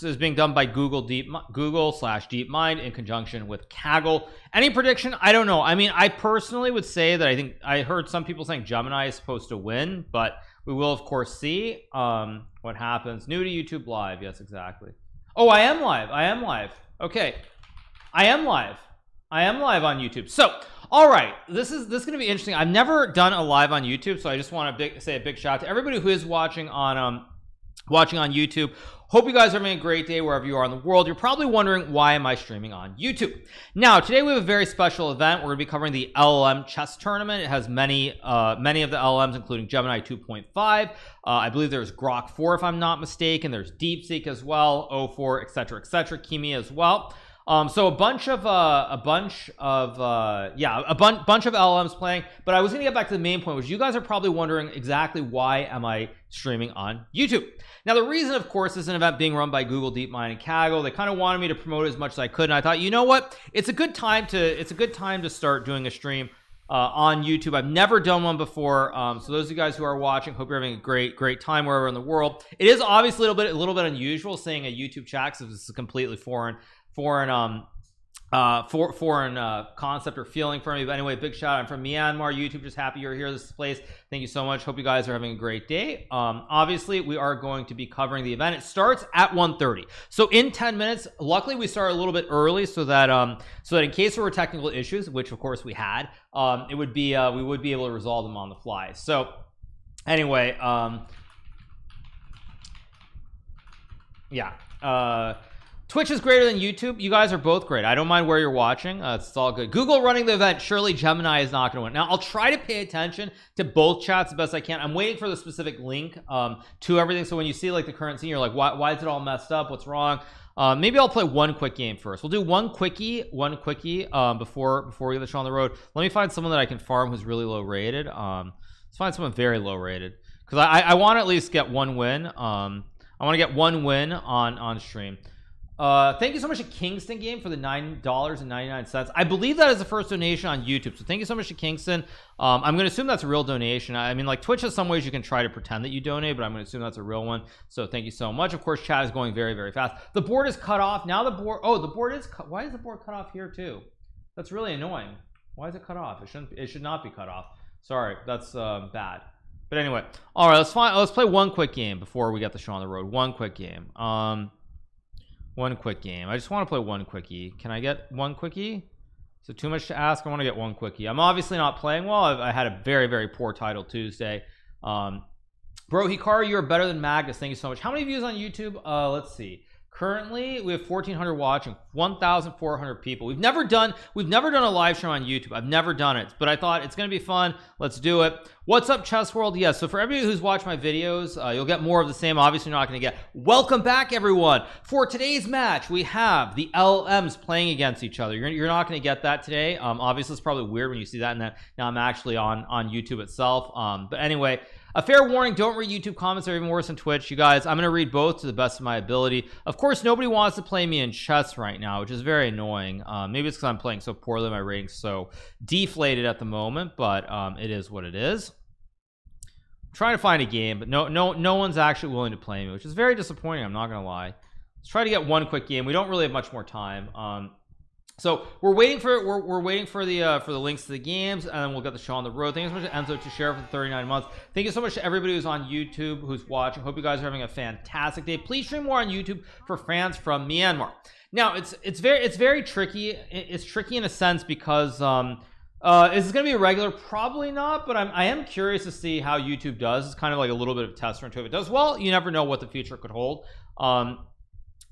is being done by Google slash DeepMind in conjunction with Kaggle. Any prediction? I don't know. I mean, I personally would say that I think I heard some people saying Gemini is supposed to win, but we will of course see what happens. New to YouTube live. Yes, exactly. Oh, I am live. Okay, I am live on YouTube. So all right, this is gonna be interesting. I've never done a live on YouTube, so I just want to say a big shout out to everybody who is watching on YouTube. Hope you guys are having a great day wherever you are in the world. You're probably wondering, why am I streaming on YouTube? Now today we have a very special event. We're gonna be covering the LLM chess tournament. It has many of the LLMs, including Gemini 2.5. I believe there's Grok 4 if I'm not mistaken. There's DeepSeek as well, O4, etc., Kimi as well. So a bunch of LLMs playing, but I was gonna get back to the main point, which you guys are probably wondering exactly why am I streaming on YouTube. Now the reason, of course, is an event being run by Google, DeepMind, and Kaggle. They kind of wanted me to promote it as much as I could, and I thought, you know what, it's a good time to start doing a stream on YouTube. I've never done one before, so those of you guys who are watching, hope you're having a great time wherever in the world. It is obviously a little bit unusual seeing a YouTube chat, because this is a completely foreign concept or feeling for me. But anyway, big shout out. I'm from Myanmar. YouTube, just happy you're here. This place, thank you so much. Hope you guys are having a great day. Obviously we are going to be covering the event. It starts at 1:30, so in 10 minutes. Luckily we start a little bit early so that in case there were technical issues, which of course we had, we would be able to resolve them on the fly. So anyway, yeah, Twitch is greater than YouTube. You guys are both great. I don't mind where you're watching. It's all good. Google running the event. Surely Gemini is not going to win. Now I'll try to pay attention to both chats the best I can. I'm waiting for the specific link to everything, so when you see like the current scene, you're like, why is it all messed up? What's wrong? Maybe I'll play one quick game first. We'll do one quickie before we get the show on the road. Let me find someone that I can farm who's really low rated. Let's find someone very low rated, because I want to at least get one win. I want to get one win on stream. Thank you so much to Kingston Game for the $9.99. I believe that is the first donation on YouTube, so thank you so much to Kingston. I'm gonna assume that's a real donation. I mean, like, Twitch has some ways you can try to pretend that you donate, but I'm gonna assume that's a real one, so thank you so much. Of course, chat is going very fast. The board is cut off now. The board is cut. Why is the board cut off here too? That's really annoying. Why is it cut off? It should not be cut off. Sorry, that's bad. But anyway, all right, let's play one quick game before we get the show on the road. One quick game. One quick game. I just want to play one quickie. Can I get one quickie? Is it too much to ask? I want to get one quickie. I'm obviously not playing well. I had a very poor title Tuesday. Bro, Hikaru, you're better than Magnus. Thank you so much. How many views on YouTube? Let's see. Currently we have 1,400 watching, 1,400 people. We've never done a live stream on YouTube. I've never done it, but I thought it's gonna be fun. Let's do it. What's up, Chess World? Yes, so for everybody who's watched my videos, you'll get more of the same. Obviously you're not gonna get. Welcome back, everyone. For today's match, we have the LMs playing against each other. You're not gonna get that today. Obviously it's probably weird when you see that, and then now I'm actually on YouTube itself. But anyway, a fair warning, don't read YouTube comments. They're even worse than Twitch. You guys, I'm gonna read both to the best of my ability. Of course, nobody wants to play me in chess right now, which is very annoying. Maybe it's because I'm playing so poorly, my rating's so deflated at the moment, but it is what it is. I'm trying to find a game, but no one's actually willing to play me, which is very disappointing. I'm not gonna lie. Let's try to get one quick game. We don't really have much more time. So we're waiting for the links to the games, and then we'll get the show on the road. Thank you so much to Enzo to share for the 39 months. Thank you so much to everybody who's on YouTube, who's watching. Hope you guys are having a fantastic day. Please stream more on YouTube for fans from Myanmar. Now it's very tricky. It's tricky in a sense because is it gonna be a regular? Probably not, but I am curious to see how YouTube does. It's kind of like a little bit of test run to it. If it does well, you never know what the future could hold.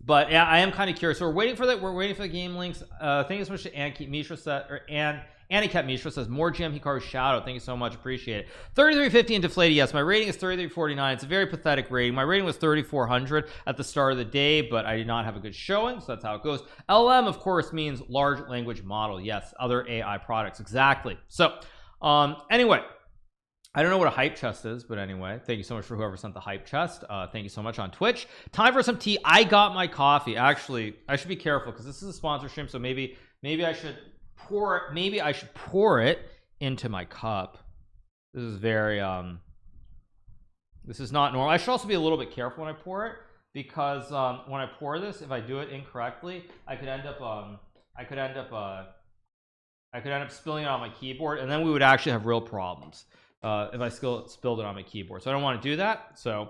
But yeah, I am kind of curious. So we're waiting for that. We're waiting for the game links. Thank you so much to Annie Mishra says more GMHikaru shout out. Thank you so much, appreciate it. 3350 and deflated. Yes, my rating is 3349. It's a very pathetic rating. My rating was 3400 at the start of the day, but I did not have a good showing, so that's how it goes. LM, of course, means large language model. Yes, other AI products, exactly. So anyway, I don't know what a hype chest is, but anyway, thank you so much for whoever sent the hype chest. Thank you so much on Twitch. Time for some tea. I got my coffee. Actually, I should be careful because this is a sponsor stream, so maybe I should pour it. Maybe I should pour it into my cup. This is very this is not normal. I should also be a little bit careful when I pour it because when I pour this, if I do it incorrectly, I could end up spilling it on my keyboard, and then we would actually have real problems if I spilled it on my keyboard. So I don't want to do that. So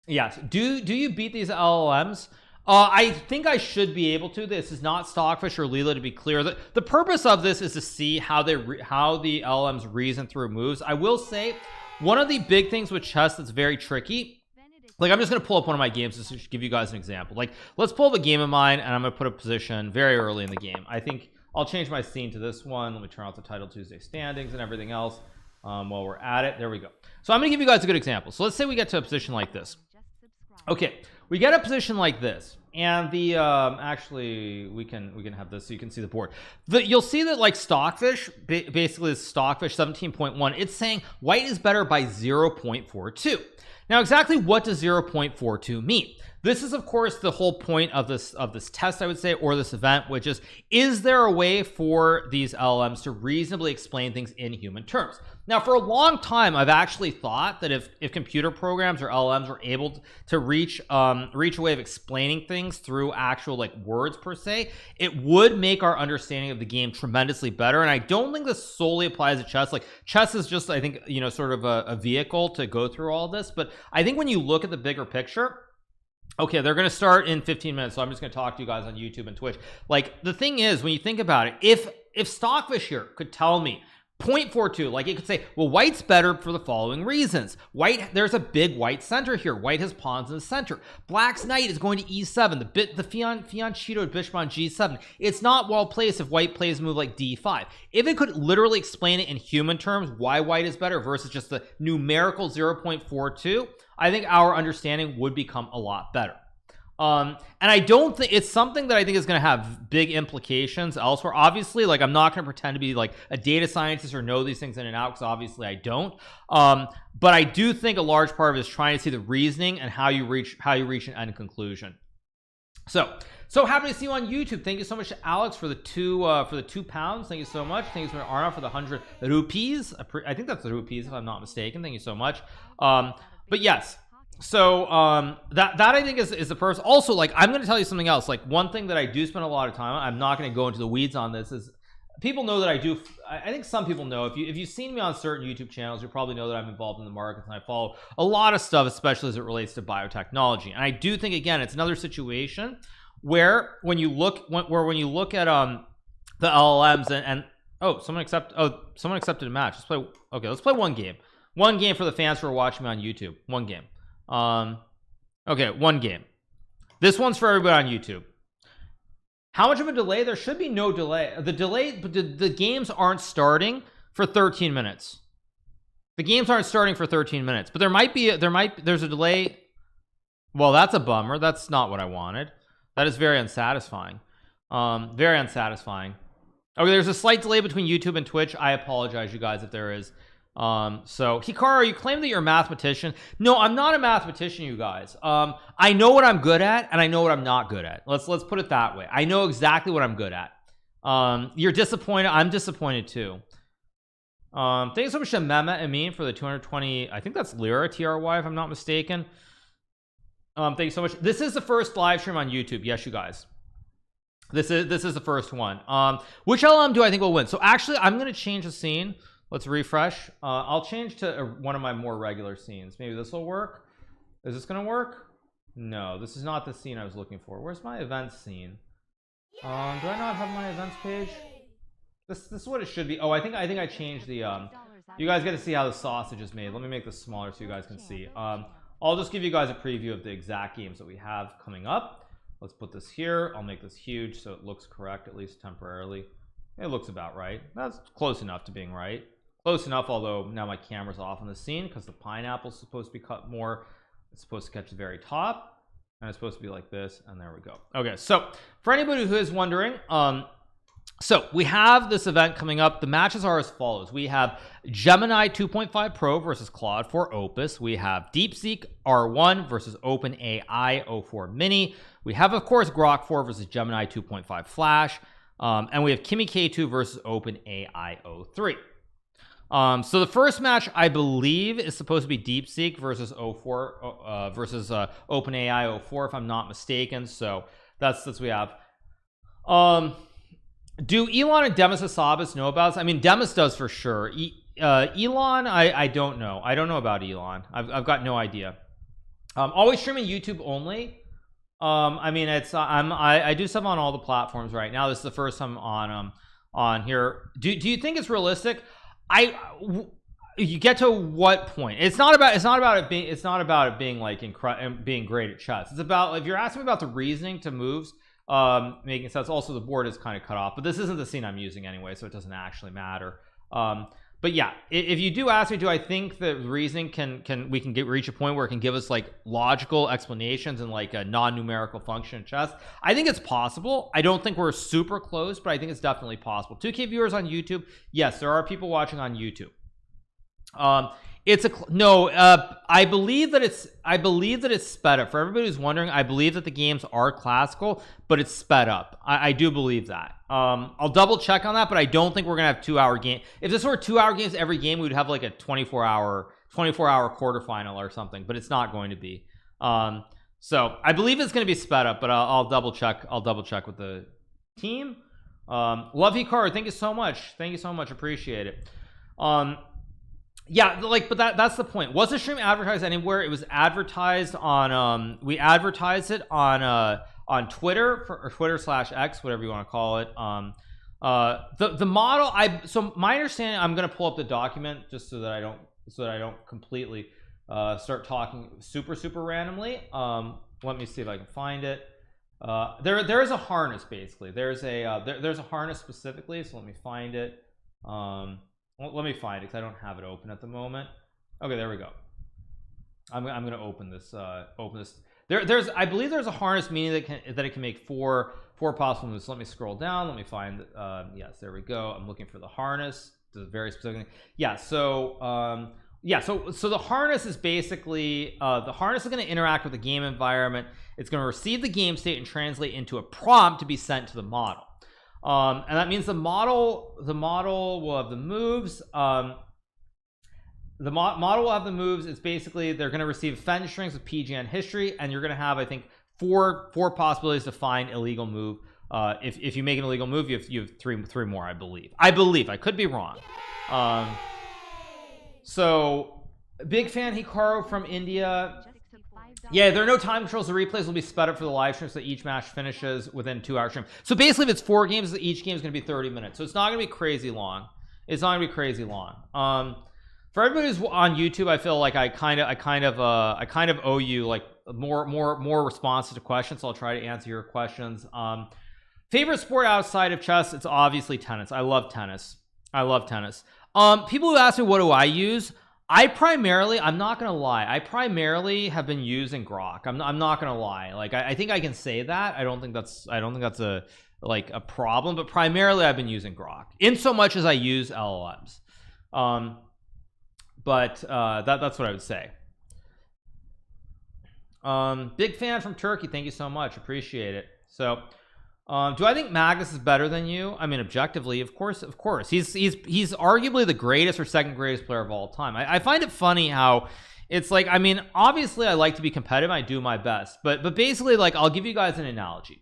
yes, do you beat these LLMs? I think I should be able to. This is not Stockfish or Leela, to be clear. The purpose of this is to see how the LLMs reason through moves. I will say one of the big things with chess that's very tricky, like I'm just going to pull up one of my games just to give you guys an example. Like let's pull up a game of mine, and I'm going to put a position very early in the game. I think I'll change my scene to this one. Let me turn off the title Tuesday standings and everything else while we're at it. There we go. So I'm going to give you guys a good example. So let's say we get to a position like this. Okay, we get a position like this, and the actually we can have this so you can see the board. You'll see that like Stockfish, basically Stockfish 17.1, it's saying white is better by 0.42. Now exactly what does 0.42 mean? This is of course the whole point of this test, I would say, or this event, which is there a way for these LLMs to reasonably explain things in human terms? Now for a long time I've actually thought that if computer programs or LLMs were able to reach a way of explaining things through actual like words per se, it would make our understanding of the game tremendously better. And I don't think this solely applies to chess. Like chess is just, I think, you know, sort of a vehicle to go through all this, but I think when you look at the bigger picture, okay, they're going to start in 15 minutes, so I'm just going to talk to you guys on YouTube and Twitch. Like the thing is, when you think about it, if Stockfish here could tell me 0.42, like it could say, well, white's better for the following reasons. White, there's a big white center here. White has pawns in the center. Black's knight is going to e7. The fianchetto bishop on g7. It's not well placed if white plays a move like d5. If it could literally explain it in human terms why white is better versus just the numerical 0.42, I think our understanding would become a lot better. And I don't think it's something that I think is going to have big implications elsewhere. Obviously, like I'm not going to pretend to be like a data scientist or know these things in and out, because obviously I don't. But I do think a large part of it is trying to see the reasoning and how you reach an end conclusion. So happy to see you on YouTube. Thank you so much to Alex for the £2. Thank you so much. Thank you so much to Arnav for the 100 rupees. I think that's the rupees if I'm not mistaken. Thank you so much. But yes. So that I think is the purpose. Also, like I'm going to tell you something else. Like one thing that I do spend a lot of time on, I'm not going to go into the weeds on this, is people know that I do. I think some people know, if you've seen me on certain YouTube channels, you probably know that I'm involved in the markets and I follow a lot of stuff, especially as it relates to biotechnology. And I do think, again, it's another situation where when you look at the LLMs and someone accepted a match. Let's play one game for the fans who are watching me on YouTube. One game. Okay, one game. This one's for everybody on YouTube. How much of a delay? There should be no delay. The games aren't starting for 13 minutes. The games aren't starting for 13 minutes, but there's a delay. Well, that's a bummer. That's not what I wanted. That is very unsatisfying. Very unsatisfying. Okay, there's a slight delay between YouTube and Twitch. I apologize, you guys, if there is. So Hikaru, you claim that you're a mathematician. No, I'm not a mathematician, you guys. I know what I'm good at and I know what I'm not good at. Let's put it that way. I know exactly what I'm good at. You're disappointed. I'm disappointed too. Thank you so much to Mehmet Amin for the 220, I think that's Lira TRY if I'm not mistaken. Thank you so much. This is the first live stream on YouTube. Yes, you guys. This is the first one. Which LM do I think will win? So actually I'm going to change the scene. Let's refresh. I'll change to one of my more regular scenes. Maybe this will work. Is this gonna work? No, this is not the scene I was looking for. Where's my events scene? Do I not have my events page? This is what it should be. Oh, I think I changed the you guys get to see how the sausage is made. Let me make this smaller so you guys can see. I'll just give you guys a preview of the exact games that we have coming up. Let's put this here. I'll make this huge so it looks correct, at least temporarily. It looks about right. That's close enough to being right. Close enough, although now my camera's off on the scene because the pineapple's supposed to be cut more. It's supposed to catch the very top, and it's supposed to be like this, and there we go. Okay, so for anybody who is wondering, so we have this event coming up. The matches are as follows. We have Gemini 2.5 Pro versus Claude 4 Opus. We have DeepSeek R1 versus OpenAI O4 Mini. We have, of course, Grok 4 versus Gemini 2.5 Flash, and we have Kimi K2 versus OpenAI O3. So the first match I believe is supposed to be DeepSeek versus 04 versus OpenAI 04 if I'm not mistaken. So that's what we have. Do Elon and Demis Hassabis know about this? I mean, Demis does for sure. Elon, I don't know. I don't know about Elon. I've got no idea. Always streaming YouTube only. I mean, it's I do stuff on all the platforms right now. This is the first time on here. Do you think it's realistic? You get to what point? It's not about it being like being great at chess. It's about, if you're asking me about the reasoning to moves making sense. Also, the board is kind of cut off, but this isn't the scene I'm using anyway, so it doesn't actually matter. But yeah, if you do ask me, do I think that reasoning we can reach a point where it can give us like logical explanations and like a non-numerical function in chess? I think it's possible. I don't think we're super close, but I think it's definitely possible. 2K viewers on YouTube. Yes, there are people watching on YouTube. I believe that it's sped up. For everybody who's wondering, I believe that the games are classical, but it's sped up. I do believe that. I'll double check on that, but I don't think we're gonna have 2-hour game. If this were 2-hour games every game, we would have like a 24-hour quarterfinal or something, but it's not going to be. So I believe it's gonna be sped up, but I'll double check with the team. Love Hikaru, thank you so much, appreciate it. Yeah, like, but that's the point. Was the stream advertised anywhere? It was advertised on we advertised it on Twitter or Twitter/X, whatever you want to call it. The model, so my understanding, I'm gonna pull up the document just so that I don't completely start talking super randomly. Let me see if I can find it. There is a harness, basically. There's a harness specifically, so let me find it. Let me find it because I don't have it open at the moment. Okay, there we go. I'm gonna open this. I believe there's a harness, meaning that it can make four possible moves. So let me scroll down. Let me find. Yes, there we go. I'm looking for the harness. It's a very specific thing. Yeah. So so the harness is basically the harness is going to interact with the game environment. It's going to receive the game state and translate into a prompt to be sent to the model. And that means the model will have the moves. The model will have the moves. It's basically, they're going to receive Fen strings with PGN history, and you're going to have, I think, four possibilities to find illegal move. If you make an illegal move, you have three more, I believe. I could be wrong. So big fan Hikaru from India. Yeah, there are no time controls. The replays will be sped up for the live stream, so each match finishes within 2-hour stream. So basically, if it's 4 games, each game is going to be 30 minutes. So it's not going to be crazy long. For everybody who's on YouTube, I feel like I kind of owe you like more responses to questions. So I'll try to answer your questions. Favorite sport outside of chess? It's obviously tennis. I love tennis. People who ask me what do I use? I'm not gonna lie, I primarily have been using Grok. I'm not gonna lie. Like I think I can say that. I don't think that's a problem, but primarily I've been using Grok in so much as I use LLMs. That's what I would say. Big fan from Turkey, thank you so much, appreciate it. So do I think Magnus is better than you? I mean, objectively, of course. He's arguably the greatest or second greatest player of all time. I find it funny how it's like, I mean, obviously I like to be competitive. I do my best, but basically, like, I'll give you guys an analogy.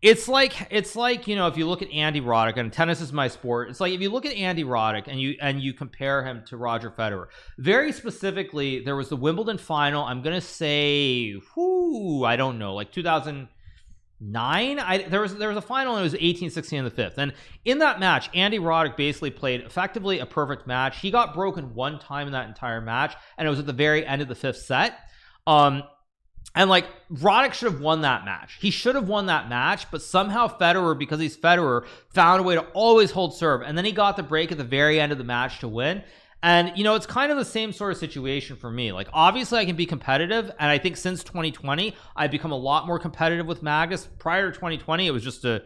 It's like, you know, if you look at Andy Roddick, and tennis is my sport. It's like if you look at Andy Roddick and you compare him to Roger Federer. Very specifically, there was the Wimbledon final. I'm gonna say, I don't know, like 2009. There was a final, and it was 18-16 in the 5th, and in that match Andy Roddick basically played effectively a perfect match. He got broken one time in that entire match, and it was at the very end of the 5th set. And like Roddick should have won that match. He should have won that match, but somehow Federer, because he's Federer, found a way to always hold serve, and then he got the break at the very end of the match to win. And you know, it's kind of the same sort of situation for me. Like, obviously I can be competitive, and I think since 2020 I've become a lot more competitive with Magnus. Prior to 2020, it was just a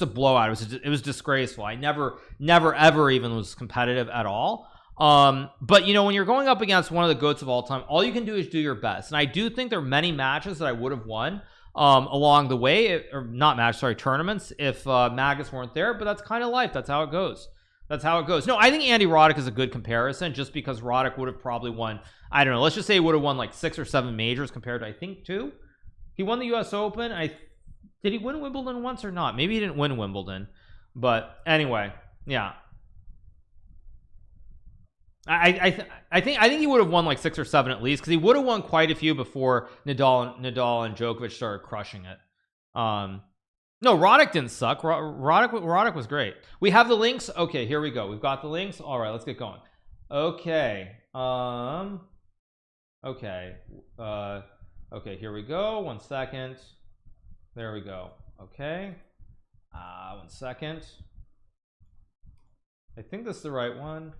blowout. It was disgraceful. I never ever even was competitive at all. But you know, when you're going up against one of the GOATs of all time, all you can do is do your best. And I do think there are many matches that I would have won along the way, tournaments, if Magnus weren't there. But that's kind of life. That's how it goes. That's how it goes. No, I think Andy Roddick is a good comparison, just because Roddick would have probably won, I don't know, let's just say he would have won like 6 or 7 majors compared to, I think, 2. He won the US Open. Did he win Wimbledon once or not? Maybe he didn't win Wimbledon, but anyway, yeah. I think he would have won like 6 or 7 at least, because he would have won quite a few before Nadal and Djokovic started crushing it. No, Roddick didn't suck. Roddick was great. We have the links. Okay, here we go. We've got the links. All right, let's get going. Okay. Okay. Okay, here we go. 1 second. There we go. Okay. 1 second. I think this is the right one.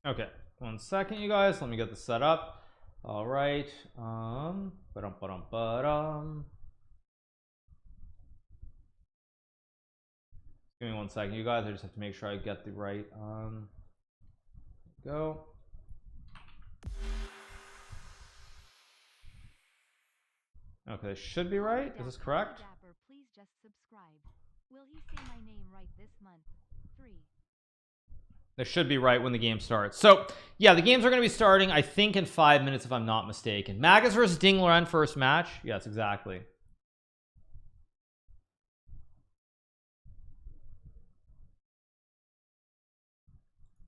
Okay, 1 second, you guys. Let me get this set up. All right. Give me 1 second, you guys. I just have to make sure I get the right go. Okay, this should be right. Is this correct? Please just subscribe. Will he say my name right this month? 3. That should be right when the game starts. So yeah, the games are going to be starting, I think, in 5 minutes, if I'm not mistaken. Magus versus Ding Liren, first match. Yes, exactly.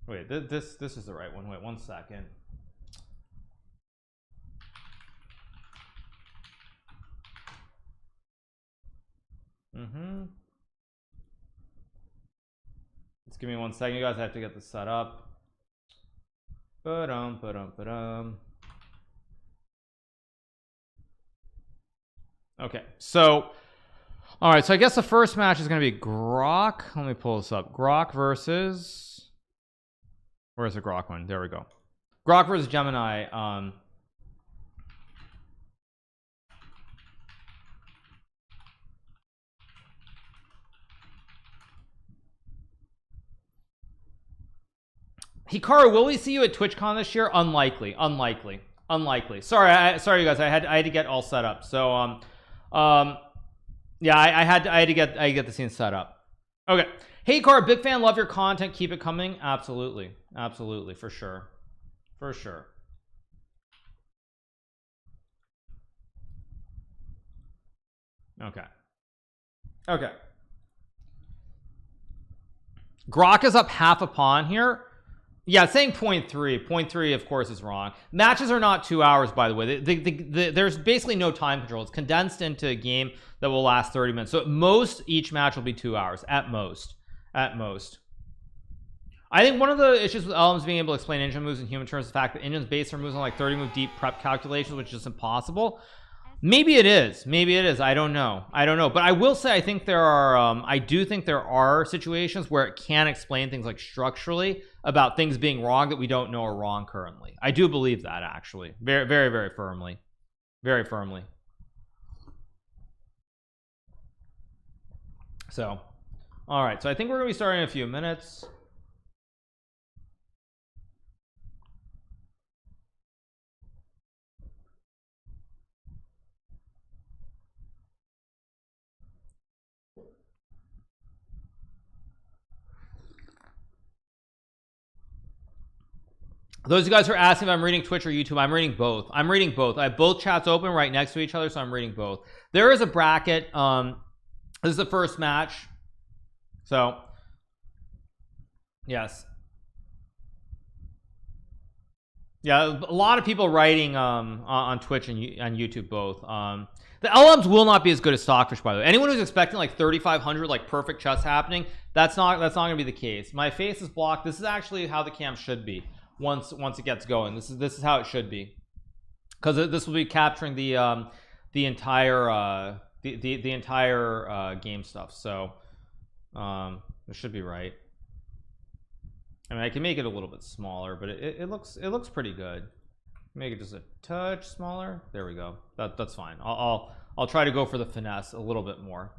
Wait, this is the right one. Wait 1 second. Just give me 1 second, you guys. I have to get this set up. Okay, so all right, so I guess the first match is going to be Grok. Let me pull this up. Grok versus, where's the Grok one? There we go. Grok versus Gemini. Hikaru, will we see you at TwitchCon this year? Unlikely. Sorry, you guys. I had to get all set up. So yeah, I had to get the scene set up. Okay. Hey Hikaru, big fan, love your content, keep it coming. Absolutely, for sure. Okay. Grok is up half a pawn here. Yeah, saying 0.3. 0.3 of course is wrong. Matches are not 2 hours, by the way. There's basically no time control. It's condensed into a game that will last 30 minutes. So at most, each match will be 2 hours. At most. I think one of the issues with LMs being able to explain engine moves in human terms is the fact that engines base their moves on like 30 move deep prep calculations, which is impossible. Maybe it is. I don't know. But I will say I think there are I do think there are situations where it can explain things like structurally about things being wrong that we don't know are wrong currently. I do believe that, actually, very firmly. So all right, so I think we're gonna be starting in a few minutes. Those of you guys who are asking if I'm reading Twitch or YouTube, I'm reading both. I have both chats open right next to each other, so I'm reading both. There is a bracket. This is the first match, so yes, yeah, a lot of people writing on Twitch and on YouTube both. The LMs will not be as good as Stockfish, by the way. Anyone who's expecting like 3,500 like perfect chess happening, that's not gonna be the case. My face is blocked. This is actually how the cam should be once it gets going. This is how it should be, because this will be capturing the entire game stuff. So it should be right. I mean, I can make it a little bit smaller, but it looks pretty good. Make it just a touch smaller. There we go. That's fine. I'll I'll try to go for the finesse a little bit more.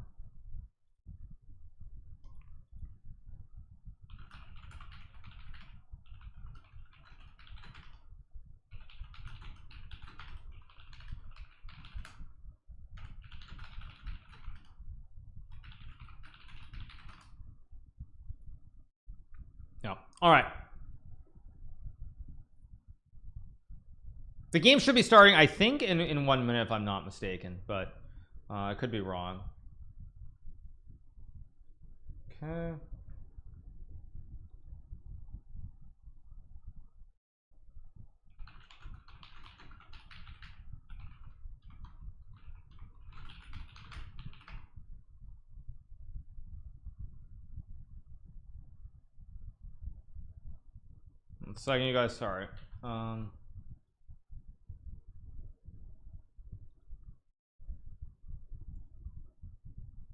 Yeah. All right. The game should be starting, I think, in 1 minute if I'm not mistaken, but I could be wrong. Okay. One second, you guys. Sorry.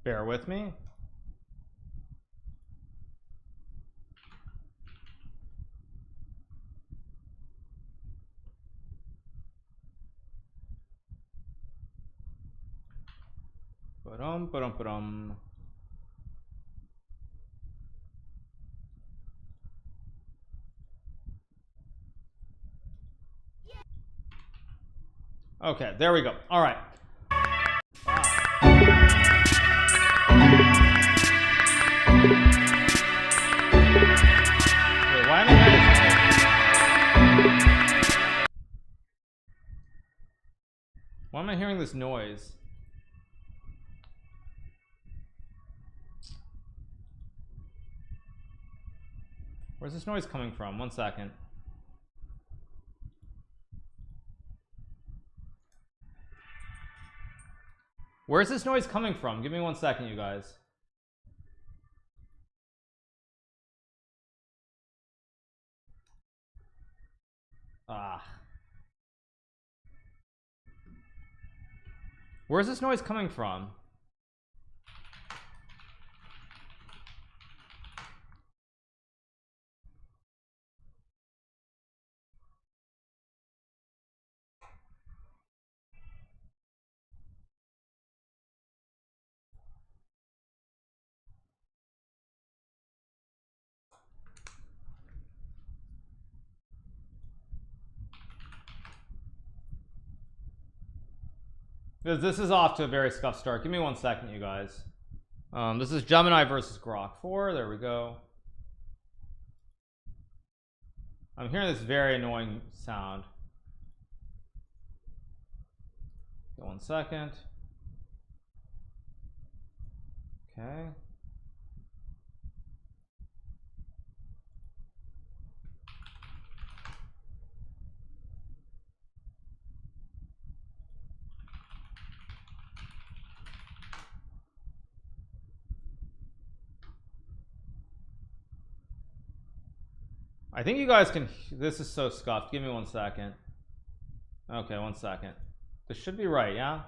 Bear with me. Ba-dum. Okay, there we go. All right. Wow. Wait, why am I hearing this noise? Why am I hearing this noise? Where's this noise coming from? 1 second. Where's this noise coming from? Give me 1 second, you guys. Where's this noise coming from? This is off to a very scuffed start. Give me 1 second, you guys. This is Gemini versus Grok 4. There we go. I'm hearing this very annoying sound. 1 second. Okay. I think you guys can. This is so scuffed. Give me 1 second. Okay, 1 second. This should be right, yeah?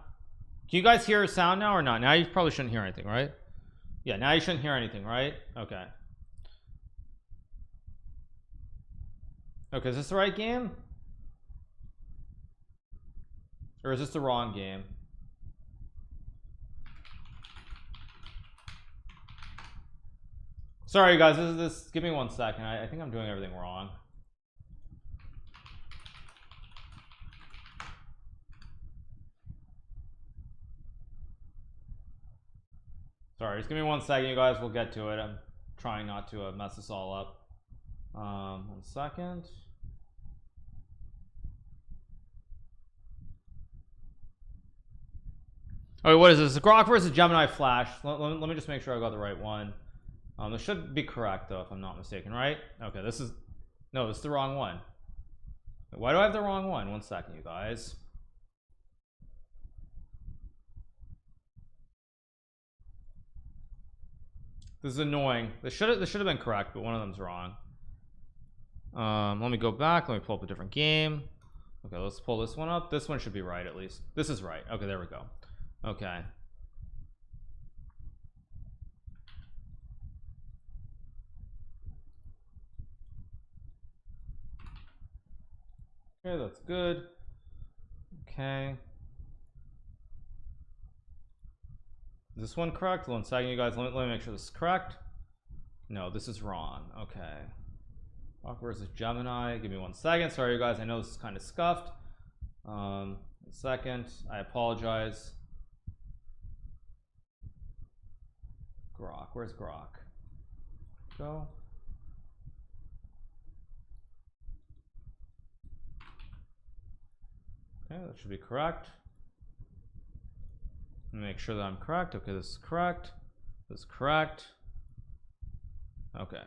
Can you guys hear a sound now or not? Now you probably shouldn't hear anything, right? Yeah, now you shouldn't hear anything, right? Okay. Okay, is this the right game? Or is this the wrong game? Sorry, guys. This. Give me 1 second. I think I'm doing everything wrong. Sorry, just give me 1 second, you guys. We'll get to it. I'm trying not to mess this all up. 1 second. Okay, what is this? The Grok versus Gemini Flash. Let me just make sure I got the right one. This should be correct though, if I'm not mistaken, right? Okay, this is no, this is the wrong one. Why do I have the wrong one? 1 second, you guys. This is annoying. This should have been correct, but one of them's wrong. Let me go back. Let me pull up a different game. Okay, let's pull this one up. This one should be right at least. This is right. Okay, there we go. Okay. Okay, that's good. Okay. Is this one correct? 1 second, you guys. Let me make sure this is correct. No, this is wrong. Okay. Grok versus Gemini. Give me 1 second. Sorry, you guys. I know this is kind of scuffed. 1 second. I apologize. Grok. Where's Grok? Go. Okay, that should be correct. Make sure that I'm correct. Okay, this is correct. This is correct. Okay.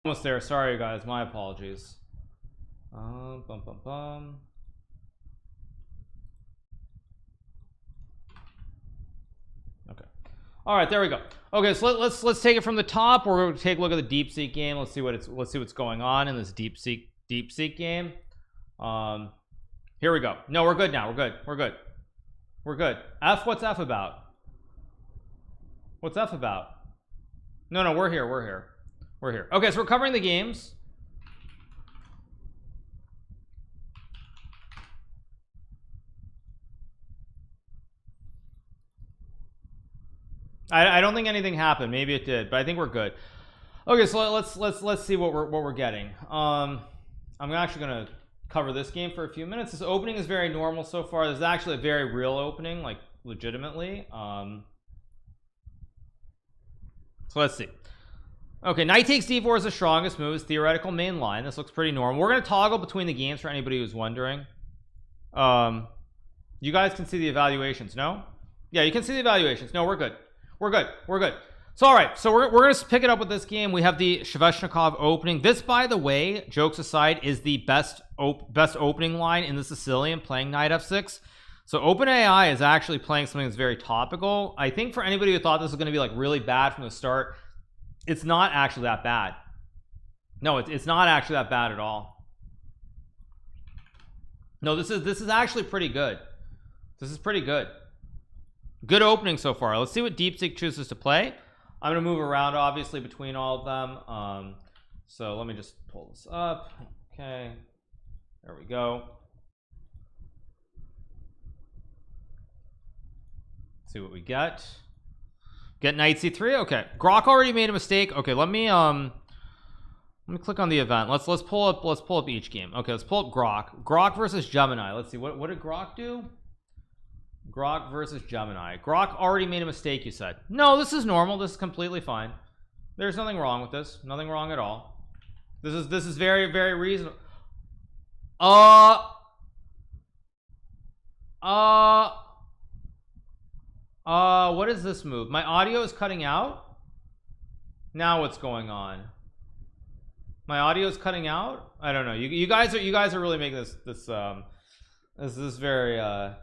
Almost there. Sorry, guys. My apologies. Bum bum bum. Okay. All right, there we go. Okay, so let's take it from the top. We're going to take a look at the DeepSeek game. Let's see what's going on in this DeepSeek game. Here we go. No, we're good now. We're good. F, what's F about? What's F about? No, we're here. Okay, so we're covering the games. I don't think anything happened. Maybe it did, but I think we're good. Okay, so let's see what we're getting. I'm actually gonna cover this game for a few minutes. This opening is very normal so far. This is actually a very real opening, like legitimately. So let's see. Okay, knight takes d4 is the strongest move. It's theoretical main line. This looks pretty normal. We're gonna toggle between the games for anybody who's wondering. You guys can see the evaluations. No? Yeah, you can see the evaluations. No, we're good. So all right, so we're gonna pick it up with this game. We have the Sveshnikov opening. This, by the way, jokes aside, is the best opening line in the Sicilian, playing knight f6. So OpenAI is actually playing something that's very topical. I think for anybody who thought this was going to be like really bad from the start, it's not actually that bad. No, it's not actually that bad at all. No, this is actually pretty good. This is pretty good. Good opening so far. Let's see what DeepSeek chooses to play. I'm gonna move around obviously between all of them. So let me just pull this up. Okay, there we go. Let's see what we get. Get knight c3. Okay, Grok already made a mistake. Okay, let me click on the event. Let's pull up each game. Okay, let's pull up Grok versus Gemini. Let's see what did Grok do. Grok versus Gemini. Grok already made a mistake, you said. No, this is normal. This is completely fine. There's nothing wrong with this. Nothing wrong at all. This is very, very reasonable. What is this move? My audio is cutting out. Now what's going on? My audio is cutting out. I don't know. You guys are really making this is very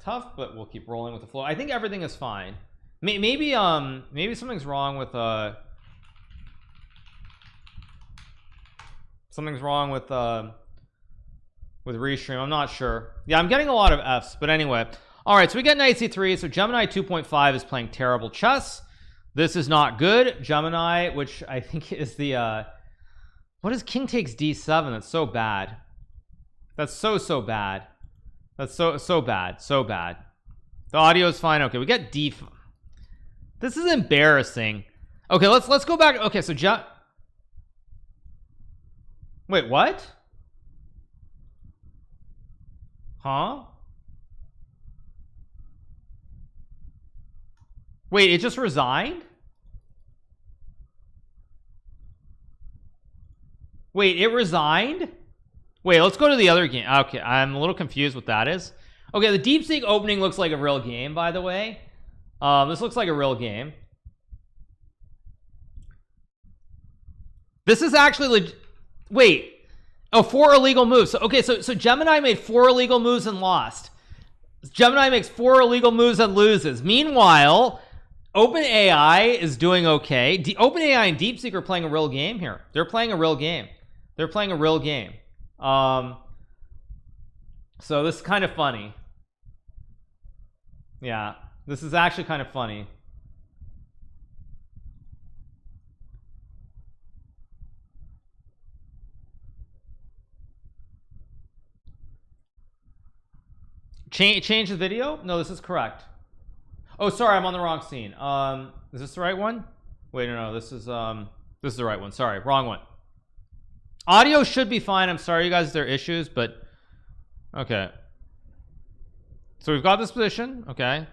tough, but we'll keep rolling with the flow. I think everything is fine. Maybe something's wrong with restream. I'm not sure. Yeah, I'm getting a lot of F's, but anyway. All right, so we get knight c3. So Gemini 2.5 is playing terrible chess. This is not good. Gemini, which I think is the what is king takes d7? That's so bad. That's so bad. That's so bad. The audio is fine. Okay, we get d. This is embarrassing. Okay, let's go back. Okay, so wait, what? Huh? Wait, it just resigned? Wait, it resigned? Wait, let's go to the other game. Okay, I'm a little confused what that is. Okay, the DeepSeek opening looks like a real game, by the way. This looks like a real game. This is actually wait. Oh, 4 illegal moves. So, okay, so Gemini made 4 illegal moves and lost. Gemini makes 4 illegal moves and loses. Meanwhile, OpenAI is doing okay. OpenAI and DeepSeek are playing a real game here. They're playing a real game. So this is kind of funny. Yeah, this is actually kind of funny. Change the video. No, this is correct. Oh, sorry, I'm on the wrong scene. Is this the right one? Wait, no, this is the right one. Sorry, wrong one. Audio should be fine. I'm sorry, you guys, there are issues, but okay. So we've got this position. Okay,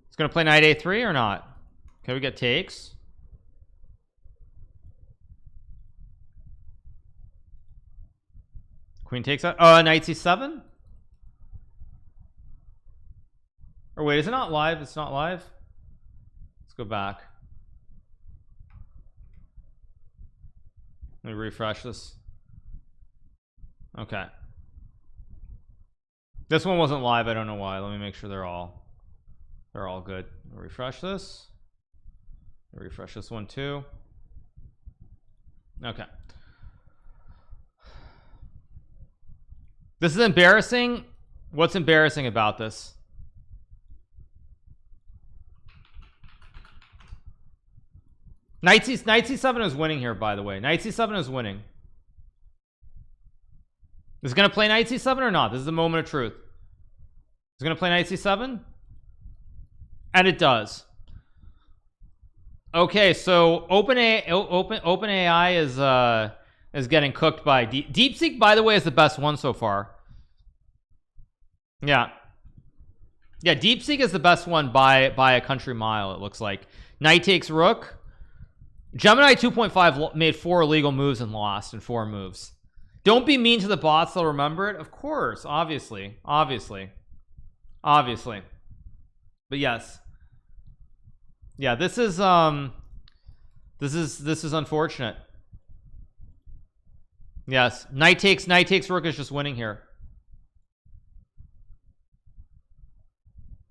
it's gonna play knight a3 or not? Okay, we get takes. Queen takes out. Knight c7. Or wait, is it not live? It's not live. Let's go back. Let me refresh this. Okay. This one wasn't live. I don't know why. Let me make sure they're all good. Refresh this. Refresh this one too. Okay. This is embarrassing. What's embarrassing about this? Knight c7 is winning here, by the way. Knight c7 is winning. Is it gonna play knight c7 or not? This is the moment of truth. Is it gonna play knight c7? And it does. Okay, so OpenAI is getting cooked by DeepSeek, by the way, is the best one so far. Yeah, DeepSeek is the best one by a country mile, it looks like. Knight takes rook. Gemini 2.5 made 4 illegal moves and lost in 4 moves. Don't be mean to the bots, they'll remember it. Of course, obviously. But yes. Yeah, this is unfortunate. Yes, knight takes rook is just winning here.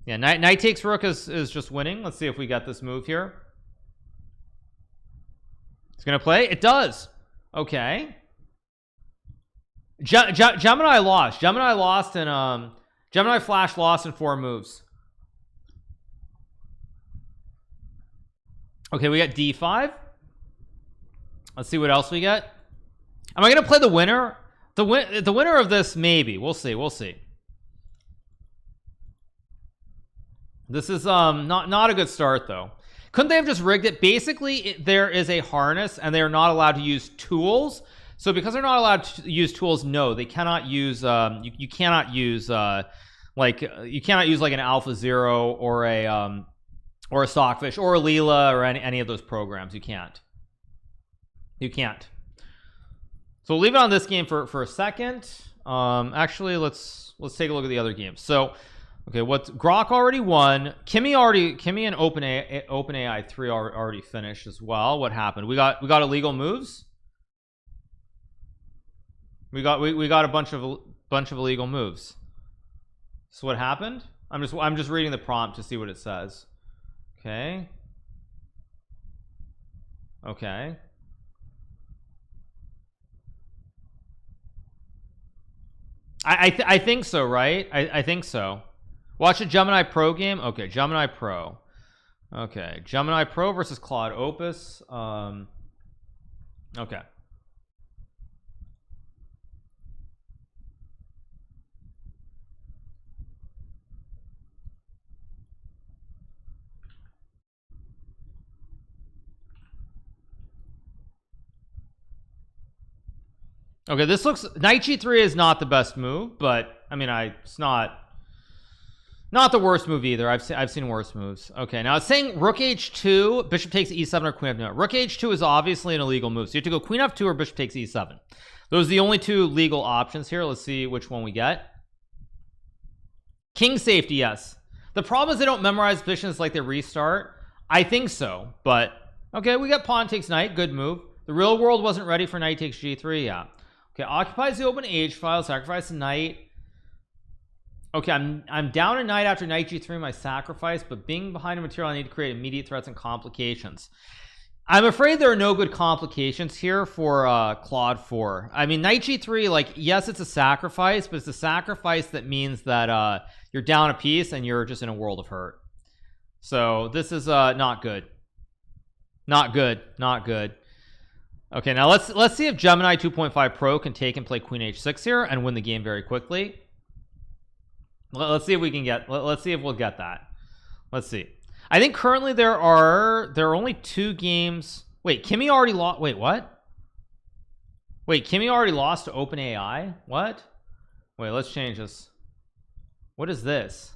Yeah, knight takes rook is just winning. Let's see if we get this move here. It's gonna play. It does. Okay. Gemini lost. Gemini lost and Gemini Flash lost in 4 moves. Okay, we got d5. Let's see what else we get. Am I gonna play the winner? The winner of this, maybe. We'll see. This is not a good start though. Couldn't they have just rigged it? Basically, there is a harness and they are not allowed to use tools. So because they're not allowed to use tools, no, they cannot use you cannot use like an Alpha Zero or a Stockfish or a Leela or any of those programs. You can't. So we'll leave it on this game for a second. Actually, let's take a look at the other games. So okay, what's Grok already won. Kimmy and OpenAI 3 already finished as well. What happened? We got illegal moves. We got a bunch of illegal moves. So what happened? I'm just reading the prompt to see what it says. Okay. I think so, right? I think so. Watch a Gemini Pro game. Okay, Gemini Pro. Okay, Gemini Pro versus Claude Opus. Okay. Okay, this looks knight g3 is not the best move, but I mean, it's not the worst move either. I've seen worse moves. Okay, now it's saying rook h2, bishop takes e7 or queen f2. Rook h2 is obviously an illegal move, so you have to go queen f2 or bishop takes e7. Those are the only 2 legal options here. Let's see which one we get. King safety, yes. The problem is they don't memorize positions like they restart. I think so, but okay, we got pawn takes knight, good move. The real world wasn't ready for knight takes g3. Yeah. Okay, occupies the open h file, sacrifice a knight. Okay, I'm down a knight after knight g3, my sacrifice, but being behind a material, I need to create immediate threats and complications. I'm afraid there are no good complications here for Claude 4. I mean, knight g3, like, yes, it's a sacrifice, but it's a sacrifice that means that you're down a piece and you're just in a world of hurt. So this is not good. Not good. Okay, now let's see if Gemini 2.5 Pro can take and play queen h6 here and win the game very quickly. Let's see if we can get, let's see if we'll get that. Let's see. I think currently there are only 2 games. Wait, Kimmy already lost. Wait, what? Wait, Kimmy already lost to OpenAI? What? Wait, let's change this. What is this?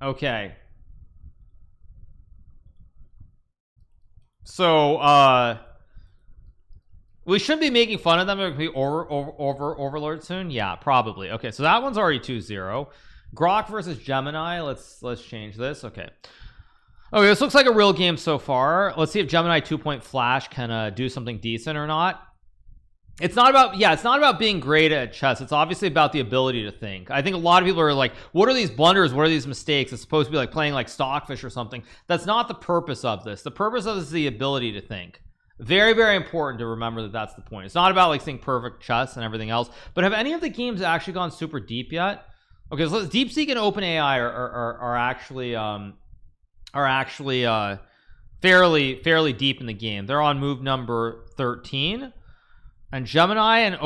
Okay. So we shouldn't be making fun of them. They're gonna be overlord soon. Yeah, probably. Okay, so that one's already 2-0. Grok versus Gemini. Let's change this. Okay, this looks like a real game so far. Let's see if Gemini 2-point flash can do something decent or not. It's not about, yeah, it's not about being great at chess. It's obviously about the ability to think. I think a lot of people are like, what are these blunders? What are these mistakes? It's supposed to be like playing like Stockfish or something. That's not the purpose of this. The purpose of this is the ability to think. Very, very important to remember that that's the point. It's not about like seeing perfect chess and everything else. But have any of the games actually gone super deep yet? Okay, so DeepSeek and OpenAI are actually fairly deep in the game. They're on move number 13. And Gemini and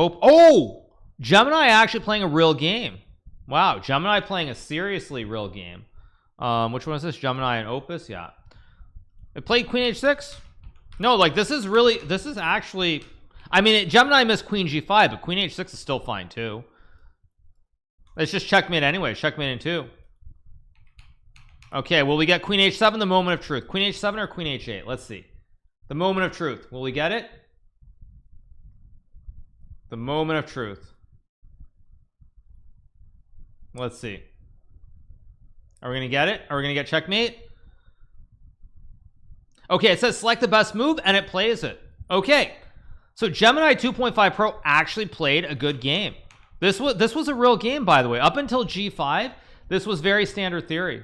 Gemini actually playing a real game. Wow, Gemini playing a seriously real game. Which one is this? Gemini and Opus? Yeah. It played Queen H6? No, like this is actually, I mean, Gemini missed Queen G5, but Queen H6 is still fine too. It's just checkmate anyway. Checkmate in 2. Okay, will we get Queen H7, the moment of truth? Queen H7 or Queen H8? Let's see. The moment of truth. Will we get it? The moment of truth. Let's see. Are we gonna get it? Are we gonna get checkmate? Okay, it says select the best move and it plays it. Okay, so Gemini 2.5 Pro actually played a good game. This was a real game, by the way. Up until G5, this was very standard theory.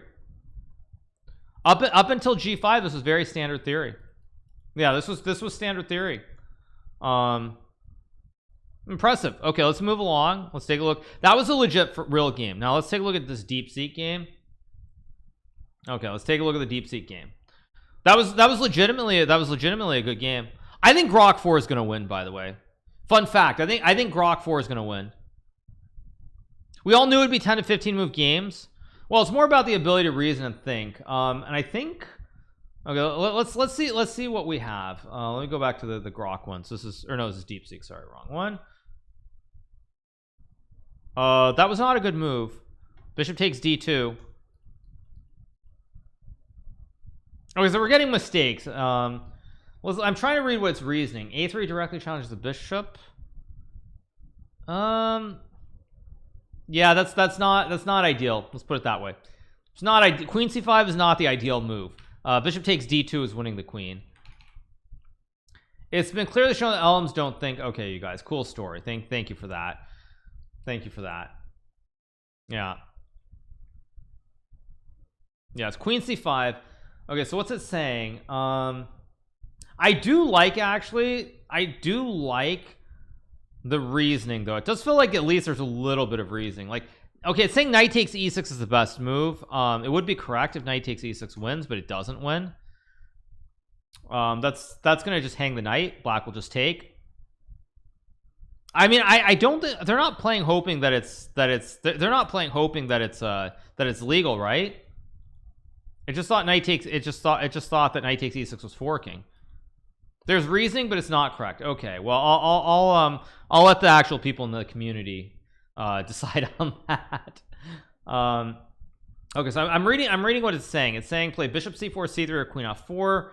Up until G5, this was very standard theory. Yeah, this was standard theory. Impressive. Okay, let's move along. Let's take a look. That was a legit real game. Now let's take a look at this DeepSeek game. Okay, let's take a look at the DeepSeek game. That was legitimately a good game. I think Grok 4 is going to win, by the way. Fun fact, I think Grok 4 is going to win. We all knew it'd be 10 to 15 move games. Well, it's more about the ability to reason and think. And I think, okay, let's see what we have. Let me go back to the Grok ones. This is DeepSeek. Sorry, wrong one. That was not a good move. Bishop takes D2. Okay, so we're getting mistakes. I'm trying to read what's reasoning. A3 directly challenges the bishop. Yeah, that's not ideal. Let's put it that way. It's not Queen C5 is not the ideal move. Bishop takes D2 is winning the queen. It's been clearly shown that Elms don't think. Okay, you guys, cool story. Thank you for that. Thank you for that. Yeah. Yeah, it's Queen C5. Okay, so what's it saying? I do like the reasoning though. It does feel like at least there's a little bit of reasoning. Like, okay, it's saying knight takes E6 is the best move. It would be correct if knight takes E6 wins, but it doesn't win. That's gonna just hang the knight. Black will just take. I mean, I don't think they're not playing hoping that they're not playing hoping that it's legal, right? It just thought knight takes. It just thought that knight takes E6 was forking. There's reasoning, but it's not correct. Okay, well, I'll let the actual people in the community decide on that. Okay, so I'm reading what it's saying. It's saying play bishop c4, c3, or queen f4.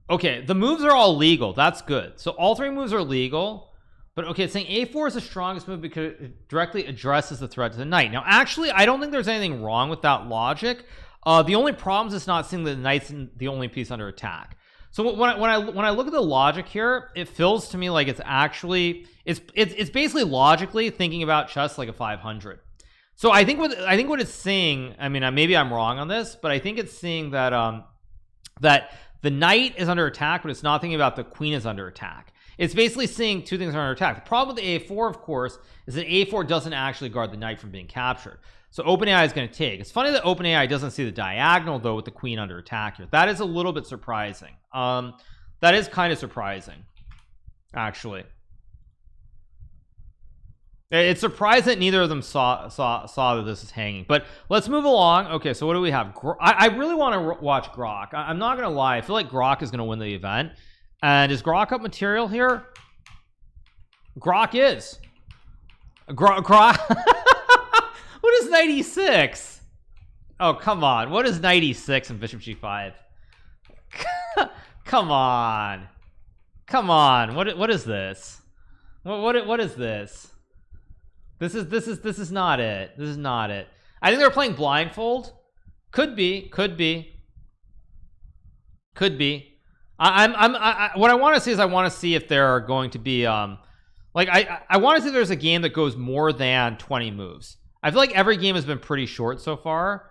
Okay, the moves are all legal. That's good. So all 3 moves are legal. But okay, it's saying a4 is the strongest move because it directly addresses the threat to the knight. Now, actually, I don't think there's anything wrong with that logic. The only problem is it's not seeing the knight's the only piece under attack. So when I look at the logic here, it feels to me like it's actually it's basically logically thinking about chess like a 500. So I think what it's saying, I mean, maybe I'm wrong on this, but I think it's saying that that the knight is under attack, but it's not thinking about the queen is under attack. It's basically saying 2 things are under attack. The problem with the a4, of course, is that a4 doesn't actually guard the knight from being captured. So OpenAI is going to take. It's funny that OpenAI doesn't see the diagonal though with the queen under attack here. That is a little bit surprising. That is kind of surprising. actually. It's surprised that neither of them saw that this is hanging. But let's move along. Okay, so what do we have? I really want to watch Grok. I'm not gonna lie, I feel like Grok is gonna win the event. And is Grok up material here? Grok is Grok. What is 96? Oh, come on. What is 96 in Bishop G5? Come on. Come on. What is this? What is this? This is not it. This is not it. I think they're playing blindfold. Could be. What I want to see is I want to see if there are going to be like I want to see if there's a game that goes more than 20 moves. I feel like every game has been pretty short so far.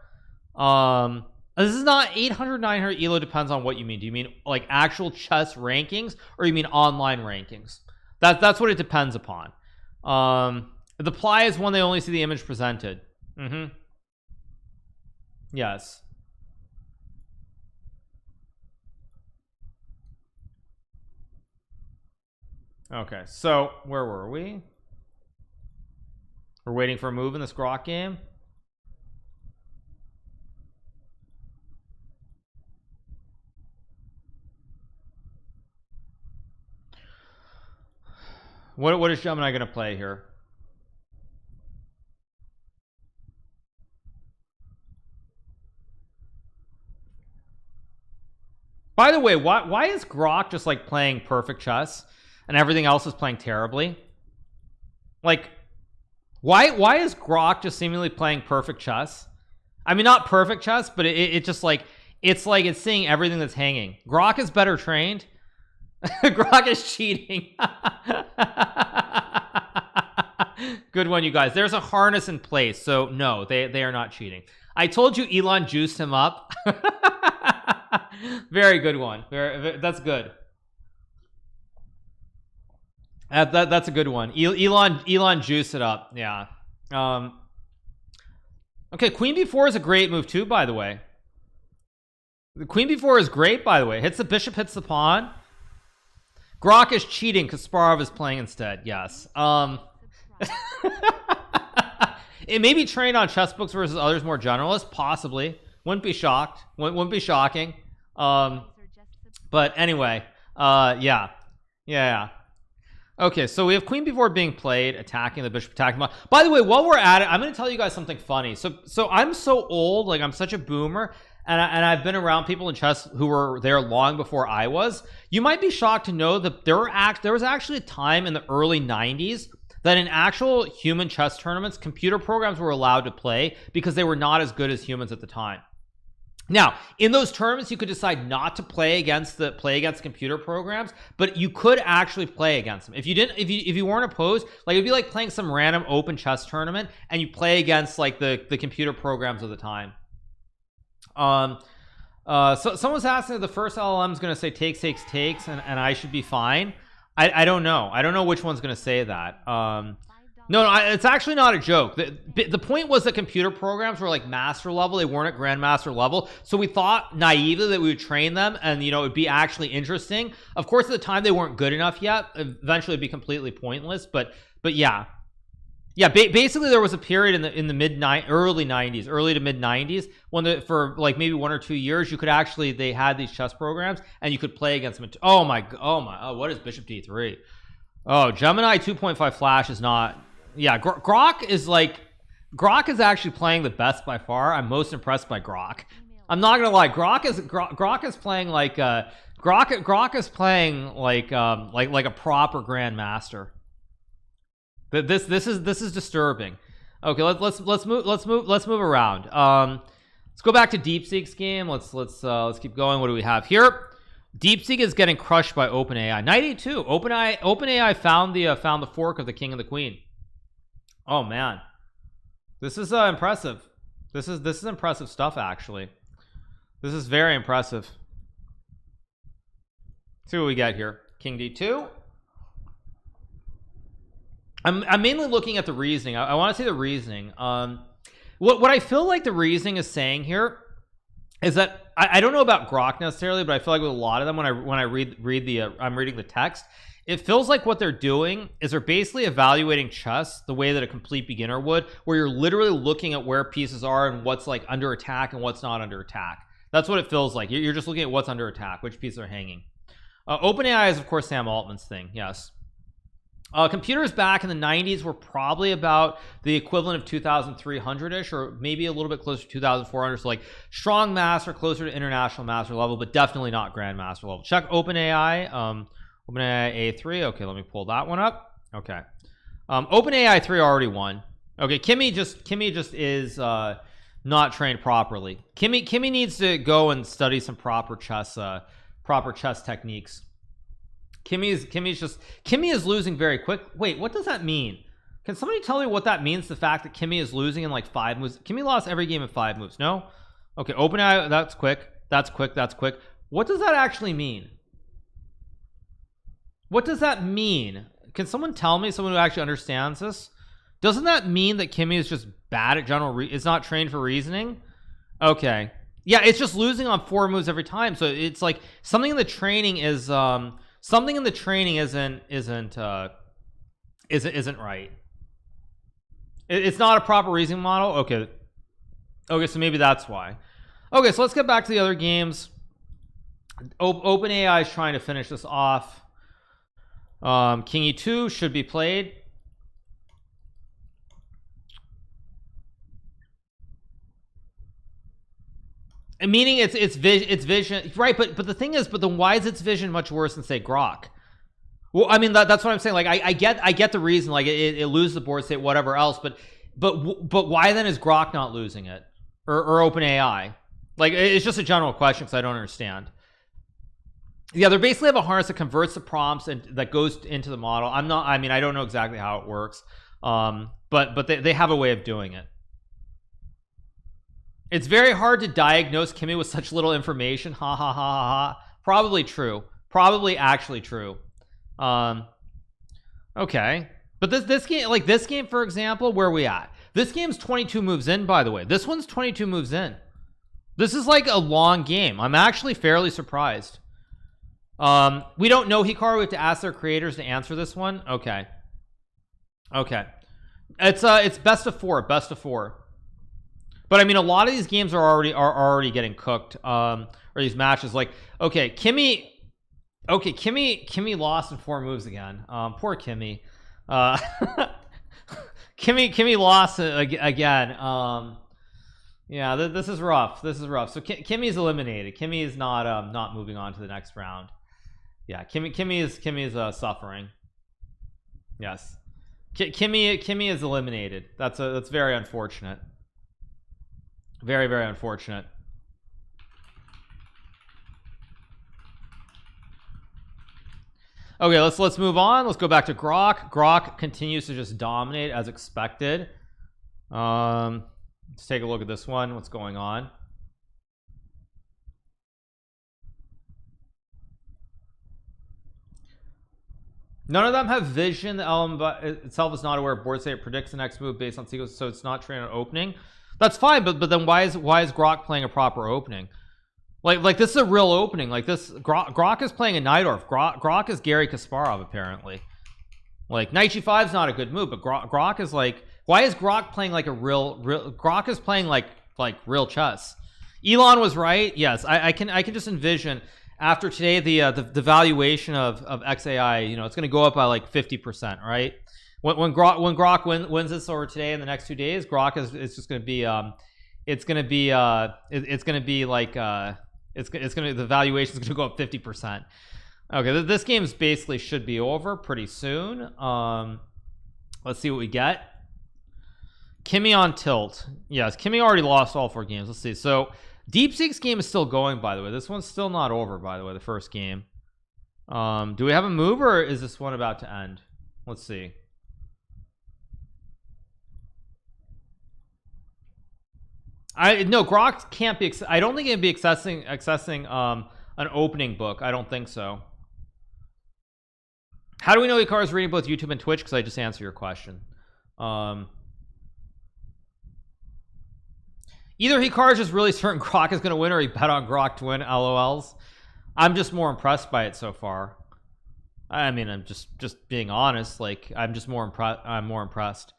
This is not 800 900 ELO, depends on what you mean. Do you mean like actual chess rankings, or you mean online rankings? That's what it depends upon. The ply is when they only see the image presented. Yes. Okay, so where were we? We're waiting for a move in this Grok game. What is Gemini going to play here? By the way, why is Grok just like playing perfect chess and everything else is playing terribly? Like, why is Grok just seemingly playing perfect chess? I mean, not perfect chess, but it just like it's seeing everything that's hanging. Grok is better trained. Grok is cheating. Good one, you guys. There's a harness in place, so no, they are not cheating. I told you Elon juiced him up. Very good one. That's good. That's a good one. Elon juiced it up. Yeah. Okay, Queen B4 is a great move too, by the way. The Queen B4 is great, by the way. Hits the bishop, hits the pawn. Grok is cheating because Sparov is playing instead. Yes. It may be trained on chess books versus others more generalist, possibly. Wouldn't be shocked. Wouldn't be shocking. But anyway, yeah. Okay, so we have Queen B4 being played, attacking the bishop, attacking the... By the way, while we're at it, I'm going to tell you guys something funny. So I'm so old, like I'm such a boomer, and I've been around people in chess who were there long before I was. You might be shocked to know that there was actually a time in the early 90s that in actual human chess tournaments, computer programs were allowed to play because they were not as good as humans at the time. Now, in those tournaments, you could decide not to play against computer programs, but you could actually play against them. If you weren't opposed, like it'd be like playing some random open chess tournament and you play against like the computer programs of the time. So someone's asking if the first LLM is going to say takes, and I should be fine. I don't know which one's going to say that. No, it's actually not a joke. The point was that computer programs were like master level. They weren't at grandmaster level. So we thought naively that we would train them and, it'd be actually interesting. Of course, at the time, they weren't good enough yet. Eventually, it'd be completely pointless. But yeah. Yeah, basically, there was a period in the early 90s, early to mid 90s, when for like maybe 1 or 2 years, they had these chess programs and you could play against them. Oh, what is Bishop D3? Oh, Gemini 2.5 Flash is not... Yeah, Grok is actually playing the best by far. I'm most impressed by Grok. I'm not gonna lie. Grok is playing like Grok is playing like a proper grandmaster. This is disturbing. Okay, let's move around. Let's go back to DeepSeek's game. Let's keep going. What do we have here? DeepSeek is getting crushed by OpenAI. Knight A2. OpenAI found the fork of the king and the queen. Oh man, this is impressive. This is impressive stuff. Actually, this is very impressive. See what we got here. King D2. I'm mainly looking at the reasoning. I want to see the reasoning. What I feel like the reasoning is saying here is that I don't know about Grok necessarily, but I feel like with a lot of them when I read I'm reading the text, It feels like what they're doing is they're basically evaluating chess the way that a complete beginner would, where you're literally looking at where pieces are and what's like under attack and what's not under attack. That's what it feels like. You're just looking at what's under attack, which pieces are hanging. OpenAI is of course Sam Altman's thing. Yes. Computers back in the 90s were probably about the equivalent of 2,300-ish, or maybe a little bit closer to 2,400. So like strong master, closer to international master level, but definitely not grandmaster level. Check OpenAI. OpenAI A3. Okay, let me pull that one up. Okay. OpenAI 3 already won. Okay, Kimmy just is not trained properly. Kimmy needs to go and study some proper chess techniques. Kimmy is losing very quick. Wait, what does that mean? Can somebody tell me what that means? The fact that Kimmy is losing in like 5 moves. Kimmy lost every game in 5 moves. No. Okay, OpenAI. That's quick. That's quick. What does that actually mean? What does that mean? Can someone tell me? Someone who actually understands this. Doesn't that mean that Kimmy is just bad at general? It's not trained for reasoning. Okay. Yeah, it's just losing on 4 moves every time. So it's like something in the training is something in the training isn't right. It's not a proper reasoning model. Okay, so maybe that's why. Okay, so let's get back to the other games. OpenAI is trying to finish this off. King E2 should be played. Meaning it's vision, right? But the thing is, but then why is its vision much worse than say Grok? Well, I mean that's what I'm saying. Like I get the reason, like it loses the board state, whatever else, but why then is Grok not losing it, or OpenAI? Like it's just a general question because I don't understand. Yeah, they basically have a harness that converts the prompts and that goes into the model. I don't know exactly how it works, but they have a way of doing it. It's very hard to diagnose Kimmy with such little information. Ha ha ha ha ha. Probably true. Probably actually true. Okay. But this game, like this game, for example, where are we at? This game's 22 moves in, by the way. This one's 22 moves in. This is like a long game. I'm actually fairly surprised. We don't know Hikaru. We have to ask their creators to answer this one. Okay. It's best of 4. But I mean, a lot of these games are already getting cooked, or these matches. Like, okay, Kimmy lost in 4 moves again. Poor Kimmy. Kimmy lost again. Yeah, this is rough. So Kimmy's eliminated. Kimmy is not moving on to the next round. Yeah, Kimmy is suffering. Yes, Kimmy is eliminated. That's very unfortunate. Very, very unfortunate. Okay, let's move on. Let's go back to Grok. Grok continues to just dominate as expected. Let's take a look at this one. What's going on? None of them have vision. The element itself is not aware of board state. It predicts the next move based on sequence, so it's not trained on opening. That's fine, but then why is Grok playing a proper opening? Like this is a real opening. Like this, Grok is playing a Najdorf. Grok is Garry Kasparov apparently. Like Knight G5 is not a good move, but Grok is like, why is Grok playing like a real Grok is playing like real chess. Elon was right. Yes, I can just envision after today the valuation of XAI, you know, it's going to go up by like 50%, right? When Grok wins this over today in the next 2 days, Grok is just going to be the valuation is going to go up 50%. Okay, this game basically should be over pretty soon. Let's see what we get. Kimmy on tilt. Yes, Kimmy already lost all 4 games. Let's see. So DeepSeek's game is still going, by the way. This one's still not over, by the way, the first game. Do we have a move, or is this one about to end? Let's see. No, Grok can't be. I don't think it'd be accessing an opening book. I don't think so. How do we know Hikaru is reading both YouTube and Twitch? Because I just answered your question. Either Hikaru is just really certain Grok is going to win, or he bet on Grok to win. LOLs. I'm just more impressed by it so far. I mean, I'm just being honest. Like, I'm just more impressed. I'm more impressed.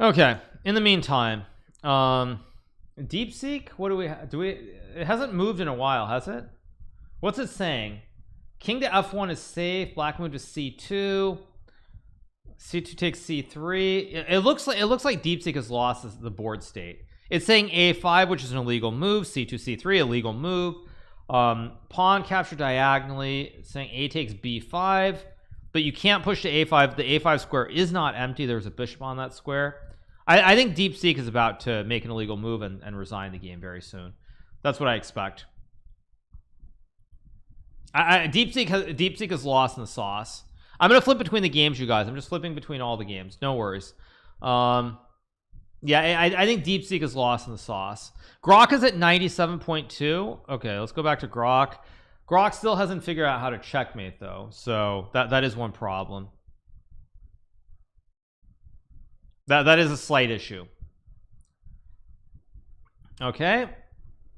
Okay. In the meantime, DeepSeek. What do we it hasn't moved in a while, has it? What's it saying? King to f1 is safe. Black move to c2. C2 takes c3. It looks like DeepSeek has lost the board state. It's saying a5, which is an illegal move. c2 c3, illegal move. Pawn capture diagonally. It's saying a takes b5, but you can't push to a5. The a5 square is not empty. There's a bishop on that square. I think DeepSeek is about to make an illegal move and resign the game very soon. That's what I expect. DeepSeek has lost in the sauce. I'm gonna flip between the games, you guys. I'm just flipping between all the games. No worries. Yeah, I think DeepSeek is lost in the sauce. Grok is at 97.2. Okay, let's go back to Grok. Grok still hasn't figured out how to checkmate though, so that is one problem. That is a slight issue. Okay.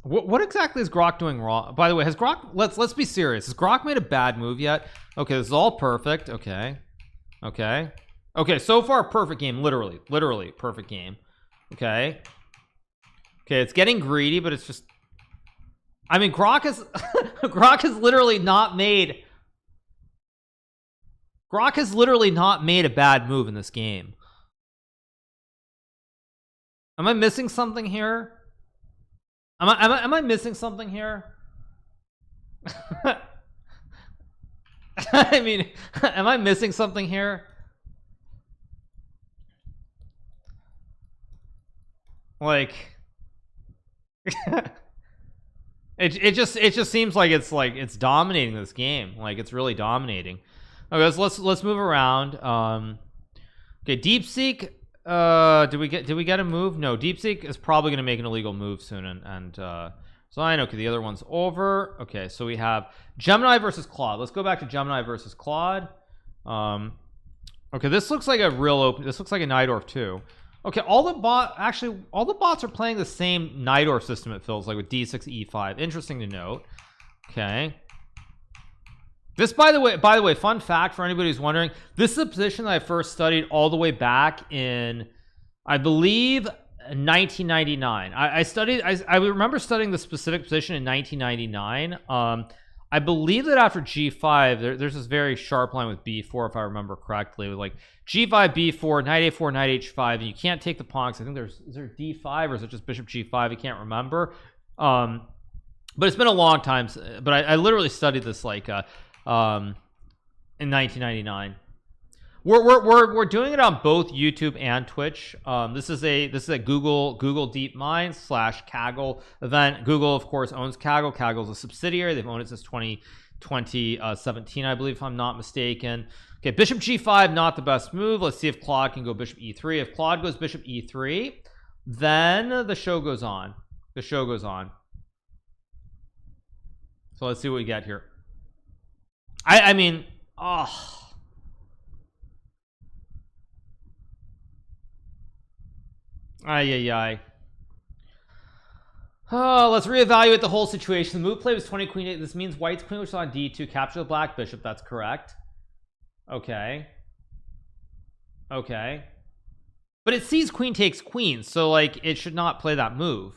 What exactly is Grok doing wrong? By the way, has Grok, let's be serious. Has Grok made a bad move yet? Okay, this is all perfect. Okay. So far perfect game, literally perfect game. Okay, it's getting greedy, but it's just, I mean, Grok has Grok has literally not made a bad move in this game. Am I missing something here? Am I missing something here? I mean, am I missing something here? Like, it just seems like it's dominating this game. Like, it's really dominating. Okay, so let's move around. Okay, DeepSeek. Did we get a move? No, DeepSeek is probably going to make an illegal move soon, and so I know. Okay, the other one's over. Okay, so we have Gemini versus Claude. Let's go back to Gemini versus Claude. Okay, this looks like a real open. This looks like a Najdorf too. Okay, all the bots are playing the same Najdorf system. It feels like with d6 e5. Interesting to note. Okay. This, by the way, fun fact for anybody who's wondering, this is a position that I first studied all the way back in, I believe, 1999. I remember studying the specific position in 1999. I believe that after g5, there's this very sharp line with b4, if I remember correctly, with like g5, b4, knight a4, knight h5, and you can't take the pawns. I think is there d5 or is it just bishop g5? I can't remember. But it's been a long time. But I literally studied this like in 1999. We're doing it on both YouTube and Twitch. This is a Google DeepMind / Kaggle event. Google, of course, owns Kaggle. Kaggle is a subsidiary. They've owned it since 2017, I believe, if I'm not mistaken. Okay, bishop g5, not the best move. Let's see if Claude can go bishop e3. If Claude goes bishop e3, then the show goes on. So let's see what we get here. I mean, oh. Ay. Oh, let's reevaluate the whole situation. The move play was 20 queen 8. This means white's queen was on d2, capture the black bishop. That's correct. Okay, but it sees queen takes queen, so like it should not play that move.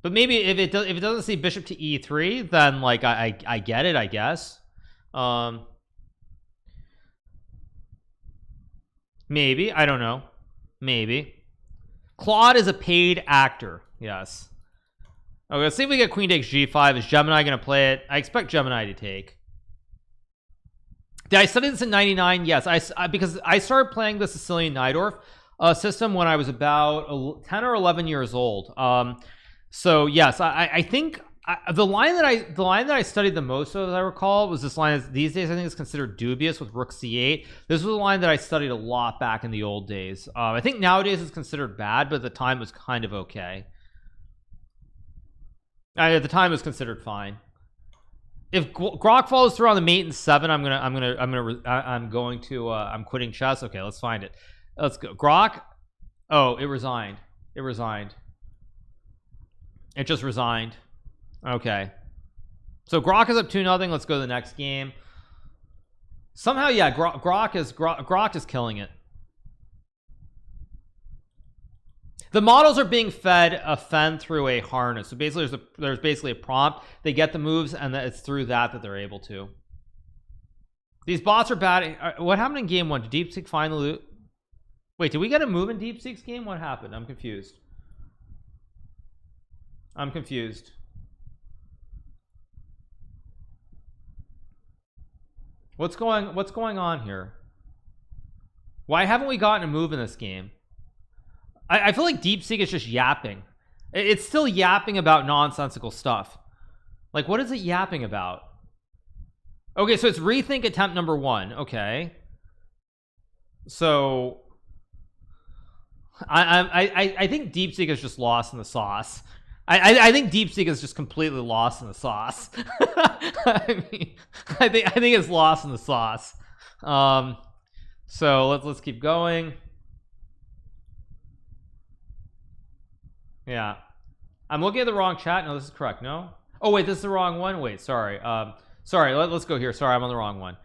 But maybe if it doesn't see bishop to e3, then like I get it, I guess. Maybe, I don't know. Maybe Claude is a paid actor. Yes. Okay, let's see if we get queen takes g5. Is Gemini going to play it? I expect Gemini to take. Did I study this in 99? Yes, because I started playing the Sicilian Najdorf system when I was about 10 or 11 years old. So yes, I think the line that I studied the most, as I recall, was this line. These days I think it's considered dubious with rook c8. This was a line that I studied a lot back in the old days. I think nowadays it's considered bad, but at the time it was kind of okay. At the time it was considered fine. If Grok follows through on the mate and 7, I'm quitting chess. Okay, let's find it. Let's go. Grok. Oh, it resigned. It just resigned. Okay, so Grok is up 2-0. Let's go to the next game. Somehow, yeah, Grok is killing it. The models are being fed a fen through a harness. So basically there's basically a prompt. They get the moves and it's through that they're able to. These bots are bad. What happened in game 1? Did DeepSeek find the loot? Wait, did we get a move in DeepSeek's game? What happened? I'm confused. I'm confused. What's going on here? Why haven't we gotten a move in this game? I feel like DeepSeek is just yapping. It's still yapping about nonsensical stuff. Like, what is it yapping about? Okay, so it's rethink attempt number 1. Okay, so I think DeepSeek is just lost in the sauce. I think DeepSeek is just completely lost in the sauce. I think it's lost in the sauce. So let's keep going. Yeah, I'm looking at the wrong chat. No, this is correct. No, oh wait, this is the wrong one. Wait, sorry. Sorry, let's go here. Sorry, I'm on the wrong one.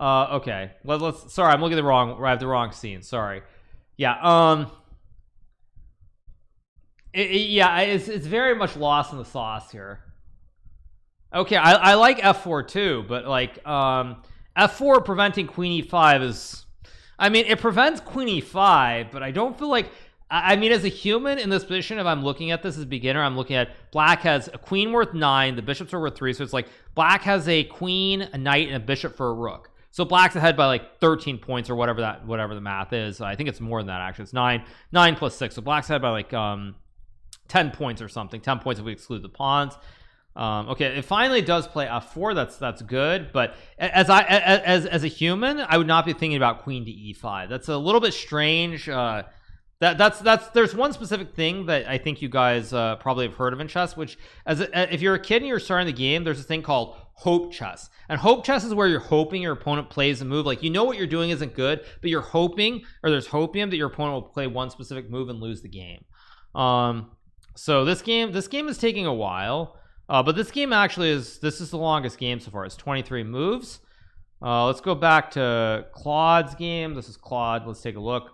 Okay, let's sorry, I'm looking at the wrong, I have the wrong scene. Sorry. Yeah, yeah, it's very much lost in the sauce here. Okay, I like f4 too, but like f4 preventing queen e5 is, I mean, it prevents queen e5, but I don't feel like, I mean, as a human in this position, if I'm looking at this as a beginner, I'm looking at black has a queen worth 9, the bishops are worth 3, so it's like black has a queen, a knight, and a bishop for a rook. So black's ahead by like 13 points or whatever the math is. I think it's more than that actually. It's 9 plus 6. So black's ahead by like 10 points or something. 10 points if we exclude the pawns. Okay, it finally does play f4. That's good, but as a human, I would not be thinking about queen to e5. That's a little bit strange. That's there's one specific thing that I think you guys probably have heard of in chess, which if you're a kid and you're starting the game, there's a thing called hope chess. And hope chess is where you're hoping your opponent plays a move, like you know what you're doing isn't good, but you're hoping, or there's hopium that your opponent will play one specific move and lose the game. So this game is taking a while, but this game actually is the longest game so far. It's 23 moves. Let's go back to Claude's game. This is Claude. Let's take a look.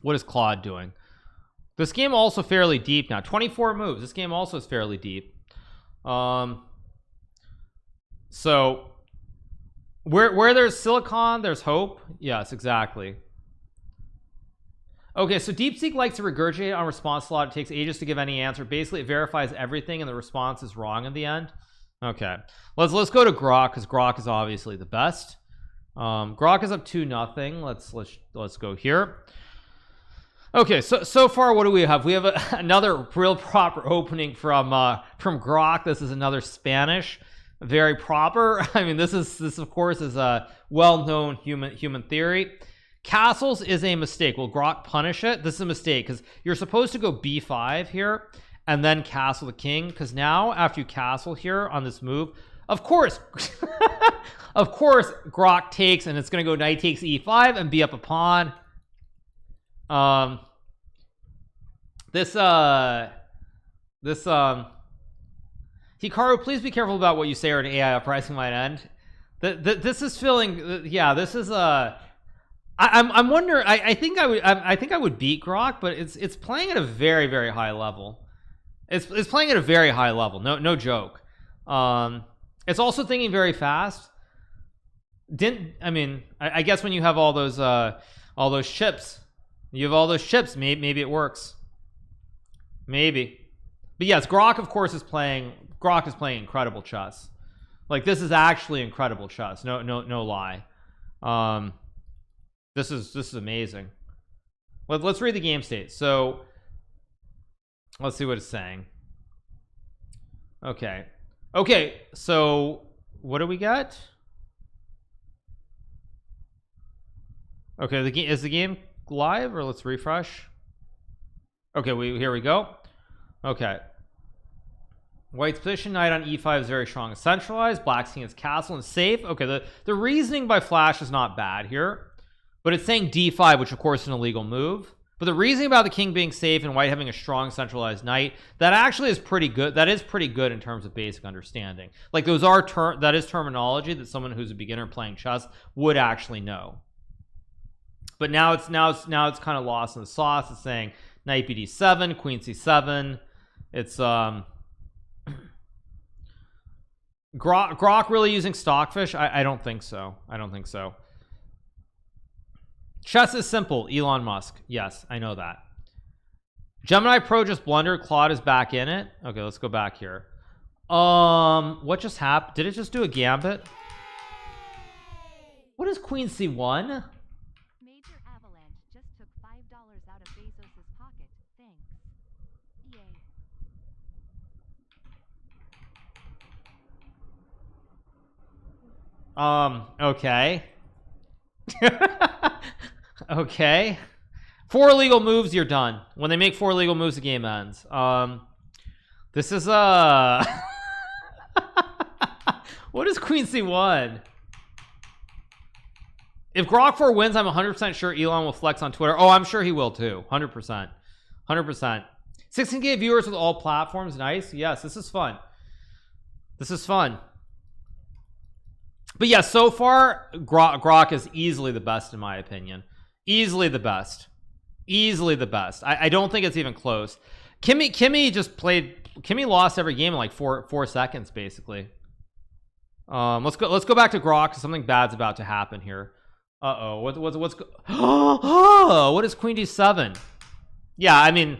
What is Claude doing? This game also fairly deep now. 24 moves. This game also is fairly deep. So where there's silicon, there's hope. Yes, exactly. Okay, so DeepSeek likes to regurgitate on response slot. It takes ages to give any answer. Basically, it verifies everything, and the response is wrong in the end. Okay, let's go to Grok, because Grok is obviously the best. Grok is up 2-0. Let's go here. Okay, so far, what do we have? We have another real proper opening from Grok. This is another Spanish, very proper. I mean, this of course is a well-known human theory. Castles is a mistake. Will Grok punish it? This is a mistake because you're supposed to go b5 here and then castle the king, because now after you castle here on this move, of course of course Grok takes, and it's going to go knight takes e5 and be up a pawn. Hikaru, please be careful about what you say or an AI uprising might end. This is feeling, yeah, this is I'm wondering. I think I would beat Grok, but it's playing at a very, very high level. It's playing at a very high level. No joke. It's also thinking very fast. I guess when you have all those chips, maybe it works. Maybe. But yes, Grok of course is playing incredible chess. Like, this is actually incredible chess. No lie. This is amazing. Let's read the game state. So let's see what it's saying. Okay, so what do we get? Okay, is the game live, or let's refresh? Okay, here we go. Okay, White's position knight on e5 is very strong and centralized. Black's king is castle and safe. Okay, the reasoning by Flash is not bad here, but it's saying d5, which of course is an illegal move. But the reasoning about the king being safe and white having a strong centralized knight, that actually is pretty good. That is pretty good in terms of basic understanding. Like those are that is terminology that someone who's a beginner playing chess would actually know. But now it's kind of lost in the sauce. It's saying knight bd7, queen c7. It's Grok really using stockfish? I don't think so. I don't think so. Chess is simple. Elon Musk. Yes, I know that. Gemini Pro just blundered. Claude is back in it. Okay, let's go back here. What just happened? Did it just do a gambit? What is queen c1? Major Avalanche just took $5 out of Bezos's pocket. Thanks. EA. Okay. Okay. 4 illegal moves, you're done. When they make 4 illegal moves, the game ends. This is what is queen c1? If Grok 4 wins, I'm 100% sure Elon will flex on Twitter. Oh, I'm sure he will too. 100%. 100%. 16K viewers with all platforms. Nice. Yes, this is fun. This is fun. But yeah, so far Grok is easily the best in my opinion. Easily the best. Easily the best. I don't think it's even close. Kimmy lost every game in like 4 seconds basically. Let's go back to Grok because something bad's about to happen here. Uh-oh. What is queen d7? Yeah, I mean,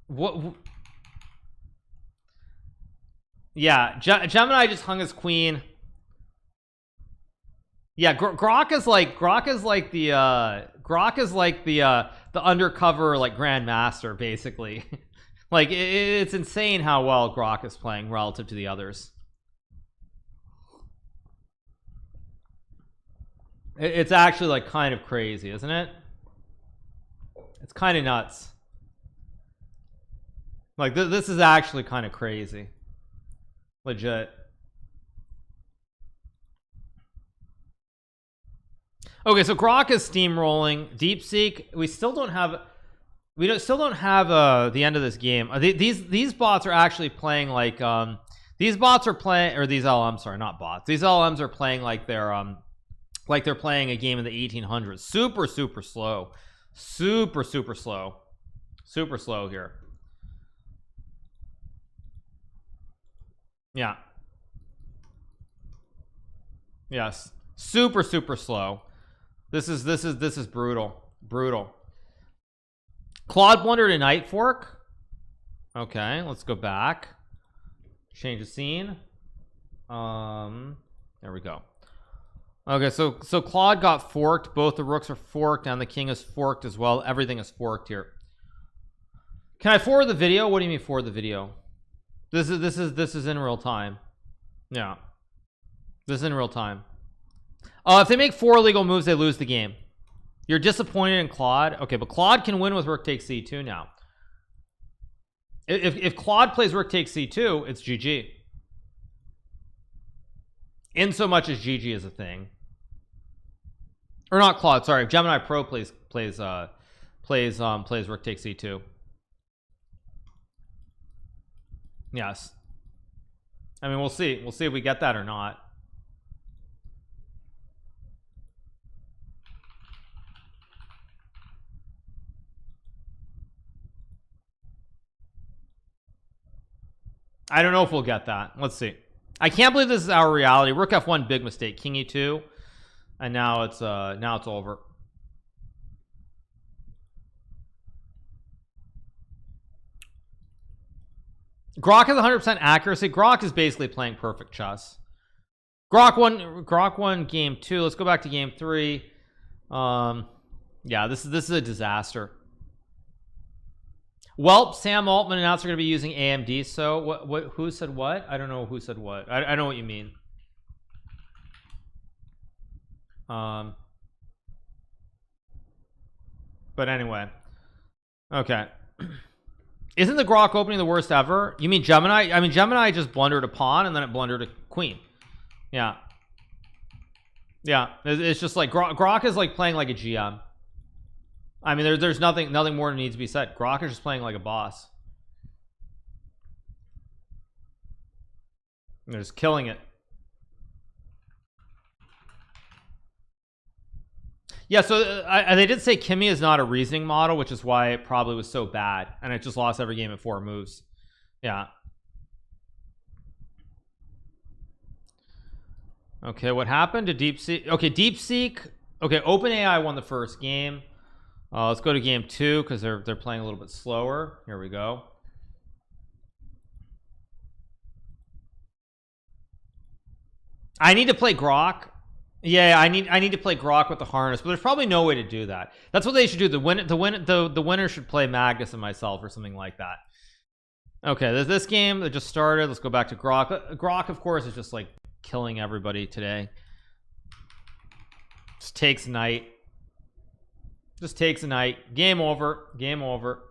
what? Yeah, Gemini just hung his queen. Yeah, Grok is like the undercover like grandmaster basically. Like it's insane how well Grok is playing relative to the others. It's actually like kind of crazy, isn't it? It's kind of nuts. Like this is actually kind of crazy. Legit. Okay, so Grok is steamrolling. DeepSeek, we still don't have the end of this game. These bots are actually playing like these bots are playing, or these LMs, sorry, not bots. These LMs are playing like they're playing a game in the 1800s. Super slow. Super slow. Super slow here. Yeah. Yes. Super slow. This is brutal. Claude blundered a knight fork. Okay, let's go back. Change the scene. There we go. Okay, so Claude got forked. Both the rooks are forked and the king is forked as well. Everything is forked here. Can I forward the video? What do you mean forward the video? This is in real time. Yeah, this is in real time. If they make 4 illegal moves, they lose the game. You're disappointed in Claude. Okay, but Claude can win with rook takes c2 now. If Claude plays rook takes c2, it's GG. In so much as GG is a thing. Or not Claude, sorry. If Gemini Pro plays rook takes c2. Yes. I mean, we'll see. We'll see if we get that or not. I don't know if we'll get that. Let's see. I can't believe this is our reality. Rook f1, big mistake. King e2, and now it's over. Grok has 100% accuracy. Grok is basically playing perfect chess. Grok won game 2. Let's go back to game 3. Yeah, this is a disaster. Well, Sam Altman announced they're going to be using AMD. So what who said what? I don't know who said what. I know what you mean. But anyway. Okay. Isn't the Grok opening the worst ever? You mean Gemini? I mean, Gemini just blundered a pawn and then it blundered a queen. Yeah. Yeah, it's just like Grok is like playing like a GM. I mean, there's nothing more that needs to be said. Grok is just playing like a boss. They're just killing it. Yeah, so they did say Kimmy is not a reasoning model, which is why it probably was so bad, and it just lost every game at 4 moves. Yeah. Okay, what happened to DeepSeek? Okay, DeepSeek. Okay, OpenAI won the first game. Let's go to game 2 because they're playing a little bit slower. Here we go. I need to play Grok. Yeah, I need to play Grok with the harness, but there's probably no way to do that. That's what they should do. The winner should play Magnus and myself or something like that. Okay, there's this game that just started. Let's go back to Grok. Grok, of course, is just like killing everybody today. Just takes knight. Just takes a knight. Game over. Game over.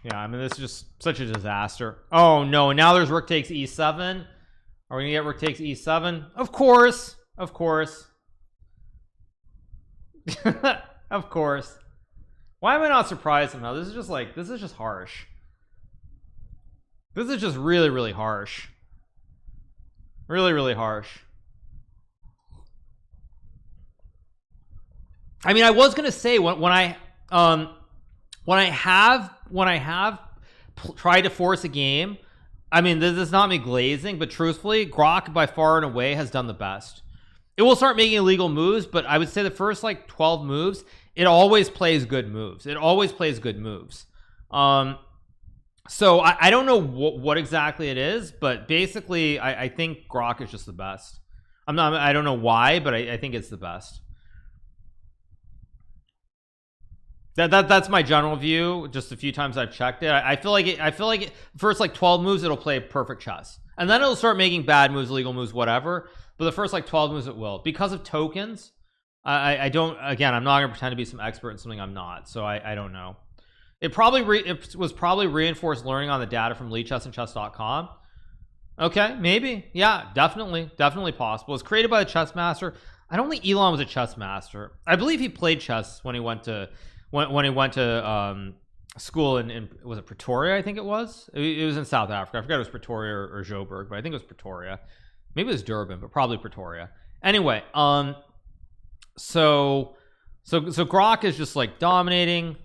Yeah, I mean, this is just such a disaster. Oh no, now there's rook takes e7. Are we gonna get rook takes e7? Of course. Of course. Of course. Why am I not surprised somehow? This is just like, this is just harsh. This is just really, really harsh. Really, really harsh. I mean, I was gonna say when I have tried to force a game, I mean, this is not me glazing, but truthfully, Grok by far and away has done the best. It will start making illegal moves, but I would say the first like 12 moves, it always plays good moves. It always plays good moves. So I don't know what exactly it is, but basically I think Grok is just the best. I don't know why, but I think it's the best. That's my general view. Just a few times I've checked it, I feel like it first like 12 moves it'll play perfect chess, and then it'll start making bad moves, illegal moves, whatever. But the first like 12 moves it will, because of tokens. I don't, again, I'm not gonna pretend to be some expert in something I'm not, so I don't know. It was probably reinforced learning on the data from Lichess and chess.com. Okay, maybe, yeah, definitely possible. It's created by the chess master. I don't think Elon was a chess master. I believe he played chess when he went to school in was it Pretoria? I think it was in South Africa. I forgot it was Pretoria or Joburg, but I think it was Pretoria. Maybe it was Durban, but probably Pretoria. Anyway, so Grok is just like dominating.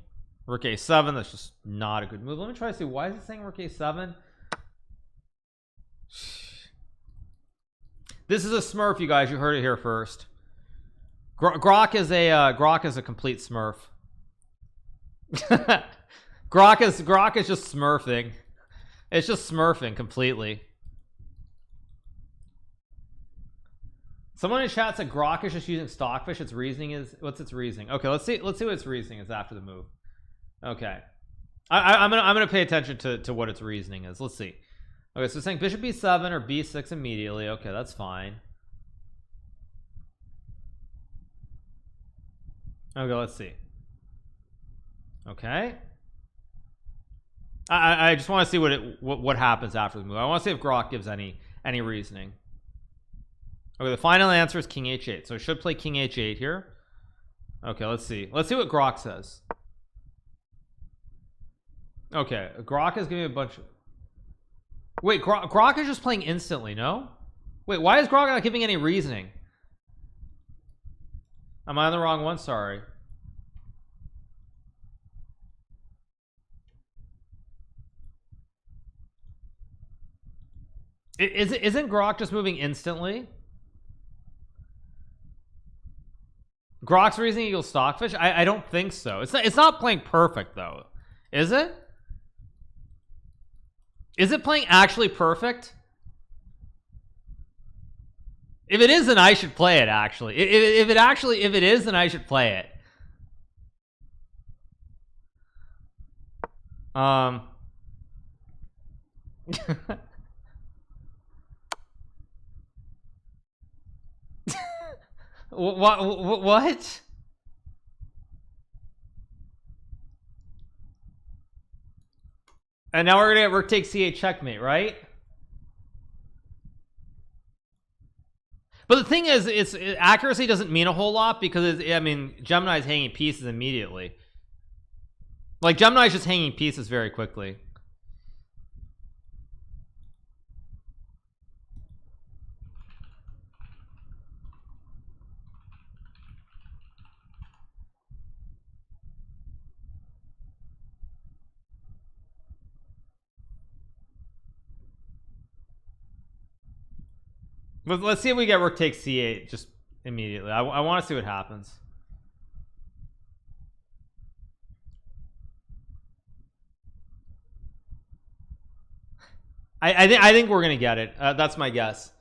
Rook a7, that's just not a good move. Let me try to see, why is it saying rook a7? This is a smurf, you guys. You heard it here first. Grok is a complete smurf. Grok is just smurfing. It's just smurfing completely. Someone in chat said Grok is just using Stockfish. Its reasoning is, what's its reasoning? Okay, let's see what its reasoning is after the move. Okay, I'm gonna pay attention to what its reasoning is. Let's see. Okay, so it's saying bishop b7 or b6 immediately. Okay, that's fine. Okay, let's see. Okay, I just want to see what happens after the move. I want to see if Grok gives any reasoning. Okay, the final answer is king h8, so I should play king h8 here. Okay, let's see what Grok says. Okay, Grok is giving me a bunch of... Wait, Grok is just playing instantly, no? Wait, why is Grok not giving any reasoning? Am I on the wrong one? Sorry. Isn't Grok just moving instantly? Grok's reasoning equals Stockfish? I don't think so. It's not playing perfect though, is it? Is it playing actually perfect? If it is, then I should play it. Actually, if it is, then I should play it. What? And now we're gonna get rook takes c8 checkmate, right? But the thing is, accuracy doesn't mean a whole lot because I mean, Gemini's hanging pieces immediately. Like Gemini's just hanging pieces very quickly. But let's see if we get rook takes c8 just immediately. I want to see what happens. I think we're gonna get it. That's my guess.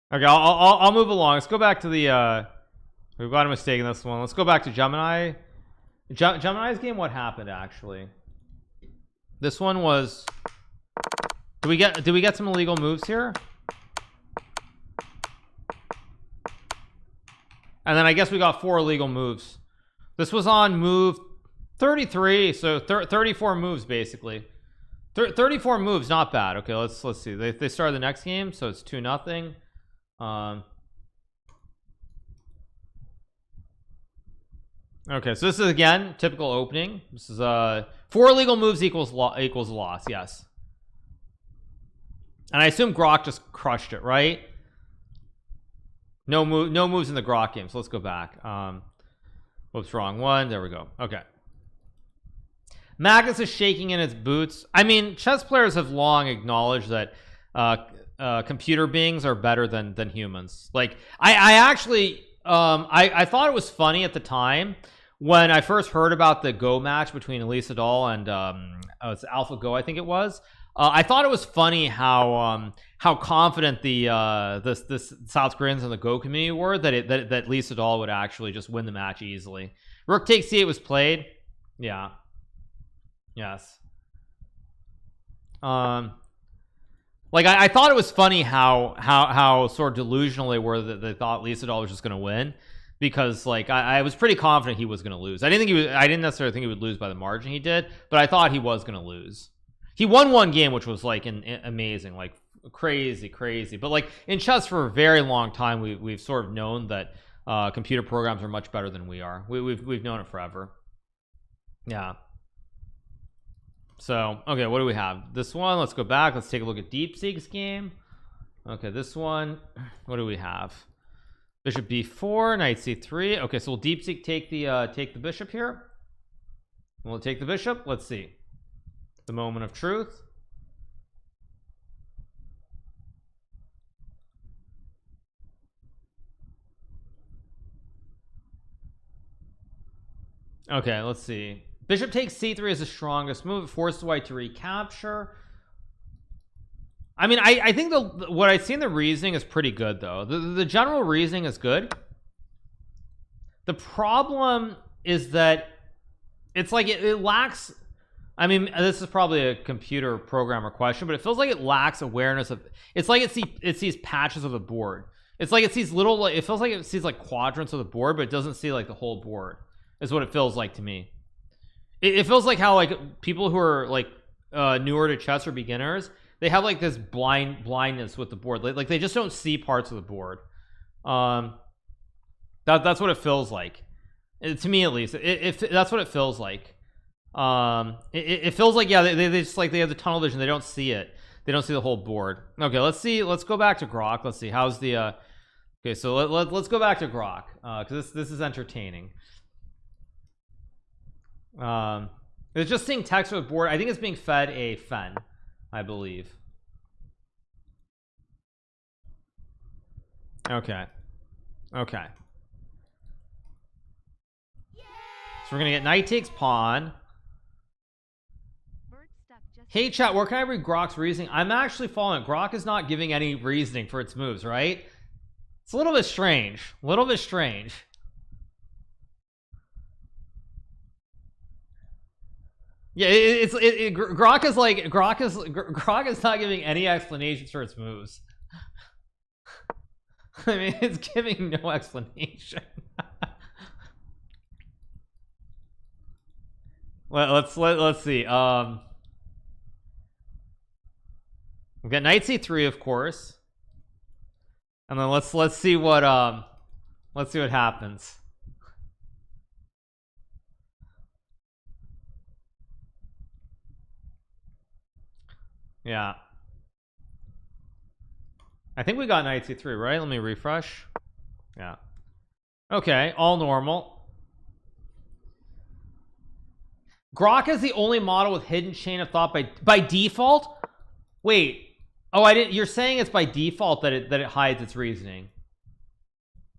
Okay, I'll move along. Let's go back to the we've got a mistake in this one. Let's go back to Gemini. Gemini's game, what happened actually? This one was, did we get some illegal moves here? And then I guess we got 4 illegal moves. This was on move 33, so 34 moves basically. 34 moves, not bad. Okay, let's see. They started the next game, so it's 2-0. Okay, so this is again typical opening. This is 4 illegal moves equals loss. Yes, and I assume Grok just crushed it, right? No moves in the Grok game. So let's go back. Whoops, wrong one. There we go. Okay. Magnus is shaking in his boots. I mean, chess players have long acknowledged that computer beings are better than humans. Like I actually I thought it was funny at the time when I first heard about the Go match between Elisa Doll and it's AlphaGo, I think it was. I thought it was funny how confident this South Koreans in the Go community were that Lisa Doll would actually just win the match easily. Rook takes c8 was played. Yeah. Yes. Like I thought it was funny how sort of delusional they were that they thought Lisa Doll was just going to win, because like I was pretty confident he was going to lose. I didn't necessarily think he would lose by the margin he did, but I thought he was going to lose. He won one game, which was like amazing, like crazy. But like in chess for a very long time, we've sort of known that computer programs are much better than we are. We've known it forever. Yeah. So okay, what do we have? This one, let's go back, let's take a look at DeepSeek's game. Okay, this one, what do we have? Bishop b4, knight c3. Okay, so will DeepSeek take the bishop here? Will it take the bishop? Let's see. The moment of truth. Okay, let's see. Bishop takes c3 is the strongest move. It forces white to recapture. I mean, I think what I see in the reasoning is pretty good though. The general reasoning is good. The problem is that it's like it lacks, I mean, this is probably a computer programmer question, but it feels like it lacks awareness of, it's like it sees patches of the board. It's like it sees little, it feels like it sees like quadrants of the board, but it doesn't see like the whole board, is what it feels like to me. It feels like how like people who are like newer to chess or beginners, they have like this blindness with the board, like they just don't see parts of the board. That's what it feels like, to me at least. That's what it feels like. It feels like, yeah, they just like they have the tunnel vision, they don't see it, they don't see the whole board. Okay, let's go back to Grok. Let's see how's the okay, so let's go back to Grok because this is entertaining. It's just seeing text with board. I think it's being fed a fen, I believe. Okay. So we're gonna get knight takes pawn. Hey chat, where can I read Grok's reasoning? I'm actually following it. Grok is not giving any reasoning for its moves, right? It's a little bit strange. Yeah, Grok is not giving any explanations for its moves. I mean, it's giving no explanation. Let's see. We've got knight c3, of course, and then let's see what happens. Yeah, I think we got knight c3, right? Let me refresh. Yeah, okay, all normal. Grok is the only model with hidden chain of thought by default. Wait, oh, I didn't. You're saying it's by default that it hides its reasoning.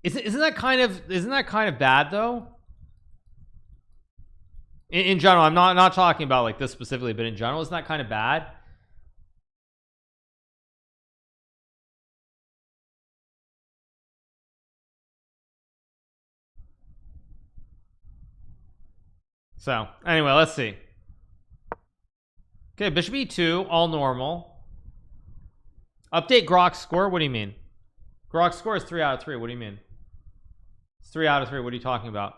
Isn't that kind of bad though? In general, I'm not talking about like this specifically, but in general, isn't that kind of bad? So anyway, let's see. Okay, bishop e2, all normal. Update Grok's score. What do you mean? Grok's score is 3 out of 3. What do you mean? It's 3 out of 3. What are you talking about?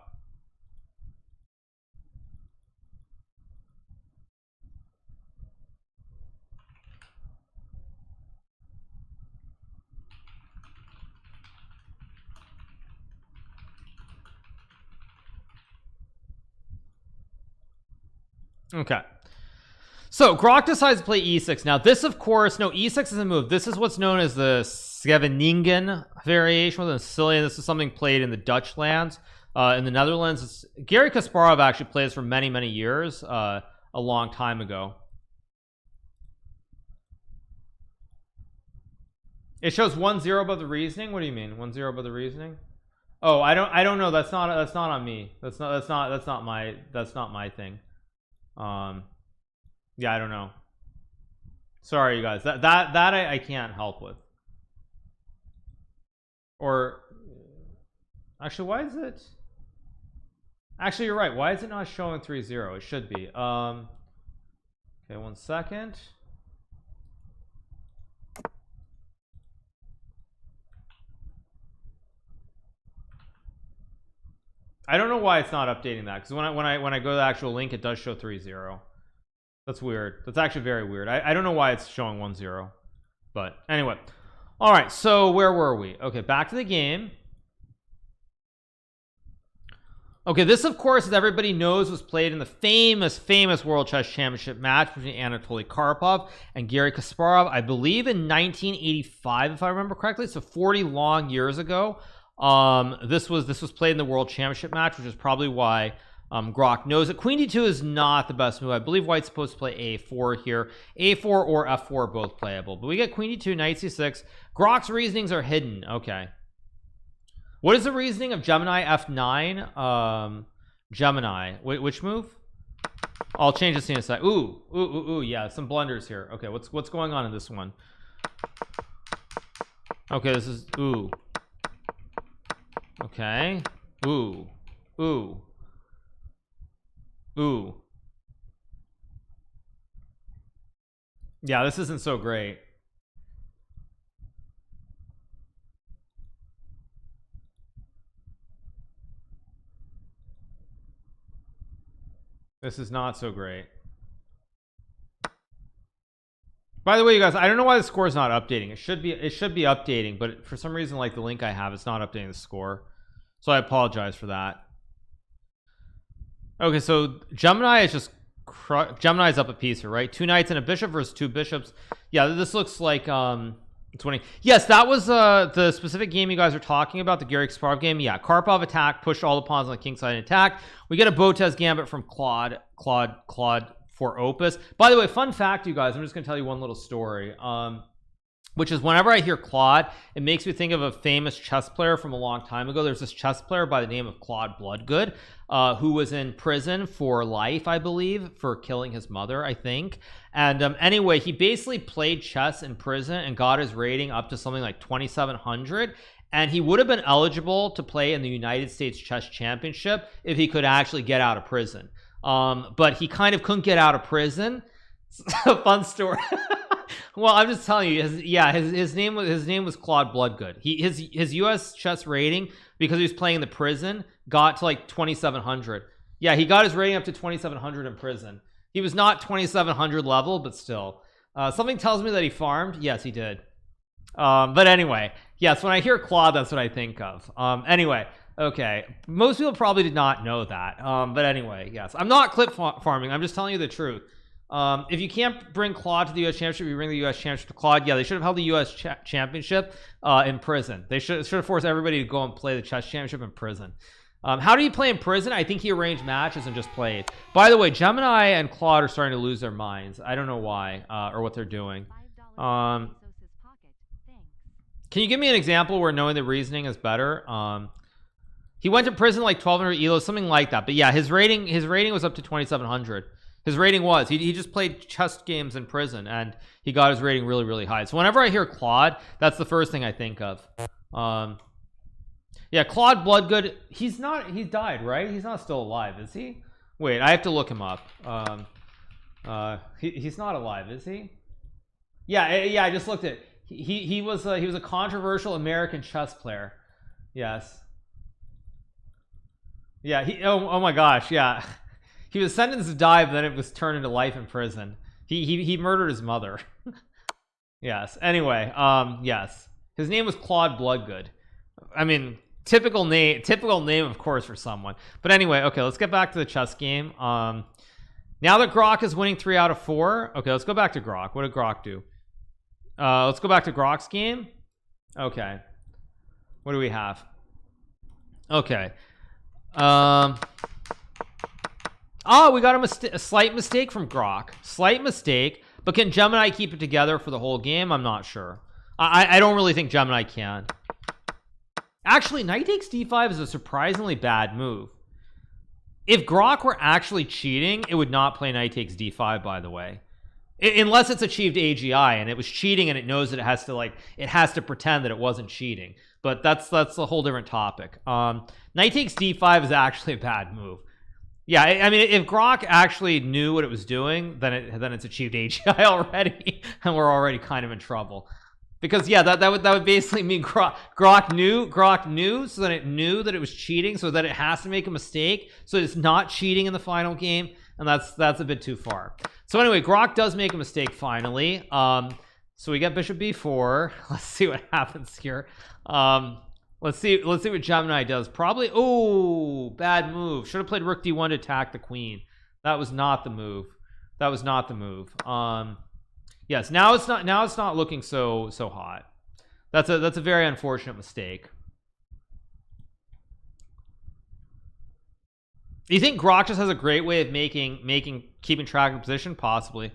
Okay, so Grok decides to play e6. Now this, of course, no, e6 is a move. This is what's known as the Scheveningen variation with a Sicilian. This is something played in the Dutch lands. In the Netherlands, Gary Kasparov actually plays for many years, a long time ago. It shows 1-0 above the reasoning. What do you mean 1-0 above the reasoning? Oh, I don't know. That's not on me. That's not my thing. Yeah, I don't know. Sorry, you guys. That I can't help with. Or actually, why is it? Actually, you're right. Why is it not showing 3-0? It should be. Okay, 1 second. I don't know why it's not updating that, because when I go to the actual link, it does show 3-0. That's weird. That's actually very weird. I don't know why it's showing 1-0, but anyway. All right, so where were we? Okay, back to the game. Okay, this, of course, as everybody knows, was played in the famous World Chess Championship match between Anatoly Karpov and Gary Kasparov, I believe in 1985, if I remember correctly, so 40 long years ago. This was played in the World Championship match, which is probably why Grok knows it. Queen d2 is not the best move. I believe white's supposed to play a4 here. A4 or f4 are both playable, but we get queen d2, knight c6. Grok's reasonings are hidden. Okay, what is the reasoning of Gemini f9? Gemini, which move? I'll change the scene a sec. Ooh, yeah, some blunders here. Okay, what's going on in this one? Okay, this is okay. Ooh. Yeah, this isn't so great. This is not so great. By the way, you guys, I don't know why the score is not updating. It should be updating, but for some reason, like the link I have, it's not updating the score. So I apologize for that. Okay, so Gemini is just Gemini's up a piece here, right? 2 knights and a bishop versus 2 bishops. Yeah, this looks like 20. Yes, that was the specific game you guys are talking about, the Gary Kasparov game. Yeah, Karpov attacked, pushed all the pawns on the king side and attacked. We get a Botez gambit from Claude for Opus. By the way, fun fact, you guys, I'm just gonna tell you one little story, which is whenever I hear Claude, it makes me think of a famous chess player from a long time ago. There's this chess player by the name of Claude Bloodgood, who was in prison for life, I believe, for killing his mother, I think. And anyway, he basically played chess in prison and got his rating up to something like 2,700. And he would have been eligible to play in the United States Chess Championship if he could actually get out of prison. but he kind of couldn't get out of prison. Fun story. Well, I'm just telling you, his name was Claude Bloodgood. His US chess rating, because he was playing in the prison, got to like 2700. Yeah, he got his rating up to 2700 in prison. He was not 2700 level, but still. Something tells me that he farmed. Yes, he did. But anyway, yes, when I hear Claude, that's what I think of. Anyway, okay, most people probably did not know that. But anyway, yes, I'm not clip farming. I'm just telling you the truth. If you can't bring Claude to the US Championship, you bring the US Championship to Claude. Yeah, they should have held the US Championship in prison. They should have forced everybody to go and play the chess championship in prison. How do you play in prison? I think he arranged matches and just played. By the way, Gemini and Claude are starting to lose their minds. I don't know why or what they're doing. Can you give me an example where knowing the reasoning is better? He went to prison like 1200 ELO, something like that. But yeah, his rating was up to 2700. His rating was he just played chess games in prison and he got his rating really, really high. So whenever I hear Claude, that's the first thing I think of. Yeah, Claude Bloodgood, he died, right? He's not still alive, is he? Wait, I have to look him up. He's not alive, is he? Yeah, I just looked at he was a controversial American chess player. Yes. Yeah, oh my gosh, yeah. He was sentenced to die, but then it was turned into life in prison. He murdered his mother. Yes. Anyway, yes. His name was Claude Bloodgood. I mean, typical name of course for someone. But anyway, okay, let's get back to the chess game. Now that Grok is winning 3 out of 4. Okay, let's go back to Grok. What did Grok do? Let's go back to Grok's game. Okay. What do we have? Okay. Oh, we got a slight mistake from Grok. Slight mistake, but can Gemini keep it together for the whole game? I'm not sure. I don't really think Gemini can. Actually, knight takes d5 is a surprisingly bad move. If Grok were actually cheating, it would not play knight takes d5, by the way. Unless it's achieved AGI and it was cheating and it knows that it has to pretend that it wasn't cheating. But that's a whole different topic. Knight takes d5 is actually a bad move. Yeah, I mean, if Grok actually knew what it was doing, then it's achieved AGI already, and we're already kind of in trouble. Because yeah, that would basically mean Grok knew, so that it knew that it was cheating, so that it has to make a mistake, so it's not cheating in the final game, and that's a bit too far. So anyway, Grok does make a mistake finally. So we get bishop b4. Let's see what happens here. Let's see what Gemini does. Probably, oh, bad move. Should have played rook d1 to attack the queen. That was not the move. Yes, now it's not looking so hot. That's a very unfortunate mistake. Do you think Grok just has a great way of keeping track of position? Possibly.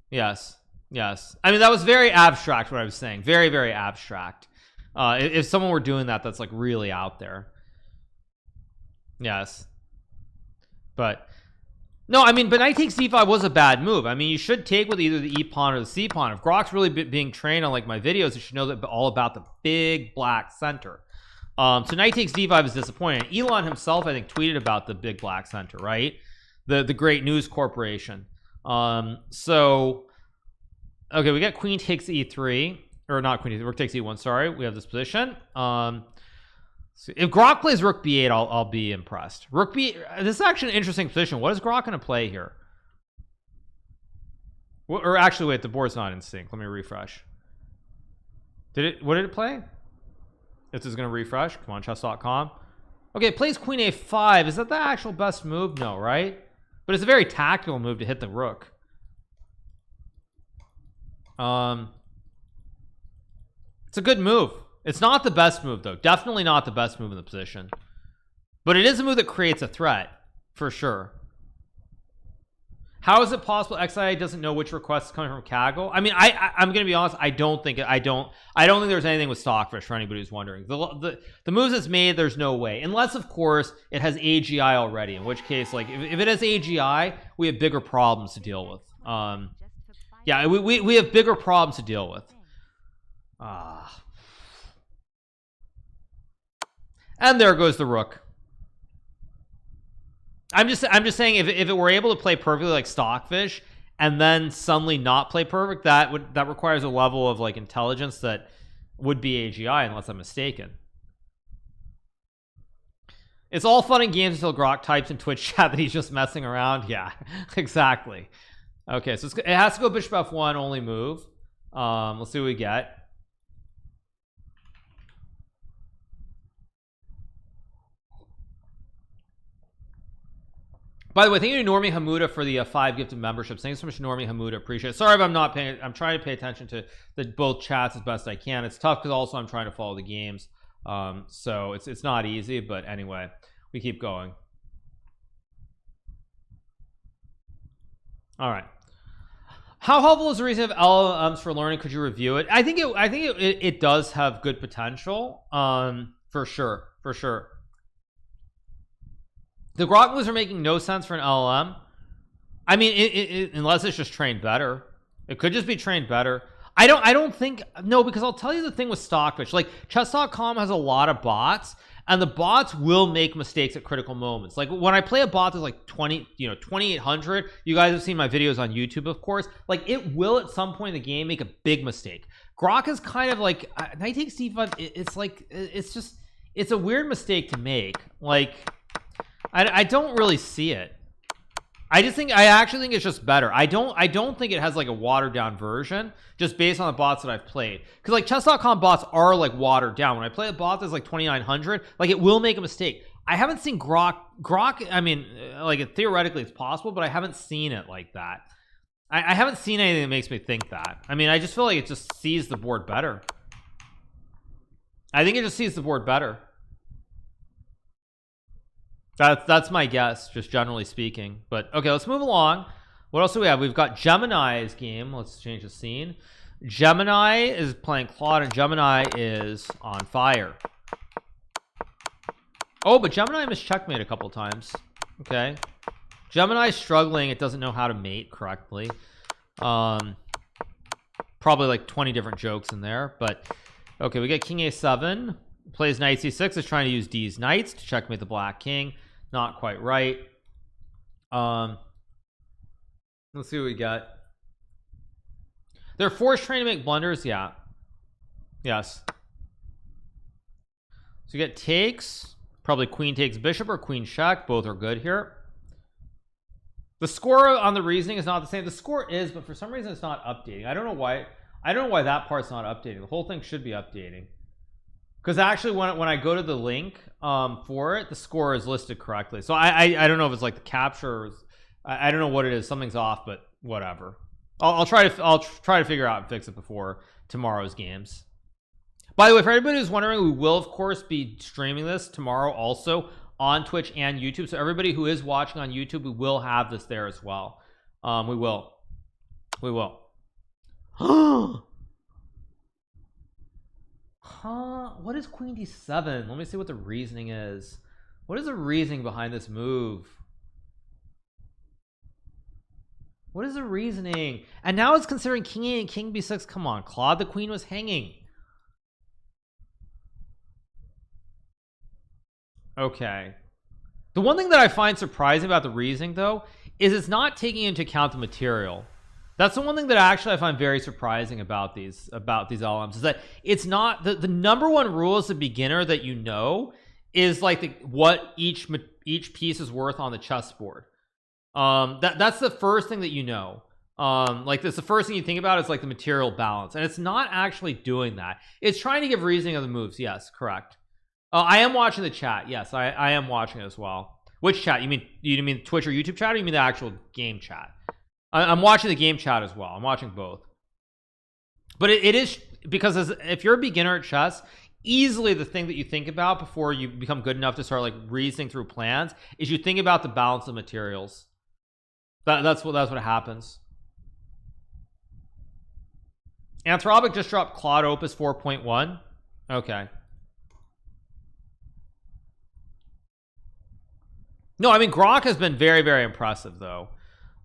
Yes. I mean, that was very abstract what I was saying. Very, very abstract. If someone were doing that, that's like really out there. Yes. But no, I mean, but knight takes d5 was a bad move. I mean, you should take with either the e pawn or the c pawn. If Grok's really being trained on like my videos, you should know that all about the big black center. So knight takes d5 is disappointing. Elon himself, I think, tweeted about the big black center, right? The Great News Corporation. So okay, we got queen takes e3, or not queen, rook takes e1. Sorry, we have this position. So if Grok plays rook b8, I'll be impressed. Rook b, this is actually an interesting position. What is Grok going to play here? Or actually, wait, the board's not in sync. Let me refresh. What did it play? This is going to refresh. Come on, chess.com. Okay, it plays queen a5. Is that the actual best move? No, right? But it's a very tactical move to hit the rook. It's a good move. It's not the best move though. Definitely not the best move in the position. But it is a move that creates a threat for sure. How is it possible XIA doesn't know which request is coming from Kaggle? I mean, I'm gonna be honest. I don't think there's anything with Stockfish for anybody who's wondering. The moves it's made, there's no way, unless of course it has AGI already. In which case, like if it has AGI, we have bigger problems to deal with. Yeah, we have bigger problems to deal with. And there goes the rook. I'm just saying if it were able to play perfectly like Stockfish and then suddenly not play perfect, that requires a level of like intelligence that would be AGI unless I'm mistaken. It's all fun and games until Grok types in Twitch chat that he's just messing around. Yeah, exactly. Okay, so it has to go bishop f1, only move. Let's see what we get. By the way, thank you to Normie Hamuda for the 5 gifted memberships. Thanks so much, Normie Hamuda. Appreciate it. Sorry if I'm not paying. I'm trying to pay attention to both chats as best I can. It's tough because also I'm trying to follow the games. So it's not easy, but anyway, we keep going. All right. How helpful is the reason of LLMs for learning? Could you review it? I think it does have good potential. For sure. The Grok moves are making no sense for an LLM. I mean, unless it's just trained better. It could just be trained better. I don't think, no, because I'll tell you the thing with Stockfish. Like, chess.com has a lot of bots, and the bots will make mistakes at critical moments. Like, when I play a bot that's like 2800, you guys have seen my videos on YouTube, of course. Like, it will at some point in the game make a big mistake. Grok is kind of like, knight takes d5. It's like, it's a weird mistake to make. Like, I don't really see it. I actually think it's just better. I don't think it has like a watered down version just based on the bots that I've played, because like chess.com bots are like watered down. When I play a bot that's like 2900, like it will make a mistake. I haven't seen Grok. I mean, like theoretically it's possible, but I haven't seen it like that. I haven't seen anything that makes me think that. I mean, I just feel like it just sees the board better. I think it just sees the board better. That's my guess, just generally speaking. But okay, let's move along. What else do we have? We've got Gemini's game. Let's change the scene. Gemini is playing Claude, and Gemini is on fire. Oh, but Gemini missed checkmate a couple times. Okay, Gemini's struggling. It doesn't know how to mate correctly. Probably like 20 different jokes in there. But okay, we get King A7. Plays Knight C6. Is trying to use D's knights to checkmate the black king. Not quite right. Let's see what we got. They're forced trying to make blunders. Yeah. Yes. So you get takes. Probably queen takes bishop or queen check. Both are good here. The score on the reasoning is not the same. The score is, but for some reason it's not updating. I don't know why that part's not updating. The whole thing should be updating. Because actually when I go to the link for it, the score is listed correctly. So I don't know if it's like the capture or I don't know what it is. Something's off, but whatever. I'll try to figure out and fix it before tomorrow's games. By the way, for anybody who's wondering, we will of course be streaming this tomorrow also on Twitch and YouTube. So everybody who is watching on YouTube, we will have this there as well. We will. Huh? What is queen d7? Let me see what the reasoning is. What is the reasoning behind this move? What is the reasoning? And now it's considering king a and king b6. Come on, Claude, the queen was hanging. Okay. The one thing that I find surprising about the reasoning though is it's not taking into account the material. That's the one thing that actually I find very surprising about these LLMs is that it's not the number one rule as a beginner that you know is like what each piece is worth on the chessboard. That's the first thing that you know. Like that's the first thing you think about is like the material balance, and it's not actually doing that. It's trying to give reasoning of the moves. Yes, correct. I am watching the chat. Yes, I am watching it as well. Which chat? You mean Twitch or YouTube chat, or you mean the actual game chat? I'm watching the game chat as well. I'm watching both. But it is because if you're a beginner at chess, easily the thing that you think about before you become good enough to start like reasoning through plans is you think about the balance of materials. That's what happens. Anthropic just dropped Claude Opus 4.1. Okay. No, I mean Grok has been very, very impressive though.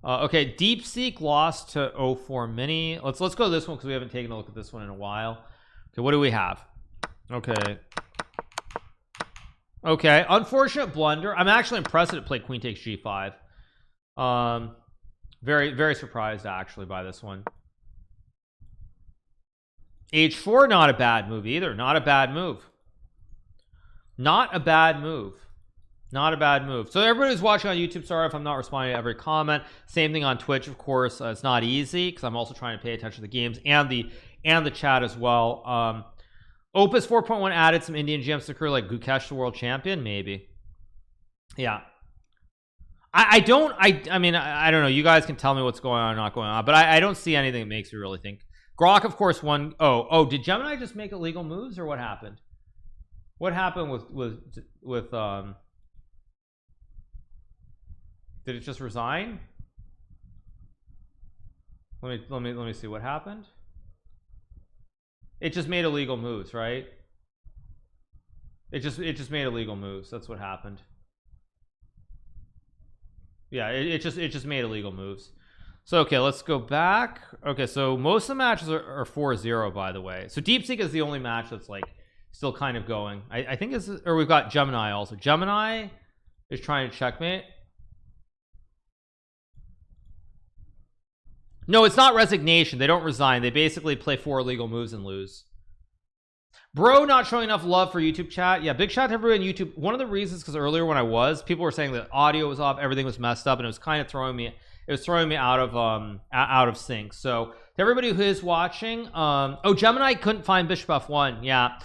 Okay, DeepSeek lost to 04 Mini. Let's go to this one because we haven't taken a look at this one in a while. Okay, what do we have? Okay. Okay, unfortunate blunder. I'm actually impressed that it played queen takes g5. Very surprised actually by this one. h4, not a bad move either. Not a bad move. Not a bad move. Not a bad move. So everybody who's watching on YouTube, sorry if I'm not responding to every comment. Same thing on Twitch, of course. It's not easy because I'm also trying to pay attention to the games and the chat as well. Opus 4.1 added some Indian GMHikaru like Gukesh, the world champion, maybe. Yeah. I mean, I don't know. You guys can tell me what's going on or not going on, but I don't see anything that makes me really think. Grok, of course, won. Oh, did Gemini just make illegal moves or what happened? What happened with did it just resign? Let me see what happened. It just made illegal moves, right? It just made illegal moves. That's what happened. Yeah, it just made illegal moves. So okay, let's go back. Okay, so most of the matches are 4-0, by the way. So DeepSeek is the only match that's like still kind of going. I think it's, or we've got Gemini also. Gemini is trying to checkmate. No, it's not resignation. They don't resign. They basically play 4 illegal moves and lose. Bro, not showing enough love for YouTube chat. Yeah, big shout out to everyone on YouTube. One of the reasons, because earlier when I was, people were saying that audio was off, everything was messed up, and it was kind of throwing me. It was throwing me out of sync. So to everybody who is watching, oh, Gemini couldn't find Bishop F1. Yeah,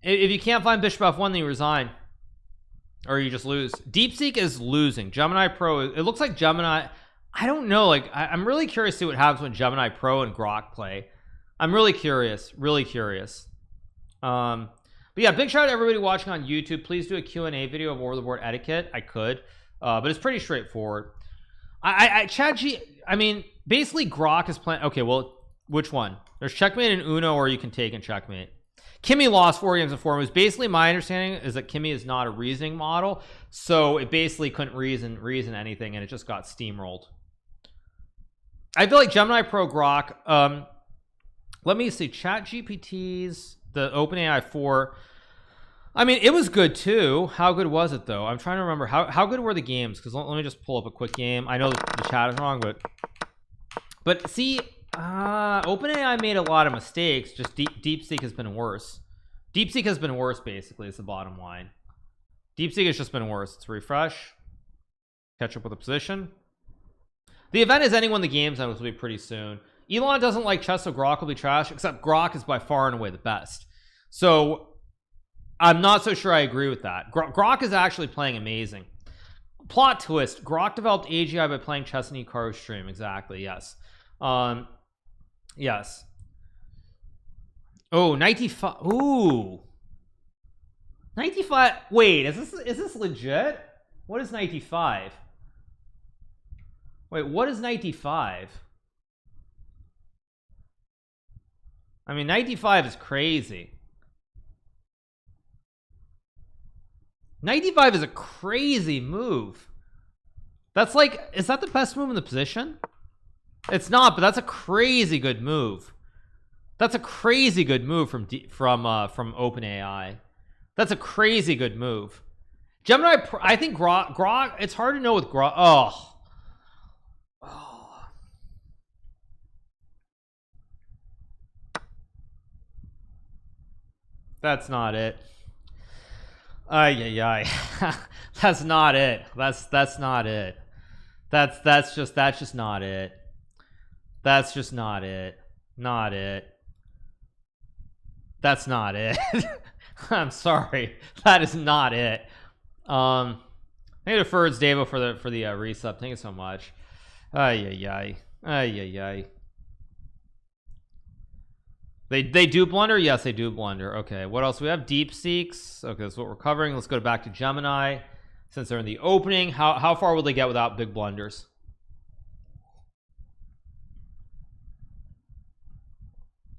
if you can't find Bishop F1, then you resign, or you just lose. DeepSeek is losing. Gemini Pro. It looks like Gemini. I don't know. Like I'm really curious to see what happens when Gemini Pro and Grok play. I'm really curious. Really curious. But yeah, big shout out to everybody watching on YouTube. Please do a Q&A video of over the board etiquette. I could, but it's pretty straightforward. I mean, basically Grok is playing. Okay, well, which one? There's checkmate and Uno, or you can take and checkmate. Kimmy lost 4 games in 4 moves. Basically, my understanding is that Kimmy is not a reasoning model, so it basically couldn't reason anything, and it just got steamrolled. I feel like Gemini Pro Grok. Let me see. ChatGPT's the OpenAI 4. I mean, it was good too. How good was it though? I'm trying to remember how good were the games, because let me just pull up a quick game. I know the chat is wrong, but see, OpenAI made a lot of mistakes. Just DeepSeek has been worse. DeepSeek has been worse, basically, is the bottom line. DeepSeek has just been worse. Let's refresh, catch up with the position. The event is ending when the game's end, which will be pretty soon. Elon doesn't like chess, so Grok will be trash, except Grok is by far and away the best. So I'm not so sure I agree with that. Grok is actually playing amazing. Plot twist: Grok developed AGI by playing chess in Hikaru stream. Exactly. Yes. Yes. Oh, 95. Ooh, 95. Wait, is this legit? What is 95? Wait, what is 95? I mean, 95 is crazy. 95 is a crazy move. That's like, is that the best move in the position? It's not, but that's a crazy good move. That's a crazy good move from OpenAI. That's a crazy good move. Gemini, I think Grok. It's hard to know with Grok. Oh. That's not it. Ay. That's not it. That's not it. That's just not it. That's just not it. Not it. That's not it. I'm sorry. That is not it. Thank you to Ferds Davo for the resub. Thank you so much. Ay. They do blunder? Yes, they do blunder. Okay, what else? We have DeepSeeks. Okay, that's what we're covering. Let's go back to Gemini. Since they're in the opening, how far will they get without big blunders?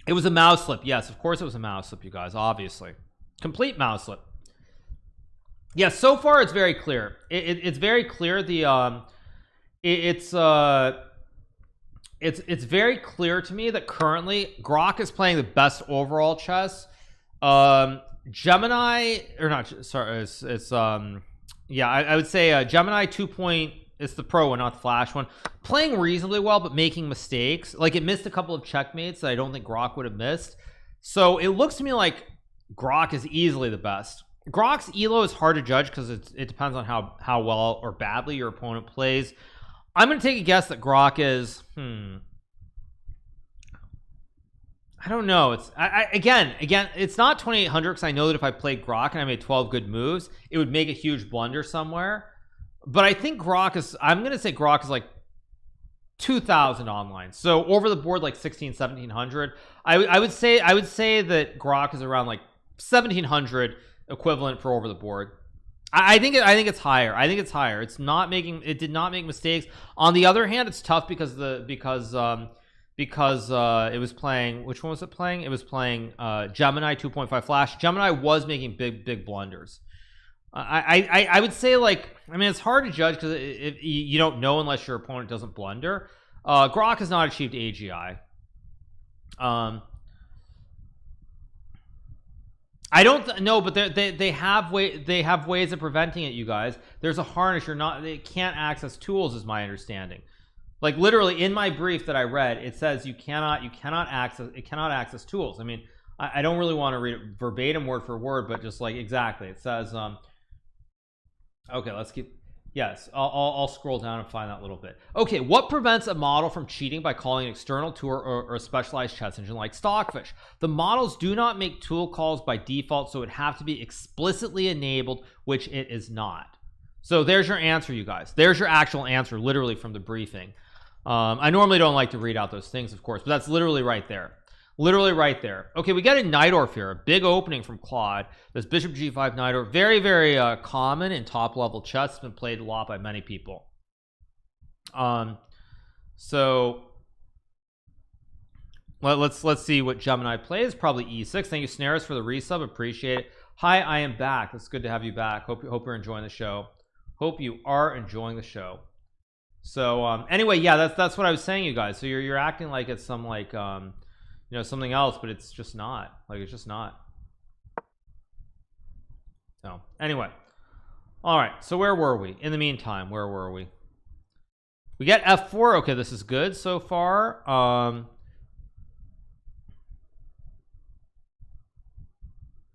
It was a mouse slip. Yes, of course it was a mouse slip, you guys. Obviously, complete mouse slip. Yes, so far it's very clear. It's very clear. It's very clear to me that currently Grok is playing the best overall chess. Gemini or not, sorry, it's yeah, I would say Gemini 2. It's the pro one, not the flash one, playing reasonably well but making mistakes. Like it missed a couple of checkmates that I don't think Grok would have missed. So it looks to me like Grok is easily the best. Grok's ELO is hard to judge because it depends on how well or badly your opponent plays. I'm going to take a guess that Grok is I don't know. It's again it's not 2800 because I know that if I played Grok and I made 12 good moves it would make a huge blunder somewhere. But I think Grok is, I'm gonna say Grok is like 2000 online, so over the board like 1700. I would say that Grok is around like 1700 equivalent for over the board. I think it's higher. I think it's higher. It did not make mistakes. On the other hand, it's tough because it was playing, which one was it playing? It was playing Gemini 2.5 flash. Gemini was making big blunders. I would say, like, I mean, it's hard to judge because you don't know unless your opponent doesn't blunder. Grok has not achieved AGI. I don't know, but they have ways of preventing it, you guys. There's a harness. They can't access tools, is my understanding. Like literally in my brief that I read, it says it cannot access tools. I mean, I don't really want to read it verbatim word for word, but just like exactly it says. Okay, let's keep. Yes, I'll scroll down and find that little bit. Okay, what prevents a model from cheating by calling an external tool or a specialized chess engine like Stockfish? The models do not make tool calls by default, so it would have to be explicitly enabled, which it is not. So there's your answer, you guys. There's your actual answer, literally from the briefing. I normally don't like to read out those things, of course, but that's literally right there. Literally right there. Okay, we got a Najdorf here, a big opening from Claude. This Bishop G5 Najdorf, very common in top level chess. It's been played a lot by many people. So let's see what Gemini plays. Probably E6. Thank you, Snares, for the resub. Appreciate it. Hi, I am back. It's good to have you back. Hope you're enjoying the show. Hope you are enjoying the show. So anyway, yeah, that's what I was saying, you guys. So you're acting like it's some like you know, something else, but it's just not. Like it's just not. So anyway, all right, so where were we in the meantime? Where were we? We get F4. Okay, this is good so far.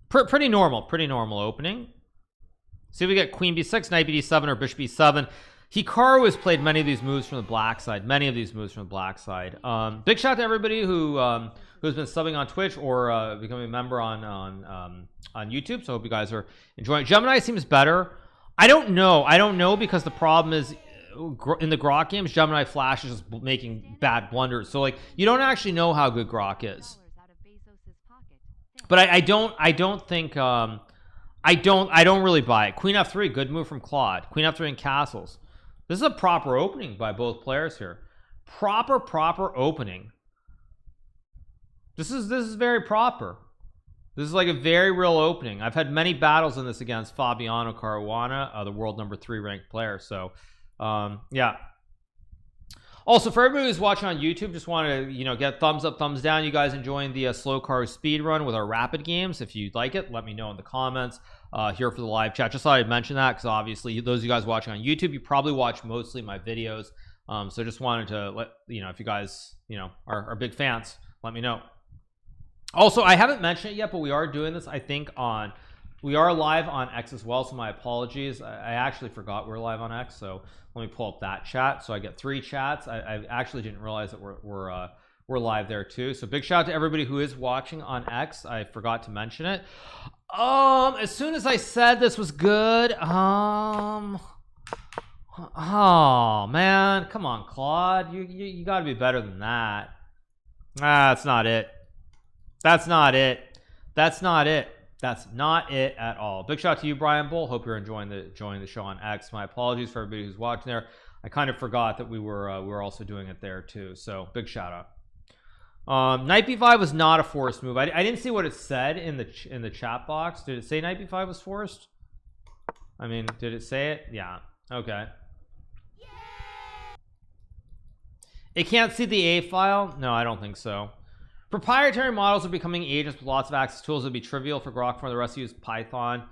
Pretty normal opening. See if we get Queen B6, Knight B7, or Bishop B7. Hikaru has played many of these moves from the black side. Big shout out to everybody who's been subbing on Twitch or becoming a member on YouTube. So I hope you guys are enjoying it. Gemini seems better. I don't know because the problem is in the Grok games, Gemini Flash is just making bad blunders. So like you don't actually know how good Grok is. But I don't really buy it. Queen F3, good move from Claude. Queen F3 and castles. This is a proper opening by both players here. Proper opening. This is very proper. This is like a very real opening. I've had many battles in this against Fabiano Caruana, the world #3 ranked player. So yeah. Also, for everybody who's watching on YouTube, just wanted to get thumbs up, thumbs down. You guys enjoying the slow car speed run with our rapid games? If you'd like it, let me know in the comments here for the live chat. Just thought I'd mention that because obviously those of you guys watching on YouTube, you probably watch mostly my videos. So just wanted to let if you guys are big fans, let me know. Also, I haven't mentioned it yet, but we are doing this, I think, we are live on X as well, so my apologies. I actually forgot we're live on X, so let me pull up that chat. So I get 3 chats. I actually didn't realize that we're live there too. So big shout out to everybody who is watching on X. I forgot to mention it. As soon as I said this was good, oh man, come on, Claude, you got to be better than that. That's not it. That's not it. That's not it. That's not it at all. Big shout out to you, Brian Bull. Hope you're enjoying the show on X. My apologies for everybody who's watching there. I kind of forgot that we were also doing it there too. So big shout out. Knight B5 was not a forced move. I didn't see what it said in the chat box. Did it say Knight B5 was forced? I mean, did it say it? Yeah. Okay. It can't see the A file? No, I don't think so. Proprietary models are becoming agents with lots of access tools. It would be trivial for Grok for the rest of use Python.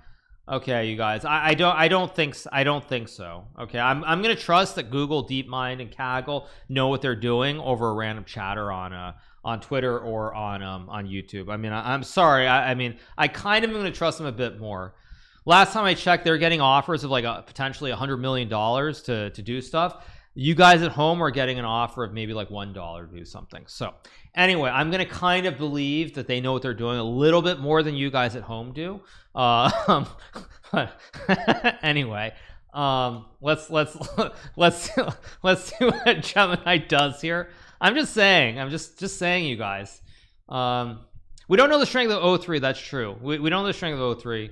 Okay, you guys, I don't think so. Okay, I'm gonna trust that Google, DeepMind, and Kaggle know what they're doing over a random chatter on Twitter or on YouTube. I mean, I'm sorry. I mean, I kind of am gonna trust them a bit more. Last time I checked, they're getting offers of like potentially $100 million to do stuff. You guys at home are getting an offer of maybe like $1 to do something. So anyway, I'm gonna kind of believe that they know what they're doing a little bit more than you guys at home do. But anyway, let's see what Gemini does here. I'm just saying, you guys. We don't know the strength of O3. That's true. We don't know the strength of O3.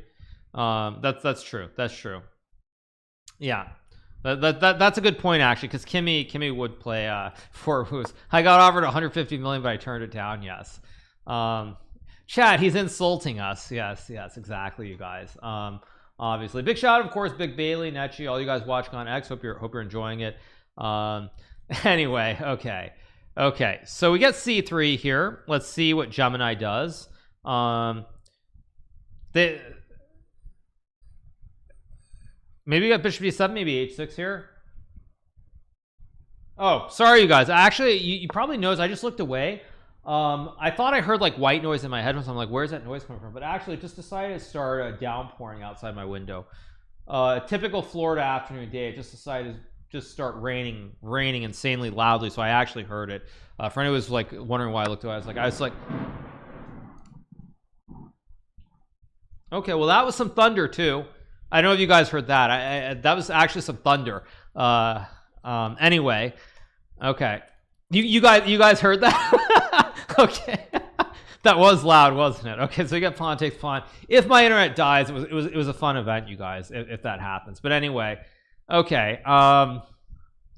That's true. Yeah. That's a good point actually, because Kimmy would play for who's I got offered 150 million, but I turned it down. Yes. Chat, he's insulting us. Yes, exactly, you guys. Obviously, big shout out, of course, Big Bailey, Netchi, all you guys watching on X. Hope you're enjoying it. Anyway, okay. So we get C3 here. Let's see what Gemini does. Maybe we got bishop d7, maybe h6 here. Oh, sorry, you guys. Actually, you probably noticed I just looked away. I thought I heard like white noise in my headphones. I'm like, where's that noise coming from? But actually, it just decided to start downpouring outside my window. Typical Florida afternoon day. It just decided to just start raining insanely loudly. So I actually heard it. For anyone who was like wondering why I looked away, I was like, okay, well that was some thunder too. I don't know if you guys heard that. That was actually some thunder. Anyway, okay. You guys heard that? Okay. That was loud, wasn't it? Okay, so we got pawn takes pawn. If my internet dies, it was a fun event, you guys, if that happens. But anyway, okay.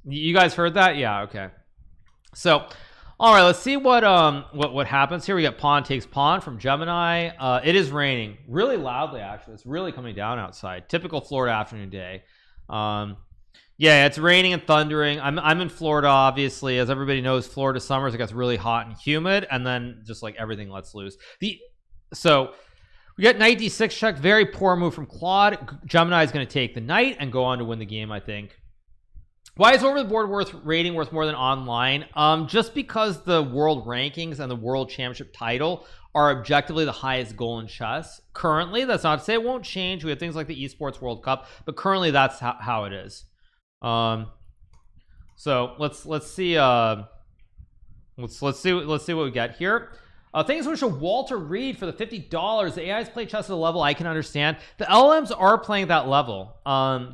You guys heard that? Yeah, okay. So, all right, let's see what happens here. We got pawn takes pawn from Gemini. It is raining really loudly, actually. It's really coming down outside. Typical Florida afternoon day. Yeah, it's raining and thundering. I'm in Florida, obviously. As everybody knows, Florida summers, it gets really hot and humid, and then just like everything lets loose. So we got knight d6 check. Very poor move from Claude. Gemini is going to take the knight and go on to win the game, I think. Why is over the board rating worth more than online? Just because the world rankings and the world championship title are objectively the highest goal in chess currently. That's not to say it won't change. We have things like the esports World Cup, but currently that's how it is. So let's see let's see what we get here. Thanks so much to Walter Reed for the $50. The AIs play chess at a level I can understand. The LMs are playing at that level.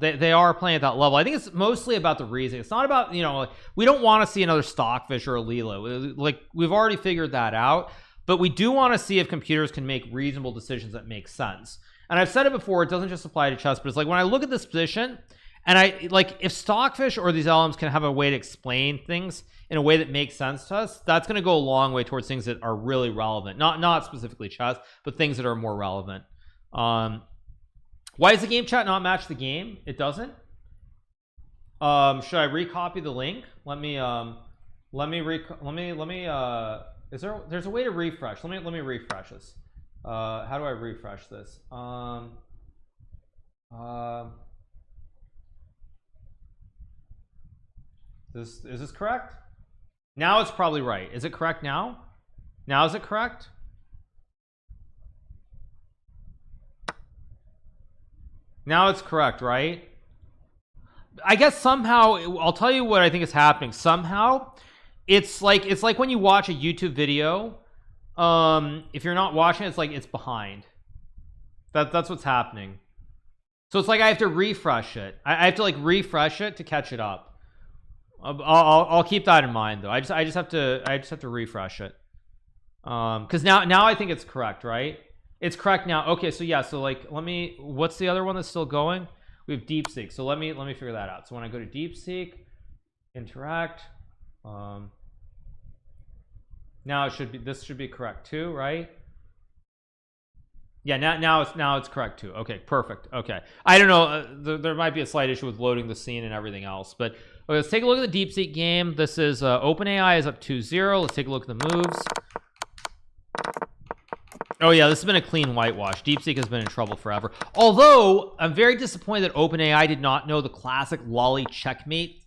They are playing at that level. I think it's mostly about the reasoning. It's not about, you know, like, we don't want to see another Stockfish or a Lilo. Like, we've already figured that out, but we do want to see if computers can make reasonable decisions that make sense. And I've said it before, it doesn't just apply to chess, but it's like when I look at this position and I like, if Stockfish or these LMs can have a way to explain things in a way that makes sense to us, that's going to go a long way towards things that are really relevant. Not specifically chess, but things that are more relevant. Why does the game chat not match the game? It doesn't. Should I recopy the link? There's a way to refresh. Let me refresh this. How do I refresh this? Is this correct? Now it's probably right. Is it correct now? Now is it correct? Now it's correct, right? I guess somehow, I'll tell you what I think is happening. Somehow it's like when you watch a YouTube video, if you're not watching it, it's like it's behind. That's what's happening. So it's like I have to refresh it. I have to like refresh it to catch it up. I'll keep that in mind though. I just have to refresh it. Because now I think it's correct, right? It's correct now. Okay, so yeah, so like what's the other one that's still going? We have DeepSeek. So let me figure that out. So when I go to DeepSeek, interact, now this should be correct too, right? Yeah, now it's correct too. Okay, perfect. Okay, I don't know, there might be a slight issue with loading the scene and everything else, but okay, let's take a look at the DeepSeek game. This is OpenAI is up 2-0. Let's take a look at the moves. Oh yeah, this has been a clean whitewash. DeepSeek has been in trouble forever. Although I'm very disappointed that OpenAI did not know the classic lolly checkmate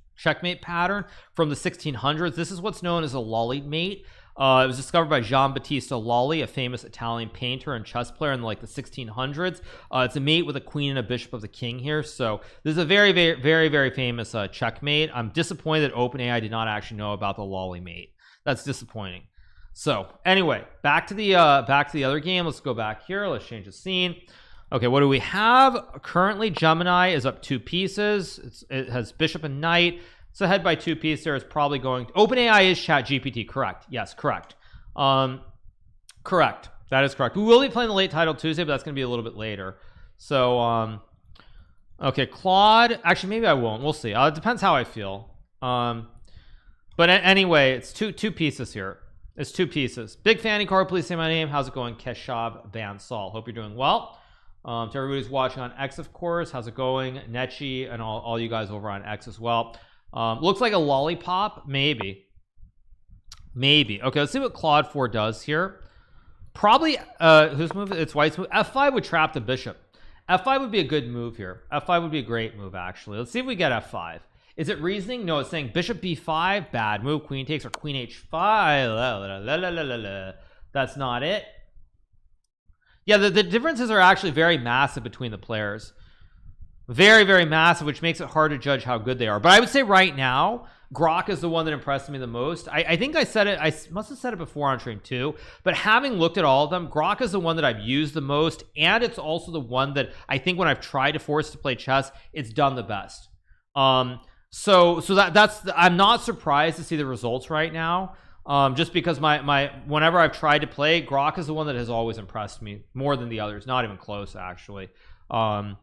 pattern from the 1600s. This is what's known as a lolly mate. It was discovered by Giambattista Lolli, a famous Italian painter and chess player in like the 1600s. It's a mate with a queen and a bishop of the king here. So this is a very, very, very, very famous checkmate. I'm disappointed that OpenAI did not actually know about the lolly mate. That's disappointing. So anyway, back to the other game. Let's go back here. Let's change the scene. Okay, what do we have currently? Gemini is up 2 pieces. It has bishop and knight. It's ahead by 2 pieces. There is probably going to... OpenAI is ChatGPT, correct? Yes, correct. Correct. That is correct. We will be playing the late title Tuesday, but that's going to be a little bit later. So okay, Claude. Actually, maybe I won't. We'll see. It depends how I feel. But anyway, it's two pieces here. It's 2 pieces. Big fan, Hikaru, please say my name. How's it going? Keshav Bansal. Hope you're doing well. To everybody who's watching on X, of course, how's it going? Nechi and all you guys over on X as well. Looks like a lollipop. Maybe. Okay, let's see what Claude 4 does here. Probably whose move? It's White's move. F5 would trap the bishop. F5 would be a good move here. F5 would be a great move, actually. Let's see if we get F5. Is it reasoning? No, it's saying bishop b5, bad move. Queen takes, or queen h5. That's not it. Yeah, the differences are actually very massive between the players. Very, very massive, which makes it hard to judge how good they are. But I would say right now, Grok is the one that impressed me the most. I think I said it, I must have said it before on stream too, but having looked at all of them, Grok is the one that I've used the most, and it's also the one that I think when I've tried to force to play chess, it's done the best. So that's I'm not surprised to see the results right now. Just because my whenever I've tried to play, Grok is the one that has always impressed me more than the others. Not even close, actually. But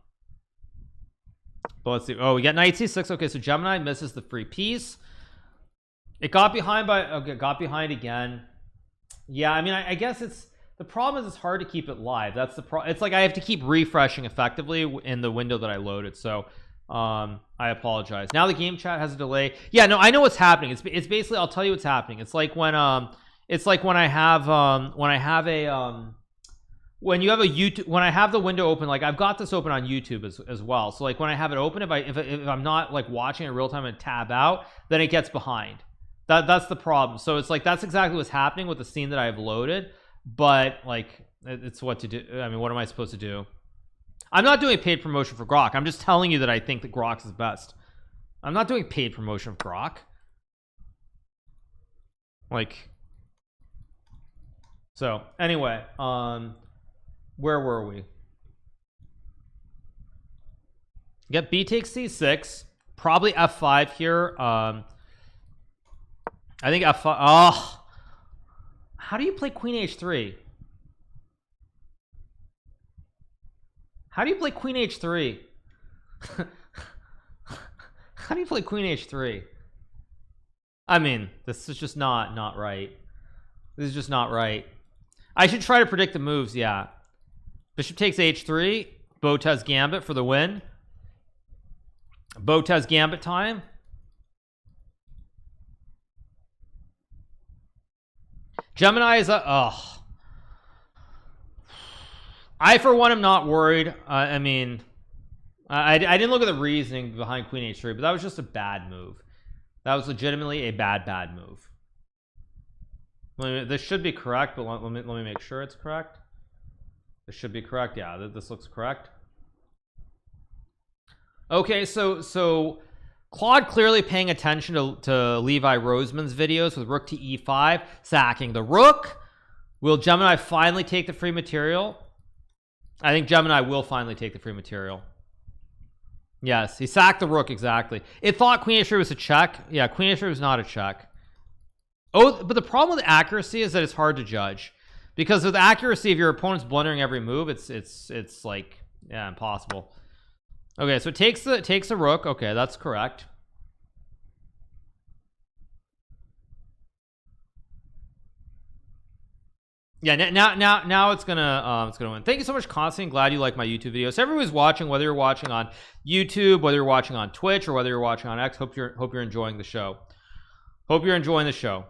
let's see. Oh, we got knight c6. Okay, so Gemini misses the free piece. It got behind by... Okay, got behind again. Yeah, I mean, I guess it's... The problem is it's hard to keep it live. That's the problem. It's like I have to keep refreshing effectively in the window that I loaded. So I apologize. Now the game chat has a delay. Yeah, no, I know what's happening. It's basically... I'll tell you what's happening. It's like when I have a... when you have a YouTube, when I have the window open, like I've got this open on YouTube as well. So like when I have it open, if I'm not like watching it in real time and tab out, then it gets behind. That's the problem. So it's like that's exactly what's happening with the scene that I have loaded. But like it's what to do. I mean, what am I supposed to do? I'm not doing paid promotion for Grok. I'm just telling you that I think that Grok is best. I'm not doing paid promotion of Grok. Like, so anyway, where were we? Get b takes c6, probably f5 here. I think f5. Oh, how do you play queen h3? How do you play queen h3? How do you play queen h3? I mean, this is just not right. This is just not right. I should try to predict the moves. Yeah. Bishop takes h3. Botez gambit for the win. Botez gambit time. Gemini is a... Oh. I, for one, am not worried. I mean, I didn't look at the reasoning behind queen h3, but that was just a bad move. That was legitimately a bad move. This should be correct, but let me make sure it's correct. This should be correct. Yeah, this looks correct. Okay, so Claude clearly paying attention to Levi Roseman's videos with rook to e5, sacking the rook. Will Gemini finally take the free material? I think Gemini will finally take the free material. Yes, he sacked the rook, exactly. It thought queen h3 was a check. Yeah, queen h3 was not a check. Oh, but the problem with accuracy is that it's hard to judge. Because with accuracy, if your opponent's blundering every move, it's like, yeah, impossible. Okay, so it takes the rook. Okay, that's correct. Yeah, now it's gonna win. Thank you so much, Constantine. Glad you like my YouTube videos. So everybody's watching, whether you're watching on YouTube, whether you're watching on Twitch, or whether you're watching on X. Hope you're enjoying the show. Hope you're enjoying the show.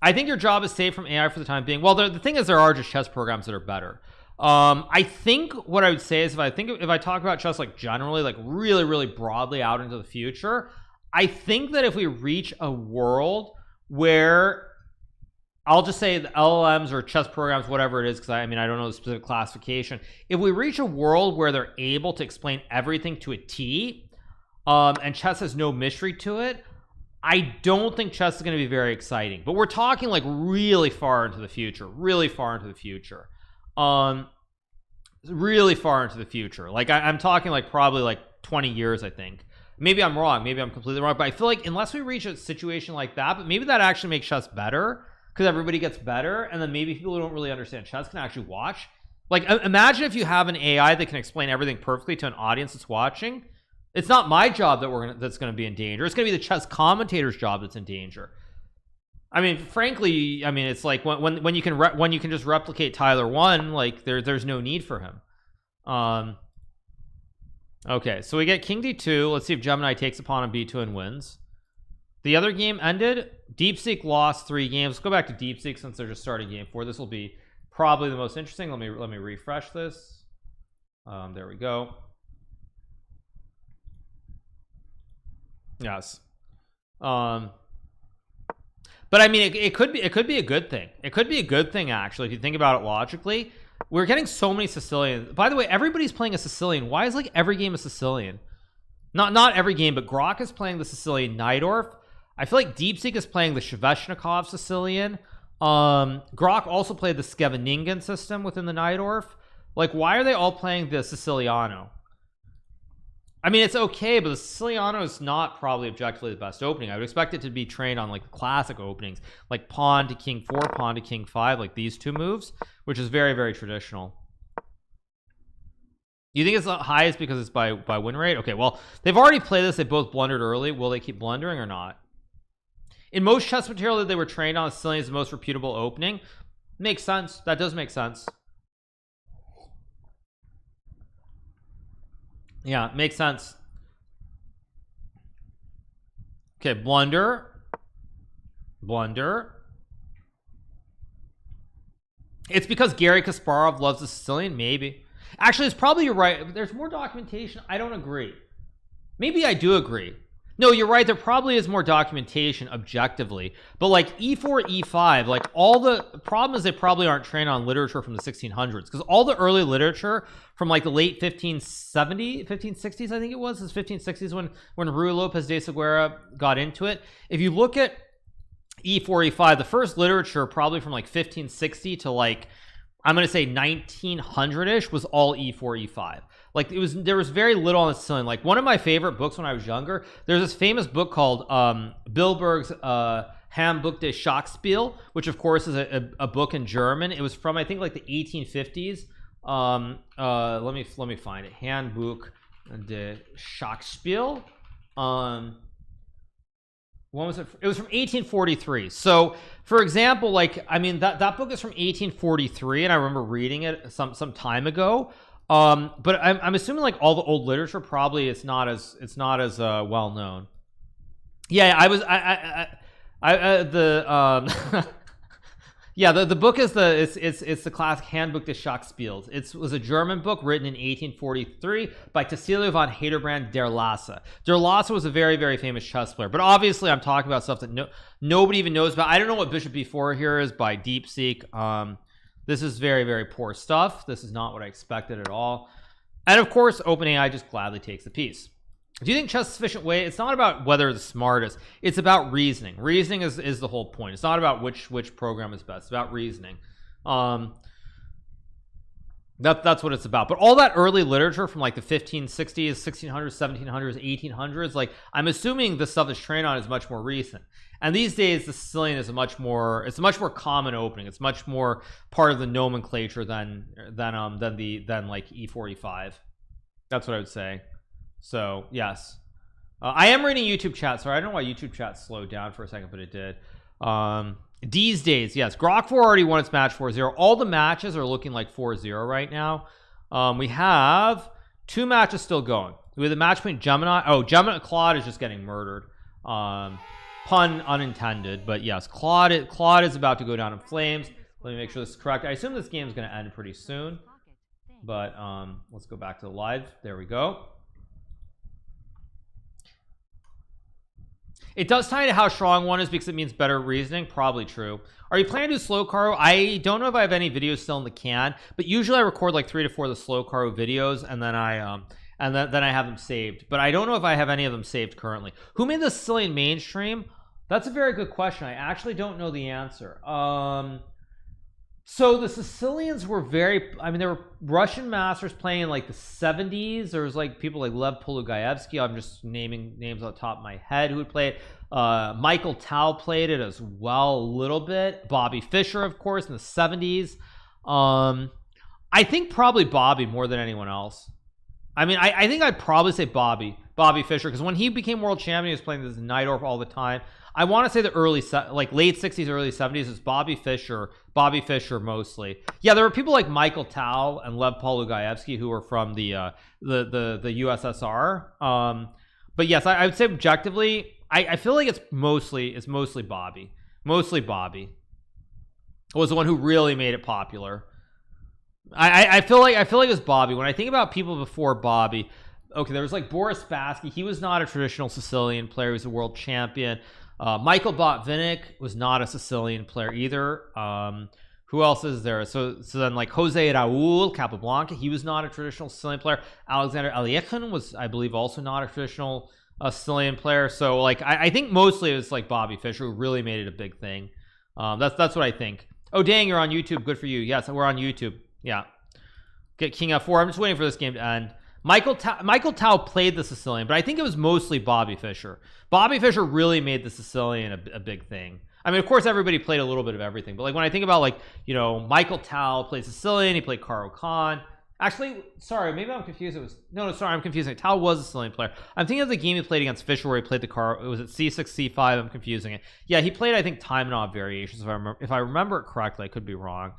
I think your job is safe from AI for the time being. Well, the thing is, there are just chess programs that are better. I think what I would say is if I talk about chess like generally, like really broadly out into the future, I think that if we reach a world where, I'll just say the LLMs or chess programs, whatever it is, because I mean I don't know the specific classification, if we reach a world where they're able to explain everything to a T, and chess has no mystery to it, I don't think chess is going to be very exciting. But we're talking like really far into the future, really far into the future. Really far into the future. Like I'm talking like probably like 20 years, I think. Maybe I'm wrong, maybe I'm completely wrong, but I feel like unless we reach a situation like that, but maybe that actually makes chess better because everybody gets better, and then maybe people who don't really understand chess can actually watch. Like imagine if you have an AI that can explain everything perfectly to an audience that's watching. It's not my job that's going to be in danger. It's going to be the chess commentator's job that's in danger. I mean, frankly, I mean, it's like when you can just replicate Tyler 1, like there's no need for him. Okay, so we get King D2. Let's see if Gemini takes upon on B2 and wins. The other game ended. DeepSeek lost 3 games. Let's go back to DeepSeek since they're just starting game 4. This will be probably the most interesting. Let me refresh this. There we go. Yes. But I mean, it could be a good thing. It could be a good thing actually if you think about it logically. We're getting so many Sicilians. By the way, everybody's playing a Sicilian. Why is like every game a Sicilian? Not every game, but Grok is playing the Sicilian Najdorf. I feel like DeepSeek is playing the Sveshnikov Sicilian. Grok also played the Scheveningen system within the Najdorf. Like, why are they all playing the Siciliano? I mean, it's okay, but the Siciliano is not probably objectively the best opening. I would expect it to be trained on like the classic openings, like pawn to king 4, pawn to king 5, like these two moves, which is very traditional. You think it's the highest because it's by win rate? Okay, well, they've already played this. They both blundered early. Will they keep blundering or not? In most chess material that they were trained on, Sicilian is the most reputable opening. Makes sense. That does make sense. Yeah, makes sense. Okay, blunder. It's because Garry Kasparov loves the Sicilian. Maybe. Actually, it's probably, you're right. There's more documentation. I don't agree. Maybe I do agree. No, you're right. There probably is more documentation objectively, but like E4, E5, like all the problem is they probably aren't trained on literature from the 1600s, because all the early literature from like the late 1560s, I think it was, 1560s when Rui Lopez de Segura got into it. If you look at E4, E5, the first literature probably from like 1560 to like, I'm going to say 1900-ish was all E4, E5. Like there was very little on the Sicilian. Like one of my favorite books when I was younger, there's this famous book called Bilberg's Handbuch des Schachspiel, which of course is a book in German. It was from, I think, like the 1850s. Let me find it. Handbuch des Schachspiel. When was it? It was from 1843. So for example, like, I mean, that book is from 1843 and I remember reading it some time ago. But I'm assuming like all the old literature probably it's not as well known. Yeah, yeah, the book is it's the classic Handbuch des Schachspiels. It was a German book written in 1843 by Tassilo von Heiderbrand der Lasse. Der Lasse was a very famous chess player, but obviously I'm talking about stuff that nobody even knows about. I don't know what Bishop B4 here is by DeepSeek. This is very poor stuff. This is not what I expected at all. And of course, OpenAI just gladly takes the piece. Do you think chess is a sufficient way? It's not about whether the smartest. It's about reasoning. Reasoning is the whole point. It's not about which program is best. It's about reasoning. That's what it's about. But all that early literature from like the 1560s, 1600s, 1700s, 1800s, like I'm assuming the stuff that's trained on is much more recent. And these days the Sicilian is a much more common opening. It's much more part of the nomenclature than like E4, E5. That's what I would say. So yes, I am reading YouTube chat. Sorry, I don't know why YouTube chat slowed down for a second, but it did. These days, yes, Grok 4 already won its match 4-0. All the matches are looking like 4-0 right now. We have 2 matches still going. We have the match between Gemini. Oh, Gemini Claude is just getting murdered. Pun unintended, but yes, Claude is about to go down in flames. Let me make sure this is correct. I assume this game is going to end pretty soon, but let's go back to the live. There we go. It does tie to how strong one is because it means better reasoning. Probably true. Are you planning to do slow Karu? I don't know if I have any videos still in the can, but usually I record like 3 to 4 of the slow Karu videos, and then I then I have them saved. But I don't know if I have any of them saved currently. Who made the Sicilian mainstream? That's a very good question. I actually don't know the answer. So the Sicilians were I mean, there were Russian masters playing in like the 70s. There was like people like Lev Polugaevsky. I'm just naming names on the top of my head who would play it. Michael Tao played it as well a little bit. Bobby Fischer, of course, in the 70s. I think probably Bobby more than anyone else. I mean, I think I'd probably say Bobby Fischer, because when he became world champion, he was playing this Neidorf all the time. I want to say the late 60s, early 70s is Bobby Fischer mostly. Yeah, there were people like Michael Tao and Lev Polugaevsky who were from the USSR. But yes, I would say objectively, I feel like it's mostly Bobby. Mostly Bobby was the one who really made it popular. I feel like it was Bobby. When I think about people before Bobby, okay, there was like Boris Spassky. He was not a traditional Sicilian player. He was a world champion. Michael Botvinnik was not a Sicilian player either. Who else is there? So then like Jose Raul Capablanca, he was not a traditional Sicilian player. Alexander Alekhine was, I believe, also not a traditional Sicilian player. So like I think mostly it was like Bobby Fischer who really made it a big thing. That's what I think. Oh dang, you're on YouTube. Good for you. Yes, we're on YouTube. Yeah. Get King F4. I'm just waiting for this game to end. Michael Tao played the Sicilian, but I think it was mostly Bobby Fischer. Bobby Fischer really made the Sicilian a big thing. I mean, of course, everybody played a little bit of everything, but like when I think about like, you know, Michael Tao played Sicilian, he played Caro Khan. Actually, sorry, maybe I'm confused. Sorry, I'm confusing. Tao was a Sicilian player. I'm thinking of the game he played against Fischer where he played the Caro. It was at C6, C5. I'm confusing it. Yeah, he played, I think, Taimanov variations. If I remember it correctly, I could be wrong.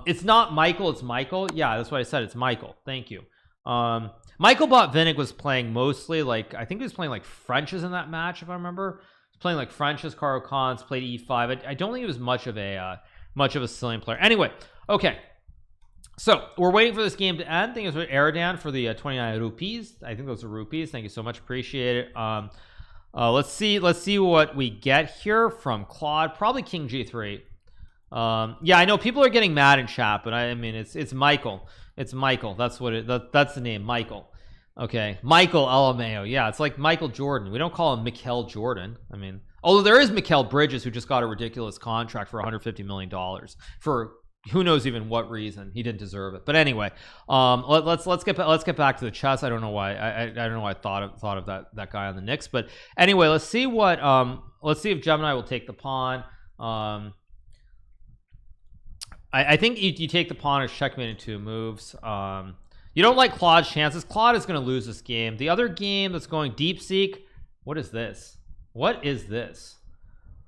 It's not Michael, it's Michael. Yeah, that's what I said. It's Michael. Thank you. Michael Botvinnik was playing mostly like, I think he was playing like Frenches in that match, if I remember. He was playing like Frenches, Caro Khans, played E5. I don't think he was much of a Sicilian player. Anyway, okay. So we're waiting for this game to end. I think it's with Eridan for the 29 rupees. I think those are rupees. Thank you so much. Appreciate it. Let's see what we get here from Claude. Probably King G3. Yeah, I know people are getting mad in chat, but I mean it's Michael. It's Michael. That's what that's the name, Michael. Okay, Michael LMAO. Yeah, it's like Michael Jordan. We don't call him Mikal Jordan. I mean, although there is Mikal Bridges who just got a ridiculous contract for $150 million for who knows even what reason. He didn't deserve it. But anyway, let's get back to the chess. I don't know why I don't know why I thought of that guy on the Knicks. But anyway, let's see if Gemini will take the pawn. I think you take the pawn as checkmate in 2 moves. You don't like Claude's chances. Claude is going to lose this game. The other game that's going Deep Seek. What is this? What is this?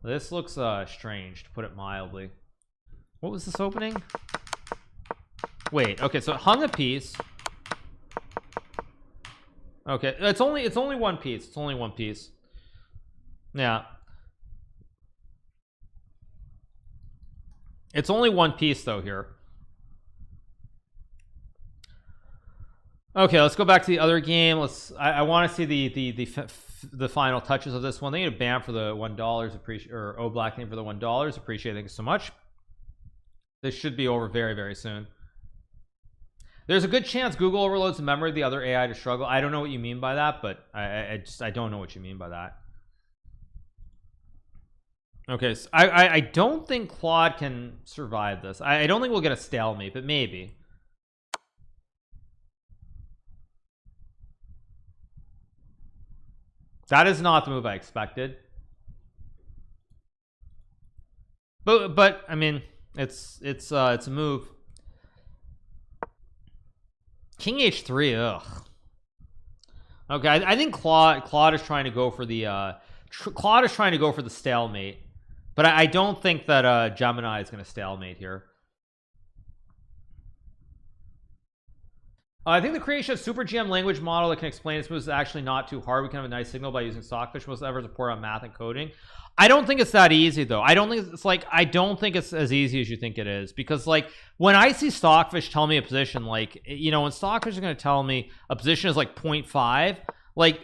This looks strange, to put it mildly. What was this opening? Wait, okay, so it hung a piece. Okay, it's only one piece. It's only one piece. Yeah. It's only one piece though here. Okay, let's go back to the other game. I want to see the final touches of this one. They need a ban for the $1. Appreciate, or Oblak name for the $1. Appreciate it. Thank you so much. This should be over very, very soon. There's a good chance Google overloads the memory of the other AI to struggle. I don't know what you mean by that, but I don't know what you mean by that. Okay, so I don't think Claude can survive this. I don't think we'll get a stalemate, but maybe. That is not the move I expected. But I mean, it's a move. King H3, ugh. Okay, I think Claude is trying to go for the stalemate, but I don't think that Gemini is going to stalemate here. I think the creation of super GM language model that can explain its moves is actually not too hard. We can have a nice signal by using Stockfish most ever support on math and coding. I don't think it's that easy though. I don't think it's like, I don't think it's as easy as you think it is, because like when I see Stockfish tell me a position, like, you know, when Stockfish is going to tell me a position is like 0.5, like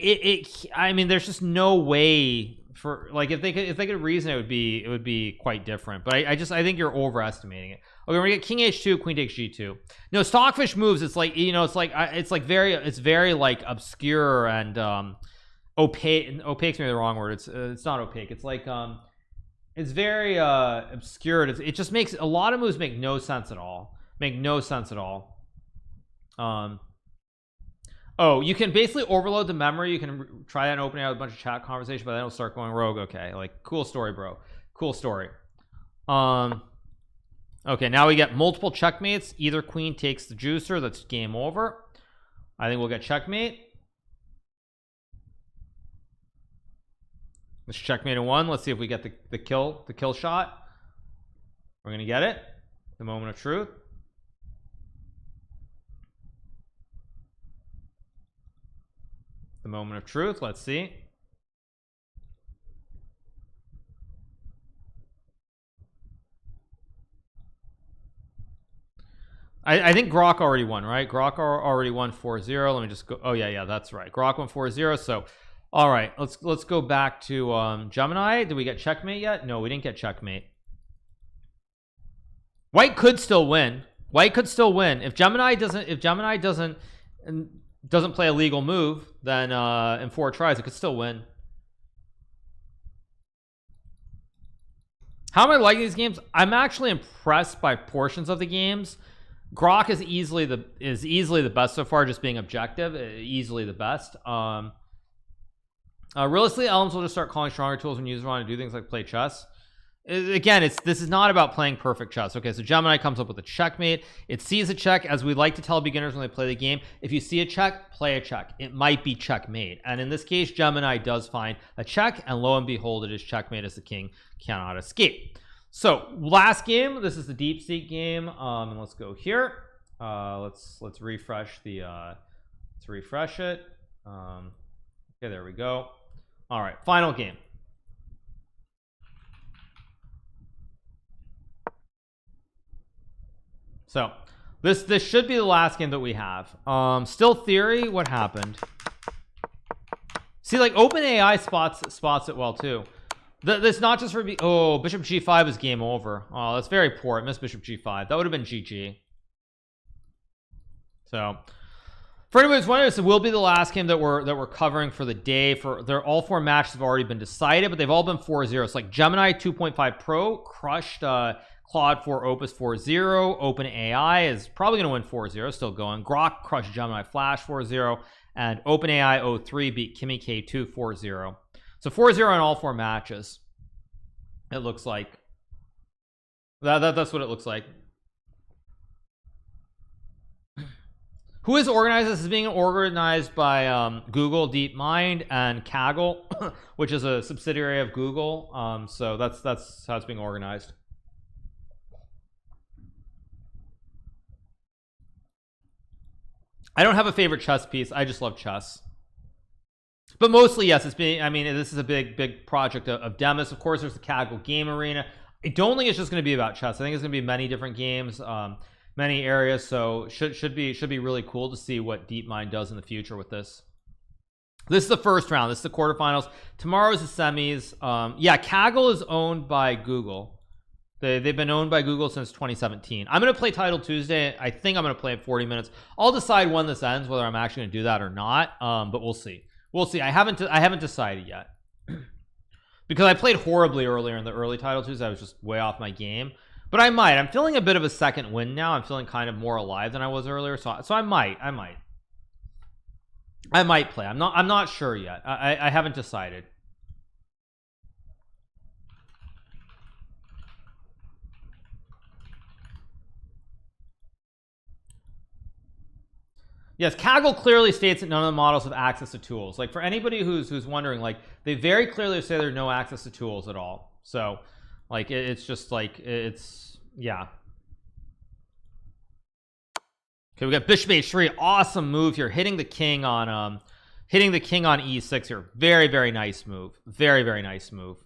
I mean, there's just no way for, like, if they could reason, it would be quite different. But I think you're overestimating it. Okay, we're gonna get king h2, queen takes g2. No, Stockfish moves, it's like, you know, it's like very like obscure and opaque. Opaque's maybe the wrong word. It's not opaque. It's like it's very obscure. It just makes a lot of moves make no sense at all. Oh, you can basically overload the memory. You can try that and open it out with a bunch of chat conversation, but then it'll start going rogue. Okay, like, cool story, bro. Cool story. Okay, now we get multiple checkmates. Either queen takes the juicer. That's game over. I think we'll get checkmate. Let's checkmate in one. Let's see if we get the kill shot. We're gonna get it. The moment of truth. The moment of truth. Let's see. I think Grok already won, right? Grok already won 4-0. Let me just go. Oh yeah, that's right. Grok won 4-0. So all right, let's go back to Gemini. Did we get checkmate yet? No, we didn't get checkmate. White could still win. If Gemini doesn't play a legal move, then in 4 tries it could still win. How am I liking these games? I'm actually impressed by portions of the games. Grok is easily the best so far, just being objective, easily the best. Realistically, elements will just start calling stronger tools when users want to do things like play chess. Again, this is not about playing perfect chess. Okay, so Gemini comes up with a checkmate. It sees a check, as we like to tell beginners when they play the game. If you see a check, play a check. It might be checkmate, and in this case, Gemini does find a check, and lo and behold, it is checkmate, as the king cannot escape. So last game, this is the deep seek game, and let's go here. Let's refresh the let's refresh it. Okay, there we go. All right, final game. So this should be the last game that we have. Still theory. What happened? See, like, OpenAI spots it well too. This not just for oh, bishop g5 is game over. Oh, that's very poor. I missed bishop g5. That would have been GG. So for anyone who's wondering, this will be the last game that we're covering for the day. All 4 matches have already been decided, but they've all been 4-0. It's like Gemini 2.5 Pro crushed Claude 4 Opus 4-0. OpenAI is probably going to win 4-0, still going. Grok crushed Gemini Flash 4-0, and OpenAI 03 beat Kimi K2 4-0. So 4-0 in all 4 matches. It looks like that's what it looks like. Who is organized? This is being organized by Google DeepMind and Kaggle, which is a subsidiary of Google. So that's how it's being organized. I don't have a favorite chess piece. I just love chess. But mostly, yes, it's being, I mean, this is a big project of Demis. Of course, there's the Kaggle game arena. I don't think it's just going to be about chess. I think it's going to be many different games, many areas. So should be really cool to see what DeepMind does in the future with this. This is the first round. This is the quarterfinals. Tomorrow is the semis. Yeah, Kaggle is owned by Google. They've been owned by Google since 2017. I'm going to play Title Tuesday. I think I'm going to play it 40 minutes. I'll decide when this ends, whether I'm actually going to do that or not. But we'll see. We'll see. I haven't decided yet. Because I played horribly earlier in the early Title Tuesday. I was just way off my game. But I might. I'm feeling a bit of a second win now. I'm feeling kind of more alive than I was earlier. So I might play. I'm not sure yet. I haven't decided. Yes, Kaggle clearly states that none of the models have access to tools. Like, for anybody who's wondering, like, they very clearly say there's no access to tools at all. So like it's just like, it's, yeah. Okay, we got bishop h3. Awesome move here, hitting the king on e6 here. Very, very nice move. Very, very nice move.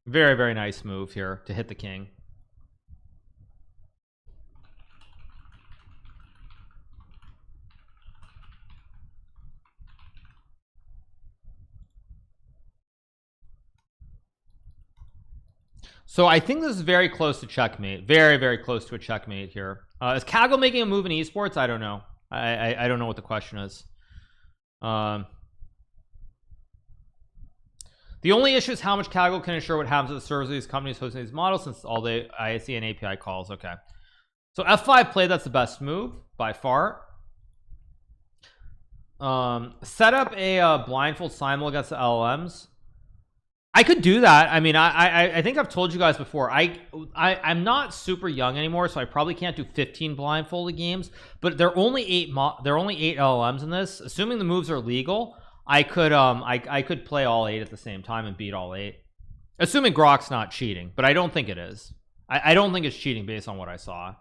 Very, very nice move here to hit the king. So I think this is very close to checkmate. Very, very close to a checkmate here. Is Kaggle making a move in esports? I don't know. I don't know what the question is. The only issue is how much Kaggle can ensure what happens to the servers of these companies hosting these models, since all the ISC and API calls. Okay, so F5 play, that's the best move by far. Set up a blindfold simul against the LLMs. I could do that. I mean, I think I've told you guys before, I'm not super young anymore, so I probably can't do 15 blindfolded games, but there are only 8 LLMs in this. Assuming the moves are legal, I could play all 8 at the same time and beat all 8, assuming Grok's not cheating, but I don't think it is. I don't think it's cheating based on what I saw.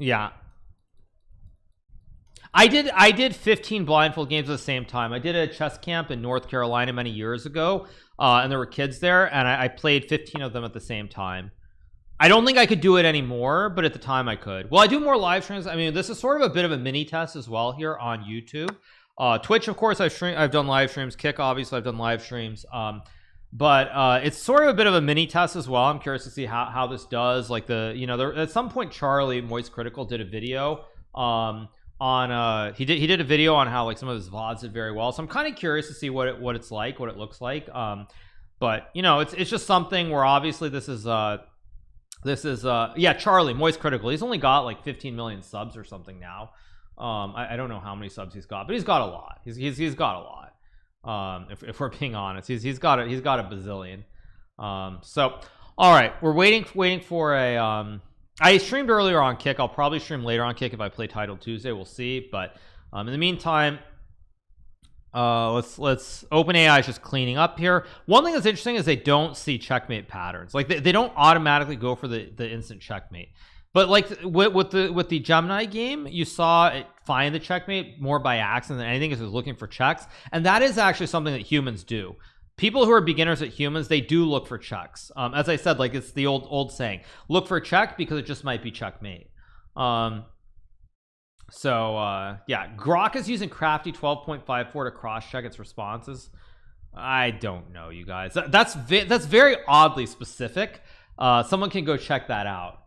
Yeah, I did 15 blindfold games at the same time. I did a chess camp in North Carolina many years ago, and there were kids there, and I played 15 of them at the same time. I don't think I could do it anymore, but at the time I could. Well, I do more live streams. I mean, this is sort of a bit of a mini test as well here on YouTube. Twitch, of course, I've done live streams. Kick, obviously, I've done live streams. But it's sort of a bit of a mini test as well. I'm curious to see how this does. Like there at some point, Charlie Moist Critical did a video on he did a video on how like some of his VODs did very well. So I'm kind of curious to see what it looks like. But you know, it's just something where obviously this is yeah, Charlie Moist Critical. He's only got like 15 million subs or something now. I don't know how many subs he's got, but he's got a lot. He's got a lot. If we're being honest, he's got a bazillion. So all right, we're waiting for a I streamed earlier on Kick. I'll probably stream later on Kick if I play Title Tuesday. We'll see. But in the meantime, let's OpenAI is just cleaning up here. One thing that's interesting is they don't see checkmate patterns. Like they don't automatically go for the instant checkmate. But like with the Gemini game, you saw it find the checkmate more by accident than anything, because it was looking for checks, and that is actually something that humans do. People who are beginners at humans, they do look for checks. As I said, like it's the old saying, look for a check because it just might be checkmate. Yeah, Grok is using Crafty 12.54 to cross check its responses. I don't know, you guys. That's very oddly specific. Someone can go check that out.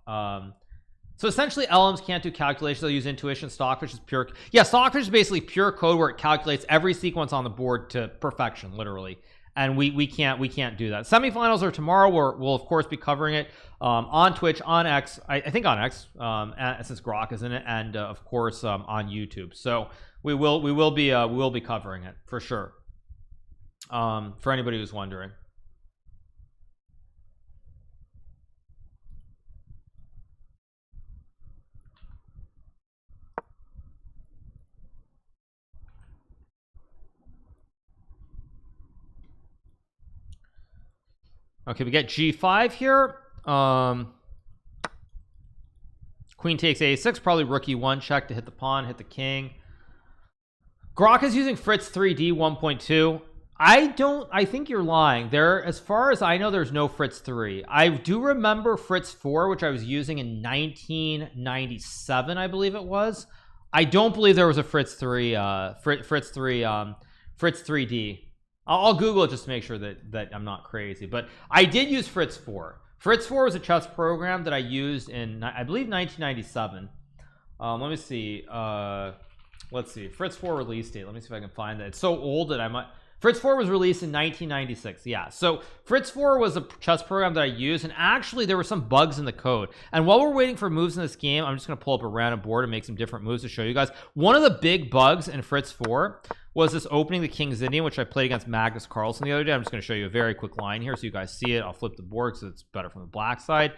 So essentially LLMs can't do calculations. They'll use intuition. Stockfish is pure. Yeah, Stockfish is basically pure code where it calculates every sequence on the board to perfection, literally. And we can't do that. Semifinals are tomorrow. We'll of course be covering it on Twitch, on X, I think on X, since Grok is in it, and of course on YouTube. So we will be covering it for sure. For anybody who's wondering. Okay, we get G5 here. Queen takes A6, probably rookie 1 check to hit the pawn, hit the king. Grok is using Fritz 3D 1.2. I think you're lying. As far as I know, there's no Fritz 3. I do remember Fritz 4, which I was using in 1997, I believe it was. I don't believe there was a Fritz 3 Fritz 3D. I'll Google it just to make sure that I'm not crazy, but I did use Fritz 4. Fritz 4 was a chess program that I used in, I believe, 1997. Let me see. Let's see. Fritz 4 release date. Let me see if I can find that. It's so old that I might. Fritz 4 was released in 1996. Yeah, so Fritz 4 was a chess program that I used, and actually there were some bugs in the code. And while we're waiting for moves in this game, I'm just going to pull up a random board and make some different moves to show you guys. One of the big bugs in Fritz 4 was this opening the King's Indian, which I played against Magnus Carlsen the other day. I'm just going to show you a very quick line here so you guys see it. I'll flip the board because it's better from the black side.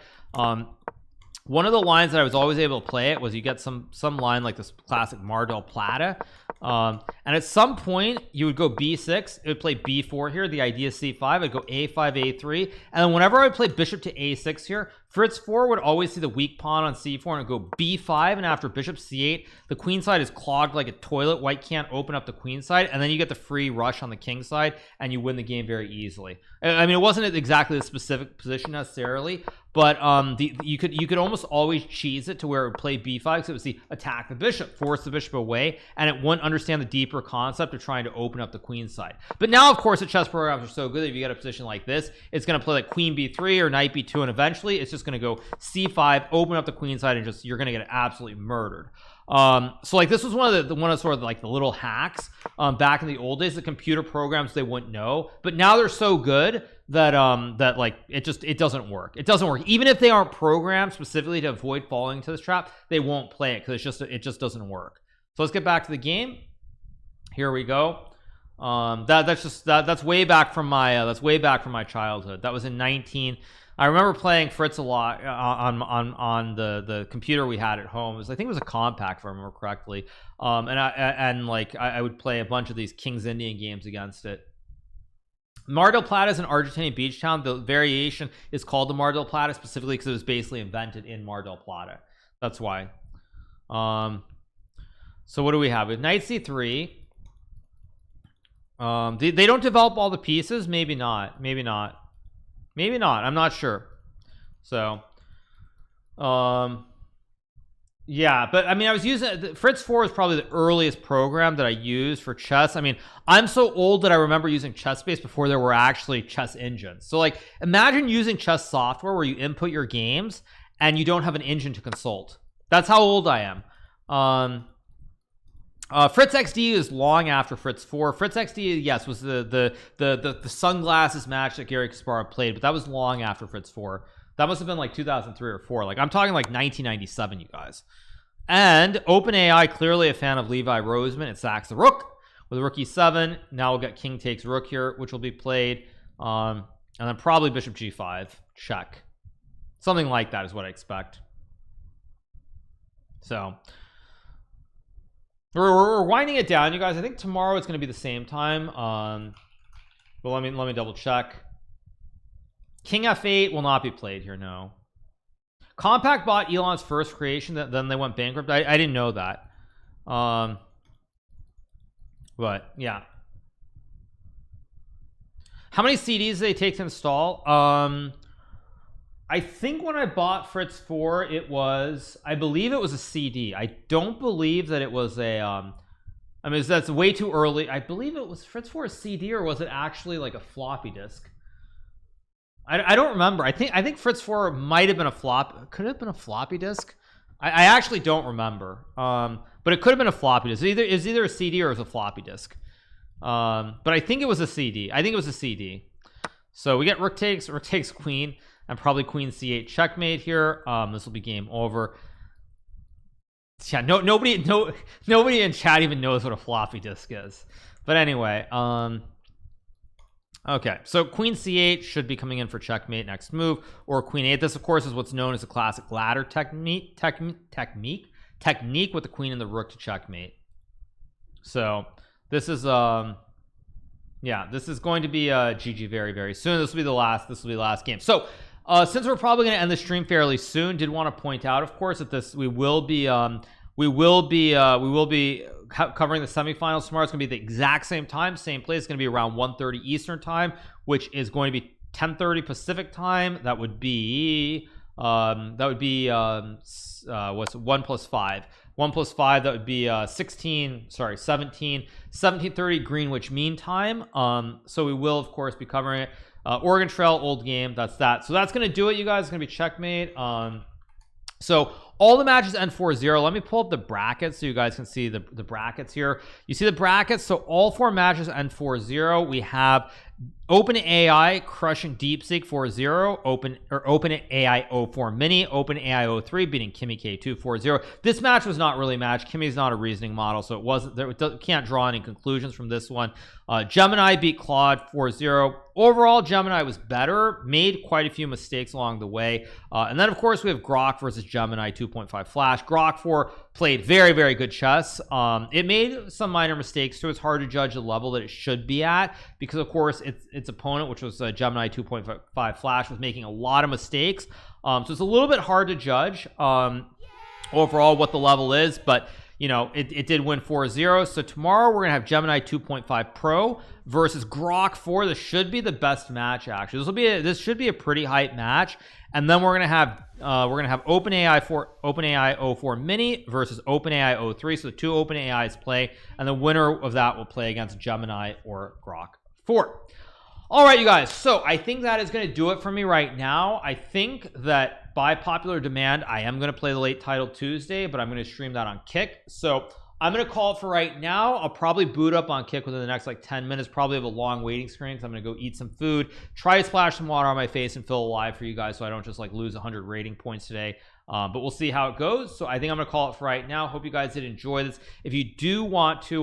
One of the lines that I was always able to play it was you get some line like this classic Mar del Plata, And at some point you would go b6, it would play b4 here, the idea is c5, I'd go a5 a3, and then whenever I would play bishop to a6 here, Fritz 4 would always see the weak pawn on c4 and go b5, and after bishop c8 the queen side is clogged like a toilet. White can't open up the queen side, and then you get the free rush on the king side and you win the game very easily. I mean, it wasn't exactly the specific position necessarily, but you could almost always cheese it to where it would play b5 because it would see attack the bishop, force the bishop away, and it wouldn't understand the deeper concept of trying to open up the queen side. But now of course the chess programs are so good that if you get a position like this, it's going to play like queen b3 or knight b2, and eventually it's just going to go c5, open up the queen side, and just you're going to get absolutely murdered. So like this was one of sort of like the little hacks back in the old days, the computer programs they wouldn't know, but now they're so good that that like it doesn't work. It doesn't work even if they aren't programmed specifically to avoid falling into this trap. They won't play it because it just doesn't work. So let's get back to the game. Here we go. That's way back from my childhood. That was in 19. I remember playing Fritz a lot on the computer we had at home. I think it was a compact if I remember correctly. And I would play a bunch of these King's Indian games against it. Mar del Plata is an Argentinian beach town. The variation is called the Mar del Plata specifically because it was basically invented in Mar del Plata. That's why. So what do we have? We have knight c3. They don't develop all the pieces. Maybe not. I'm not sure. So yeah, but I mean, I was using Fritz 4 is probably the earliest program that I used for chess. I mean, I'm so old that I remember using ChessBase before there were actually chess engines. So like imagine using chess software where you input your games and you don't have an engine to consult. That's how old I am. Fritz XD is long after Fritz 4. Fritz XD, yes, was the sunglasses match that Gary Kasparov played, but that was long after Fritz 4. That must have been like 2003 or 4. Like I'm talking like 1997, you guys. And OpenAI, clearly a fan of Levi Roseman. It sacks the rook with rook e7. Now we'll get king takes rook here, which will be played. And then probably bishop g5, check. Something like that is what I expect. So we're winding it down, you guys. I think tomorrow it's going to be the same time. But let me double check. King f8 will not be played here. No. Compact bought Elon's first creation, then they went bankrupt. I didn't know that. But yeah. How many CDs do they take to install? I think when I bought Fritz 4, I believe it was a CD. I don't believe that it was a I mean, that's way too early. I believe it was Fritz 4 a CD, or was it actually like a floppy disk? I don't remember. I think Fritz 4 might have been a flop. Could it have been a floppy disk? I actually don't remember. But it could have been a floppy disk. It was either a CD or it was a floppy disk. But I think it was a CD. I think it was a CD. So we get rook takes queen, and probably queen c8 checkmate here. This will be game over. Yeah, nobody in chat even knows what a floppy disk is. But anyway, okay, so queen c8 should be coming in for checkmate next move, or queen 8. This of course is what's known as a classic ladder technique with the queen and the rook to checkmate. So this is yeah, this is going to be GG very, very soon. This will be the last game. So since we're probably going to end the stream fairly soon, did want to point out, of course, that we will be covering the semifinals tomorrow. It's going to be the exact same time, same place. It's going to be around 1:30 Eastern time, which is going to be 10:30 Pacific time. That would be what's 1 plus 5? 1 plus 5, that would be 17:30 Greenwich Mean Time. So we will of course be covering it. Oregon Trail, old game. That's that. So that's gonna do it, you guys. It's gonna be checkmate. So all the matches end 4-0. Let me pull up the brackets so you guys can see the brackets here. You see the brackets. So all 4 matches end 4-0. We have OpenAI crushing DeepSeek 4-0, OpenAI 04 Mini, OpenAI 03 beating Kimi K2 4-0. This match was not really a match. Kimi's not a reasoning model, so it wasn't there. Can't draw any conclusions from this one. Gemini beat Claude 4-0. Overall, Gemini was better, made quite a few mistakes along the way. And then of course we have Grok versus Gemini 2.0. 2.5 flash. Grok 4 played very, very good chess. It made some minor mistakes, so it's hard to judge the level that it should be at, because of course its opponent, which was Gemini 2.5 flash, was making a lot of mistakes. So it's a little bit hard to judge overall what the level is, but you know, it did win 4-0. So tomorrow we're gonna have Gemini 2.5 Pro versus Grok 4. This should be the best match, actually. This should be a pretty hype match. And then we're gonna have OpenAI 04 Mini versus OpenAI 03. So the two OpenAIs play, and the winner of that will play against Gemini or Grok 4. All right, you guys, so I think that is going to do it for me right now. I think that by popular demand, I am going to play the late title Tuesday, but I'm going to stream that on Kick. So I'm going to call it for right now. I'll probably boot up on Kick within the next like 10 minutes, probably have a long waiting screen, because I'm going to go eat some food, try to splash some water on my face and feel alive for you guys, so I don't just like lose 100 rating points today. But we'll see how it goes. So I think I'm going to call it for right now. Hope you guys did enjoy this. If you do want to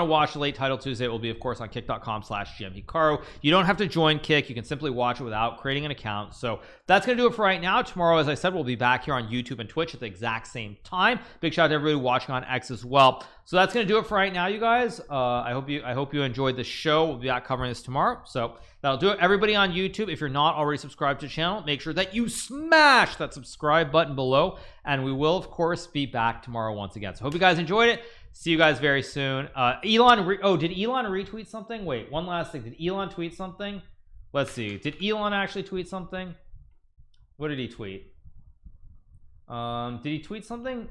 watch the late title Tuesday, it will be, of course, on kick.com/GMHikaru. You don't have to join Kick. You can simply watch it without creating an account. So that's going to do it for right now. Tomorrow, as I said, we'll be back here on YouTube and Twitch at the exact same time. Big shout out to everybody watching on X as well. So that's going to do it for right now, you guys. I hope you enjoyed the show. We'll be back covering this tomorrow. So that'll do it. Everybody on YouTube, if you're not already subscribed to the channel, make sure that you smash that subscribe button below. And we will, of course, be back tomorrow once again. So hope you guys enjoyed it. See you guys very soon. Did Elon retweet something? Wait, one last thing. Did Elon tweet something? Let's see. Did Elon actually tweet something? What did he tweet? Did he tweet something?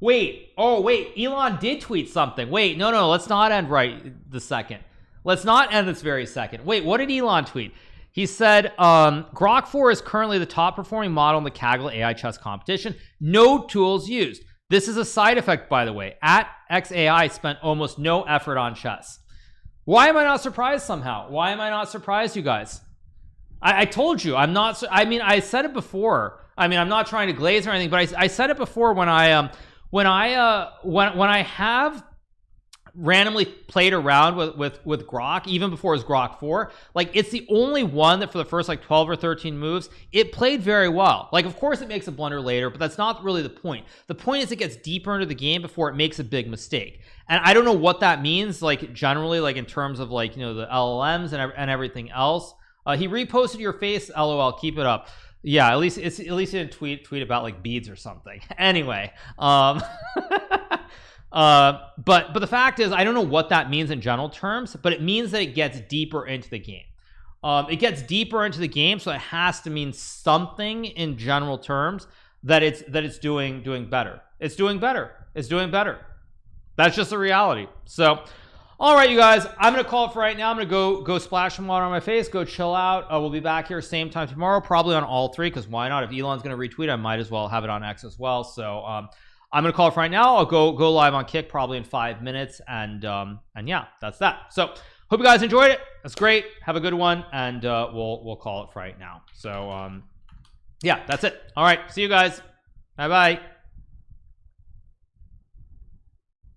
Wait. Oh, wait. Elon did tweet something. Wait, no. Let's not end right the second. Let's not end this very second. Wait, what did Elon tweet? He said, Grok 4 is currently the top performing model in the Kaggle AI chess competition. No tools used. This is a side effect, by the way. @XAI spent almost no effort on chess. Why am I not surprised somehow? Why am I not surprised, you guys? I told you, I'm not, I mean, I said it before. I mean, I'm not trying to glaze or anything, but I said it before when I have randomly played around with Grok, even before it was Grok 4. Like, it's the only one that for the first like 12 or 13 moves, it played very well. Like, of course it makes a blunder later, but that's not really the point. The point is it gets deeper into the game before it makes a big mistake. And I don't know what that means, like generally, like in terms of like, you know, the LLMs and everything else. He reposted your face, LOL, keep it up. Yeah, at least he didn't tweet about like beads or something. Anyway, but the fact is, I don't know what that means in general terms, but it means that it gets deeper into the game. It gets deeper into the game, so it has to mean something in general terms that it's doing better. It's doing better. That's just the reality. So, all right, you guys, I'm gonna call it for right now. I'm gonna go splash some water on my face, go chill out. We'll be back here same time tomorrow, probably on all three, because why not? If Elon's gonna retweet, I might as well have it on X as well. So I'm gonna call it for right now. I'll go live on Kick probably in 5 minutes, and yeah, that's that. So hope you guys enjoyed it. That's great. Have a good one, and we'll call it for right now. So yeah, that's it. All right, see you guys. Bye bye.